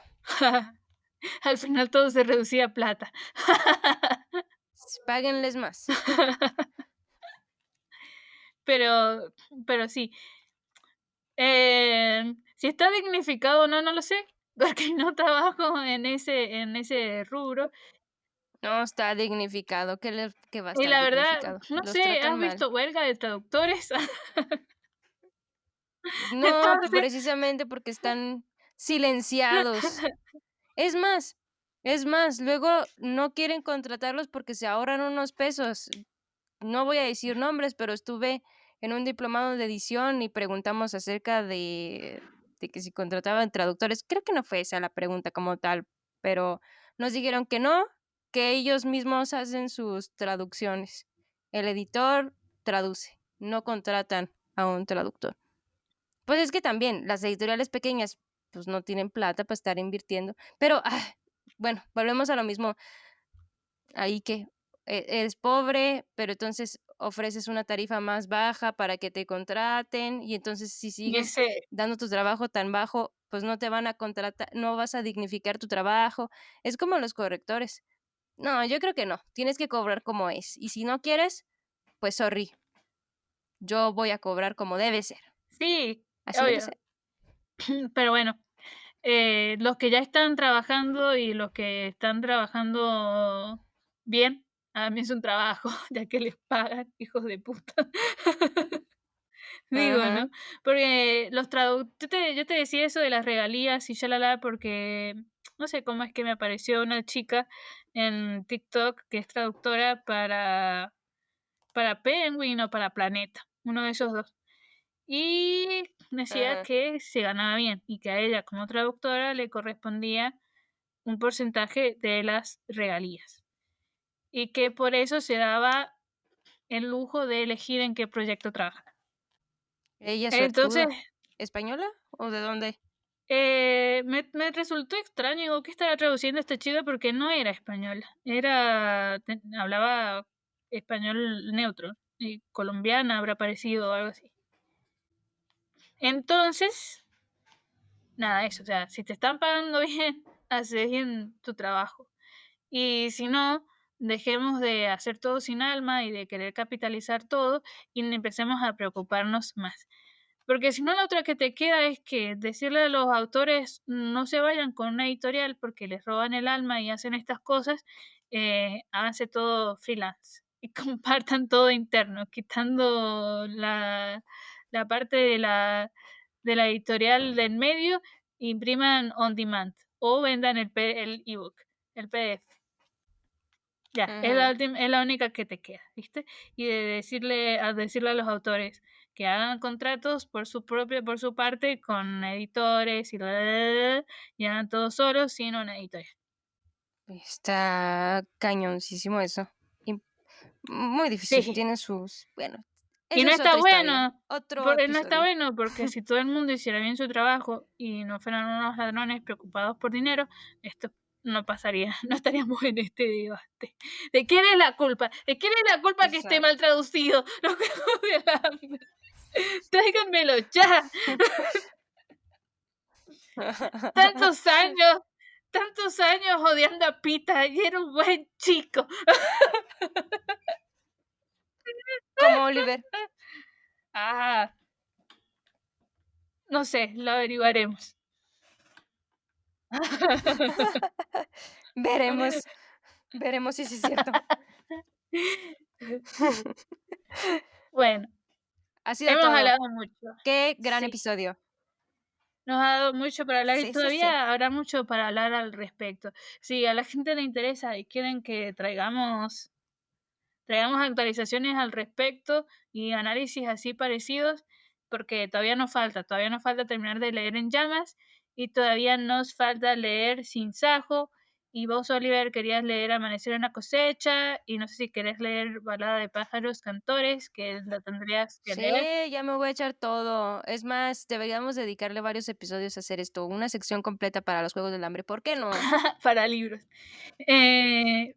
Speaker 2: Al final todo se reducía a plata.
Speaker 1: Páguenles más.
Speaker 2: Pero pero sí, si está dignificado o no, no lo sé, porque no trabajo en ese rubro.
Speaker 1: No está dignificado, que va a
Speaker 2: Y
Speaker 1: estar
Speaker 2: la verdad,
Speaker 1: dignificado.
Speaker 2: no
Speaker 1: Los
Speaker 2: sé,
Speaker 1: tratan
Speaker 2: ¿has
Speaker 1: mal.
Speaker 2: visto huelga de traductores?
Speaker 1: No,
Speaker 2: Entonces,
Speaker 1: precisamente porque están silenciados. Es más, luego no quieren contratarlos porque se ahorran unos pesos. No voy a decir nombres, pero estuve en un diplomado de edición y preguntamos acerca de que si contrataban traductores. Creo que no fue esa la pregunta como tal, pero nos dijeron que no, que ellos mismos hacen sus traducciones. El editor traduce, no contratan a un traductor. Pues es que también las editoriales pequeñas pues no tienen plata para estar invirtiendo. Pero, bueno, volvemos a lo mismo. Ahí que eres pobre, pero entonces ofreces una tarifa más baja para que te contraten y entonces si
Speaker 2: Y
Speaker 1: sigues
Speaker 2: ese,
Speaker 1: dando tu trabajo tan bajo, pues no te van a contratar, no vas a dignificar tu trabajo. Es como los correctores. No, yo creo que no. Tienes que cobrar como es. Y si no quieres, pues sorry. Yo voy a cobrar como debe ser.
Speaker 2: sí,
Speaker 1: Así debe
Speaker 2: obvio.
Speaker 1: ser.
Speaker 2: Pero bueno, los que ya están trabajando y los que están trabajando bien, a mí es un trabajo, ya que les pagan, hijos de puta. Digo,
Speaker 1: Ajá.
Speaker 2: ¿no? Porque yo te decía eso de las regalías y shalala, porque no sé cómo es que me apareció una chica en TikTok que es traductora para Penguin o para Planeta, uno de esos dos. Y decía
Speaker 1: Ajá.
Speaker 2: que se ganaba bien y que a ella como traductora le correspondía un porcentaje de las regalías. Y que por eso se daba el lujo de elegir en qué proyecto trabajar.
Speaker 1: Ella
Speaker 2: Entonces,
Speaker 1: suertuda. ¿Española o de dónde?
Speaker 2: me resultó extraño, digo, ¿qué estaba traduciendo esta chica? Porque no era española, hablaba español neutro, y colombiana habrá parecido o algo así. Entonces, nada, eso, o sea, si te están pagando bien, haces bien tu trabajo. Y si no, dejemos de hacer todo sin alma y de querer capitalizar todo y empecemos a preocuparnos más. Porque si no, la otra que te queda es que decirle a los autores no se vayan con una editorial porque les roban el alma y hacen estas cosas, háganse todo freelance y compartan todo interno, quitando la parte de la editorial del medio, impriman on demand o vendan el ebook, el PDF. Ya,
Speaker 1: Ujú.
Speaker 2: es la única que te queda, ¿viste? Y de decirle a los autores que hagan contratos por su parte con editores y bla, bla, bla, bla, y hagan todo solos sin una editorial.
Speaker 1: Está cañoncísimo eso. Y muy difícil.
Speaker 2: Sí,
Speaker 1: Tiene sus. Bueno,
Speaker 2: y
Speaker 1: esa
Speaker 2: no
Speaker 1: es
Speaker 2: está
Speaker 1: otra historia.
Speaker 2: bueno,
Speaker 1: Otro
Speaker 2: no está
Speaker 1: episodio.
Speaker 2: bueno porque si todo el mundo hiciera bien su trabajo y no fueran unos ladrones preocupados por dinero, esto no pasaría, no estaríamos en este debate. ¿De quién es la culpa? ¿De quién es la culpa que esté mal
Speaker 1: Exacto.
Speaker 2: traducido? Los Juegos del Hambre. Tráiganmelo ya. Tantos años, tantos años odiando a Pita y era un buen chico.
Speaker 1: Como Oliver.
Speaker 2: Ah, no sé, lo averiguaremos.
Speaker 1: Veremos. Veremos si sí es cierto.
Speaker 2: Bueno,
Speaker 1: Ha sido
Speaker 2: hemos
Speaker 1: todo.
Speaker 2: hablado mucho.
Speaker 1: Qué gran
Speaker 2: Sí,
Speaker 1: episodio.
Speaker 2: nos ha dado mucho para hablar y
Speaker 1: Sí, sí, sí.
Speaker 2: todavía habrá mucho para hablar al respecto. Si a la gente le interesa y quieren que traigamos actualizaciones al respecto y análisis así parecidos, porque todavía nos falta terminar de leer En Llamas y todavía nos falta leer Sin Sajo. Y vos, Oliver, querías leer Amanecer en la cosecha y no sé si querés leer Balada de pájaros cantores, que la tendrías que leer
Speaker 1: Sí, ya me voy a echar todo. Es más, deberíamos dedicarle varios episodios a hacer esto. Una sección completa para los Juegos del Hambre. ¿Por qué no?
Speaker 2: para libros,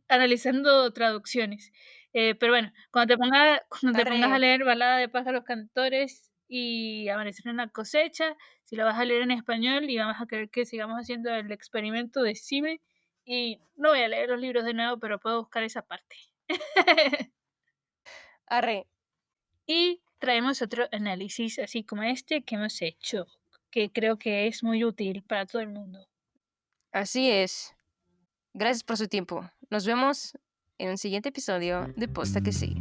Speaker 2: analizando traducciones. Pero bueno, cuando te pongas a
Speaker 1: Arre.
Speaker 2: leer Balada de pájaros cantores y Amanecer en la cosecha, si lo vas a leer en español y vamos a querer que sigamos haciendo el experimento, decime. Y no voy a leer los libros de nuevo, pero puedo buscar esa parte.
Speaker 1: Arre.
Speaker 2: Y traemos otro análisis así como este que hemos hecho, que creo que es muy útil para todo el mundo.
Speaker 1: Así es. Gracias por su tiempo. Nos vemos en un siguiente episodio de Posta que sí.